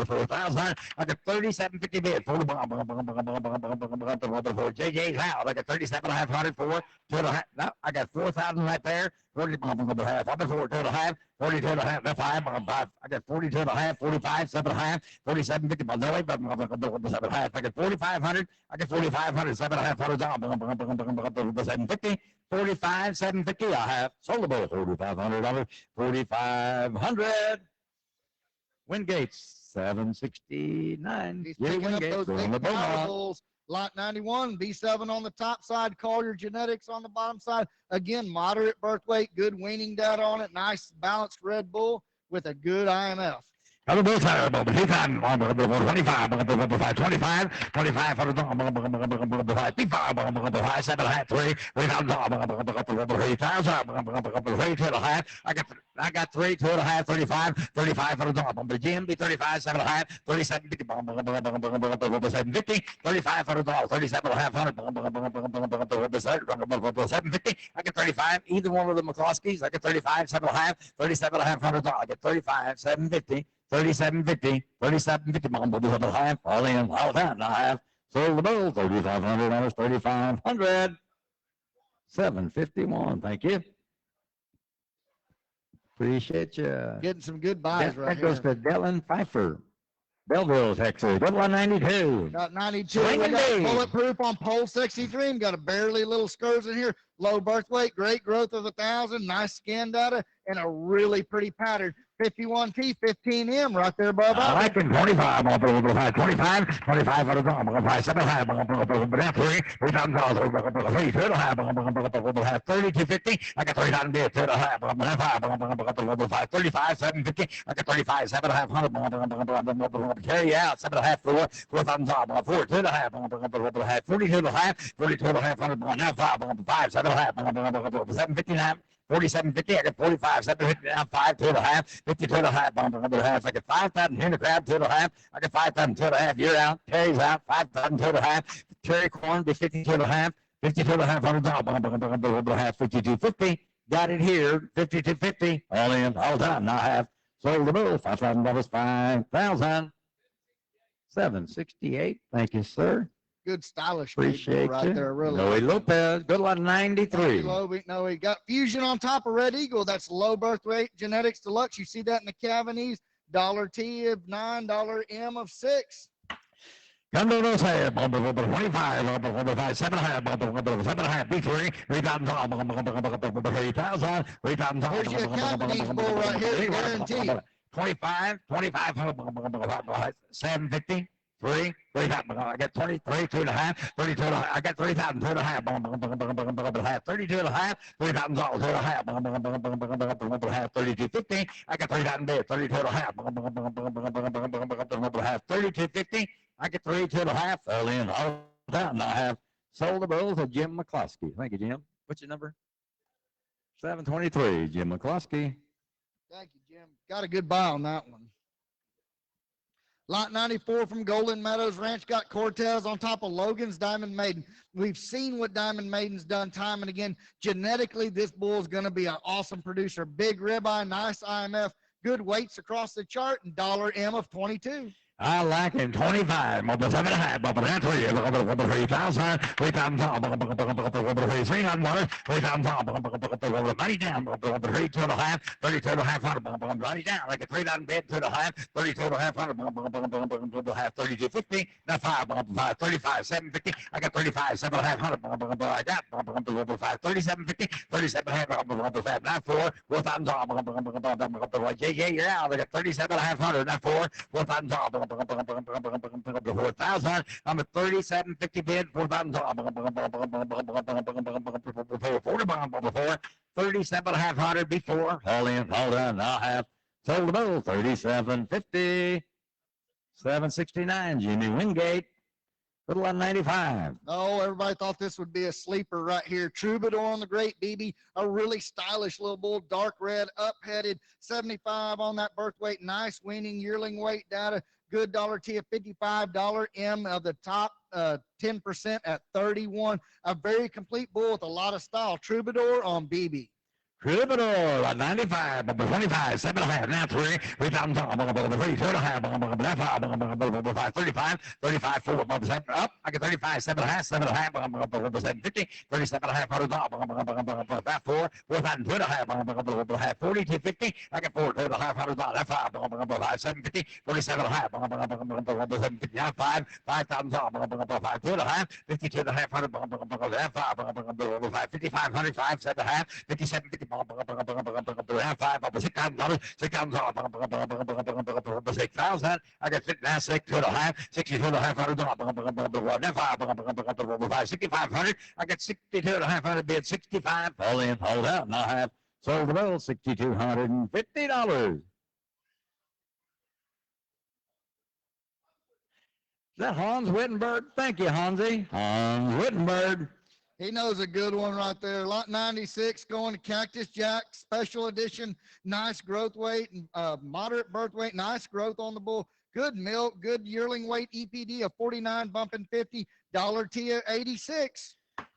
4,000. I get 37.50 bid. For JJ's out. I got 37.5 for 2.5. No, I got 4,000 right there. 40.5. I'm at 4.5. 42.5. That's 5. I got 42.5. 45. 7.5. 47.50. No way, but 7.5. I get 4,500. I get 4,500. 7.5 750. 45. 750. I have sold the bull. $4,500. 4,500. Wingates 769. He's picking up those big power bulls. Lot 91, B7 on the top side, Collier Genetics on the bottom side. Again, moderate birth weight, good weaning data on it, nice balanced red bull with a good IMF. Other bull tire, 25, 25, 25, 25, I got 3, 2.5, 35, 35 for the dog. But Jim, be 35, 7.5, 37, 50, 35 for the dog, 37.5, 750. I get 35. Either one of the McCloskeys, I get 35, 7.5, 37.5 for the dog. I get 35, 750. 37.50, 37.50, all in, all down. I have sold the bill, $3,500, 3,500, 751. Thank you. Appreciate you. Getting some good buys right here. That goes to Dylan Pfeiffer. Belleville, Texas. Good one, 92. Got 92. Swing We and got Dave. bulletproof on pole sexy dream. Got a barely little scurs in here. Low birth weight, great growth of 1,000. Nice skin data and a really pretty pattern. 51T, 15M right there above. I like it. 25. 25. 25 for the drum. 75. 3. 3 to the half. 30 to 50. I got 39 bid to the half. 5. 35. 750. I got 35. 7,500. Carry out. 7.5. 4,000. 4 to the half. 40 to the half. 40 to the half. 100. 5. 7.5. 759. 47.50. I got 45. 750. 5 to the half. 50 to the half. I got 5,000 here to grab to the half. I got 5,000 to the half. You're out. Terry's out. 5,000 to the half. Cherry corn be 50 to the half. 50 to the half. 100. 52.50. Got it here. 52.50. All in. All done. Now half. Sold the bill. $5,000. 5,000. 768. Thank you, sir. Good stylish Appreciate right you. there. Really. Noe Lopez. Good luck. 93. No, he got fusion on top of Red Eagle. That's low birth weight genetics deluxe. You see that in the Cavanese. $T of 9, $M of 6. Come to those head, 25, 7.5, 7.5, B3, 3,000, 3,000, Here's your Cavanese bull right here, guaranteed. 25, 750. 3, I got 23, 2.5, 32 and a half. I got 3,000, 2.5, 32 and a half, 3,000 all, 2.5, 32.50. I got 3,000 bid, 32 and a half, 32.50. I get 32 and a half. All in, all down. I have sold the bills of Jim McCloskey. Thank you, Jim. What's your number? 723, Jim McCloskey. Thank you, Jim. Got a good buy on that one. Lot 94 from Golden Meadows Ranch got Cortez on top of Logan's Diamond Maiden. We've seen what Diamond Maiden's done time and again. Genetically, this bull is going to be an awesome producer. Big ribeye, nice IMF, good weights across the chart, and $M of 22. I like him 25, 7.5, 3,000, 3,000, 3,000, money down, 32 and a half, 32 and a half, money down, like a 3,000 bid to the half, 32 and a half, 32.50, now 5, 35, 750, I got 35, 7.5, I got 37.50, 37.5, now 4, 4,000, yeah, you're out, I got 37.5, now 4, 4,000, 4,000. I'm at 37.50 bid. 4,000. 37.500 before. All in, all done. I'll have sold the bill. 37.50. 769. Jimmy Wingate. Little 195. Oh, everybody thought this would be a sleeper right here. Troubadour on the Great BB, a really stylish little bull, dark red, up-headed, 75 on that birth weight, nice weaning yearling weight data, good $T of 55, $M of the top 10% at 31. A very complete bull with a lot of style. Troubadour on BB. Troubadour, 95, 25, 7.5, now 3, 3,000, 3, 2.5, 35, 35, 4, up. I get 35, 7.5, 7.5, 37.5, 4, 4,000, 2.5, 40 to 50. I get 4, 2.5, 5, 750, 47.5, now 5, 5,000, 5, 2.5, 52.5, 5,500, 5, 7.5, 57.50. 5, $6,000, 6,000. I got 59, 6, 2.5, 62.5, 6,500. I got 62.5 bid, 65. All in, hold out, and I have sold the bill, $6,250. Is that Hans Wittenberg? Thank you, Hansi. Hans Wittenberg. He knows a good one right there. Lot 96 going to Cactus Jack, special edition, nice growth weight, moderate birth weight, nice growth on the bull, good milk, good yearling weight, EPD of 49, bumping 50, $T of 86.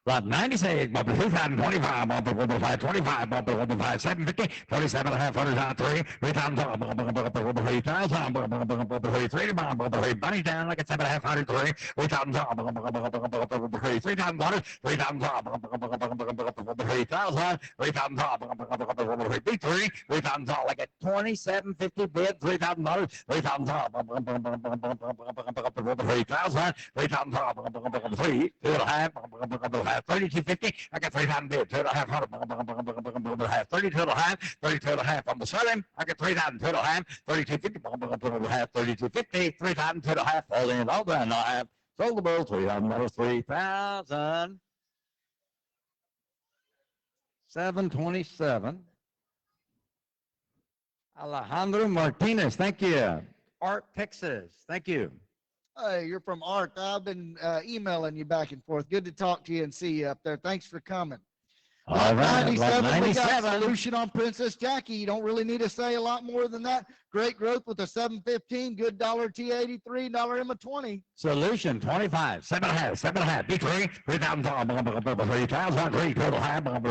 Lot 96, bumper 2025, bumper 525, bumper 750, 27,500 on 3, 3,000, bumper 3,000, bumper 3, bumper bunny down like a 7,500, 3, 3,000, bumper 3, 3,000, 3,000, bumper 3,000, 3,000, bumper 3, 3,000, like a 2750 bid, $3,000, 3,000, bumper 3,000, 3,000, 3, 2.5, 3250. I got 3,000 bid, 2.5, 32 and a half on the selling. I got 3,000, 2.5, 3250, 3250, 3,000, 2.5, all in, all done. I have sold the bill, 3,000, 3,000, 727. Alejandro Martinez, thank you. Art, Texas, thank you. Hey, you're from Art. I've been emailing you back and forth. Good to talk to you and see you up there. Thanks for coming. All right, 97, we got 97. solution on Princess Jackie. You don't really need to say a lot more than that. Great growth with a 715, good dollar T83, $1.20. Solution 25, 7.5, 7.5, B3, 3,000, 3,000, 3, total high, 5,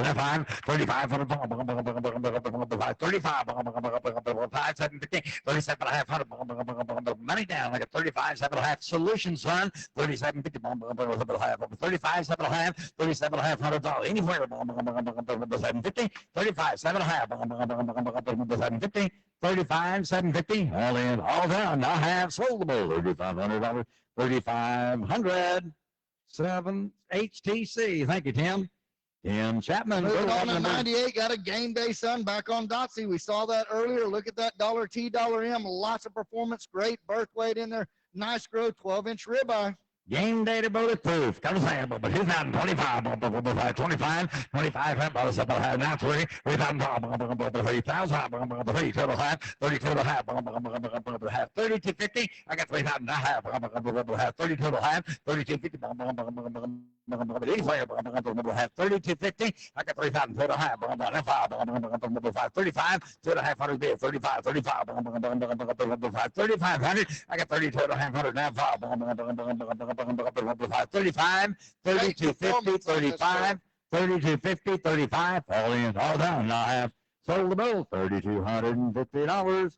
35, 35, 5, 750, 37.5, money down like a 35, 7.5, solution, son, 3750, 35, 7.5, 37.5, anywhere, 750, 35, 7.5, 750, 35, 750, all in, all down. I have sold the bull, $3,500, 3,500, 7 HTC. Thank you, Tim. Tim Chapman. Moving on to 98, got a game day, son, back on Dotsy. We saw that earlier. Look at that dollar T, dollar M. Lots of performance, great birth weight in there. Nice growth, 12-inch ribeye. Game day to bulletproof. Comes in, but 2025, 25, 25, now 3, 3,000, 3,000, 3, total half, 32 and a half, 3250. I got 3,000 and a half, 30 total half, 3250, have 3250. I got 3,000 total half, 35, 2.5 bid, 35, 3,500. I got 30 total half, 100 now, 35, 3250, 35, 3250, 35, all in, all down. I have sold the bill, $3,250,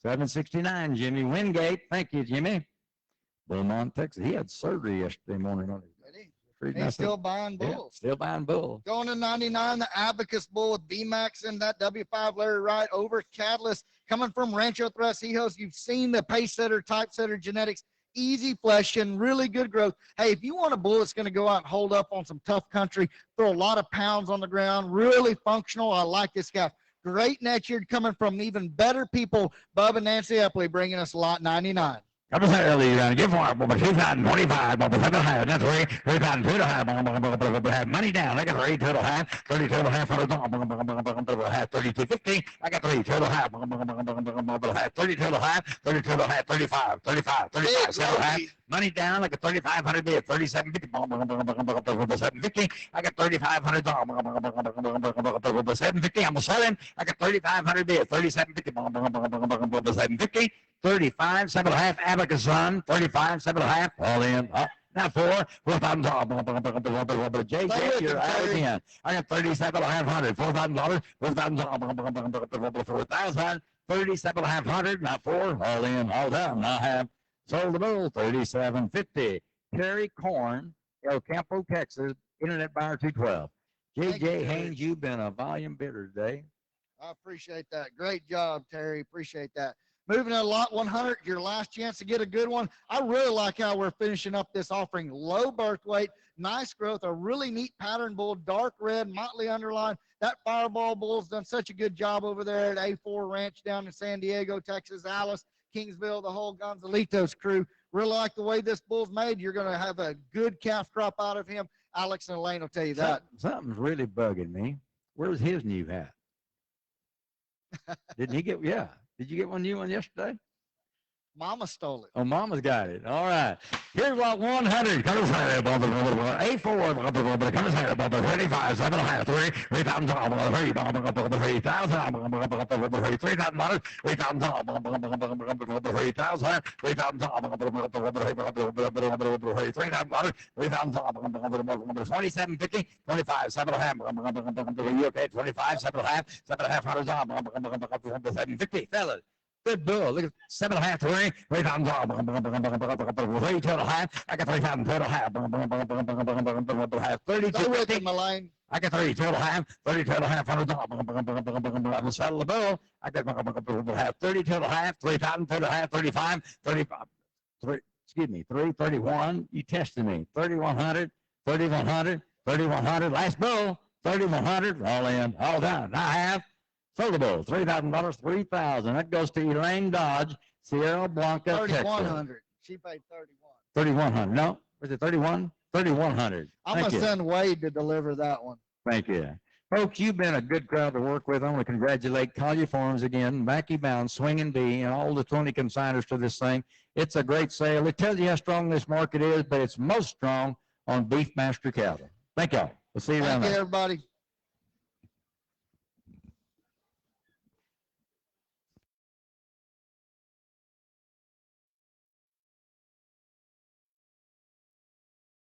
769. Jimmy Wingate, thank you, Jimmy. Beaumont, Texas. He had surgery yesterday morning on his. He's still buying bulls. Yeah, still buying bulls. Going to 99, the Abacus bull with B-Max in that W5 Larry Wright over Catalyst coming from Rancho Tres Hijos. You've seen the pace setter, type setter genetics, easy flesh and really good growth. Hey, if you want a bull that's going to go out and hold up on some tough country, throw a lot of pounds on the ground, really functional, I like this guy. Great neck year coming from even better people. Bub and Nancy Epley bringing us lot 99. Come on, early, give for it, but 2,025, but 7.5, that's 3,250, have money down, I got 3, 2.5, 30, 2.5, 3250, I got 3, 2.5, 30, 2.5, 30, 2.5, 35, 7.5, money down like a 3,500 bid, 3750, 750, I got 3,500, 750, I'm selling, I got 3,500 bid, 3750, 750, 35, 7.5, Abacus Run, 35, 7.5, all in, up. Now 4,000, JJ, you're out again. I got 37,500, $4,000, 4,000, 37,500, now 4, all in, all down. I have sold the bull, 3750. Terry Corn, El Campo, Texas, Internet Buyer 212. JJ Haynes, you've been a volume bidder today. I appreciate that. Great job, Terry. Appreciate that. Moving to lot 100, your last chance to get a good one. I really like how we're finishing up this offering. Low birth weight, nice growth, a really neat pattern bull, dark red, motley underline. That Fireball bull's done such a good job over there at A4 Ranch down in San Diego, Texas, Alice, Kingsville, the whole Gonzalitos crew. Really like the way this bull's made. You're going to have a good calf crop out of him. Alex and Elaine will tell you that. Something's really bugging me. Where's his new hat? Didn't he get, yeah. Did you get one new one yesterday? Mama stole it. Oh, Mama's got it. All right. Here's lot 100. Come here, Bubba. 84. Bubba. Come here, Bubba. 35. 7.5. 3. 3,000. 3. 3,000. 3,000. 3,000. 3,000. 27.50. 25. 7.5. You okay? 25. 7.5. 7.5. 750. Fellas. Good bull. Look at 7.5 to 3. 3,000. 32.5. I got 3,000. 2.5. 32. Go with it, Malane. I got 32.5. 32.5. I'm saddle the bull. I got 32.5. 3,000. 2.5. 35. 35. 3. Excuse me. 331. You tested me. 3,100. 3,100. 3,100. Last bull. 3,100. All in. All done. I have. Sold the bull, $3,000, 3,000. That goes to Elaine Dodge, Sierra Blanca, Texas. 3,100. She paid 31. 3,100. No, was it 31? 3,100. I'm Thank gonna you. send Wade to deliver that one. Thank you. Folks, you've been a good crowd to work with. I want to congratulate Collier Farms again, Mackie Bound, Swinging Bee, and all the 20 consigners to this thing. It's a great sale. It tells you how strong this market is, but it's most strong on Beefmaster cattle. Thank y'all. We'll see you around Thank you, there. everybody.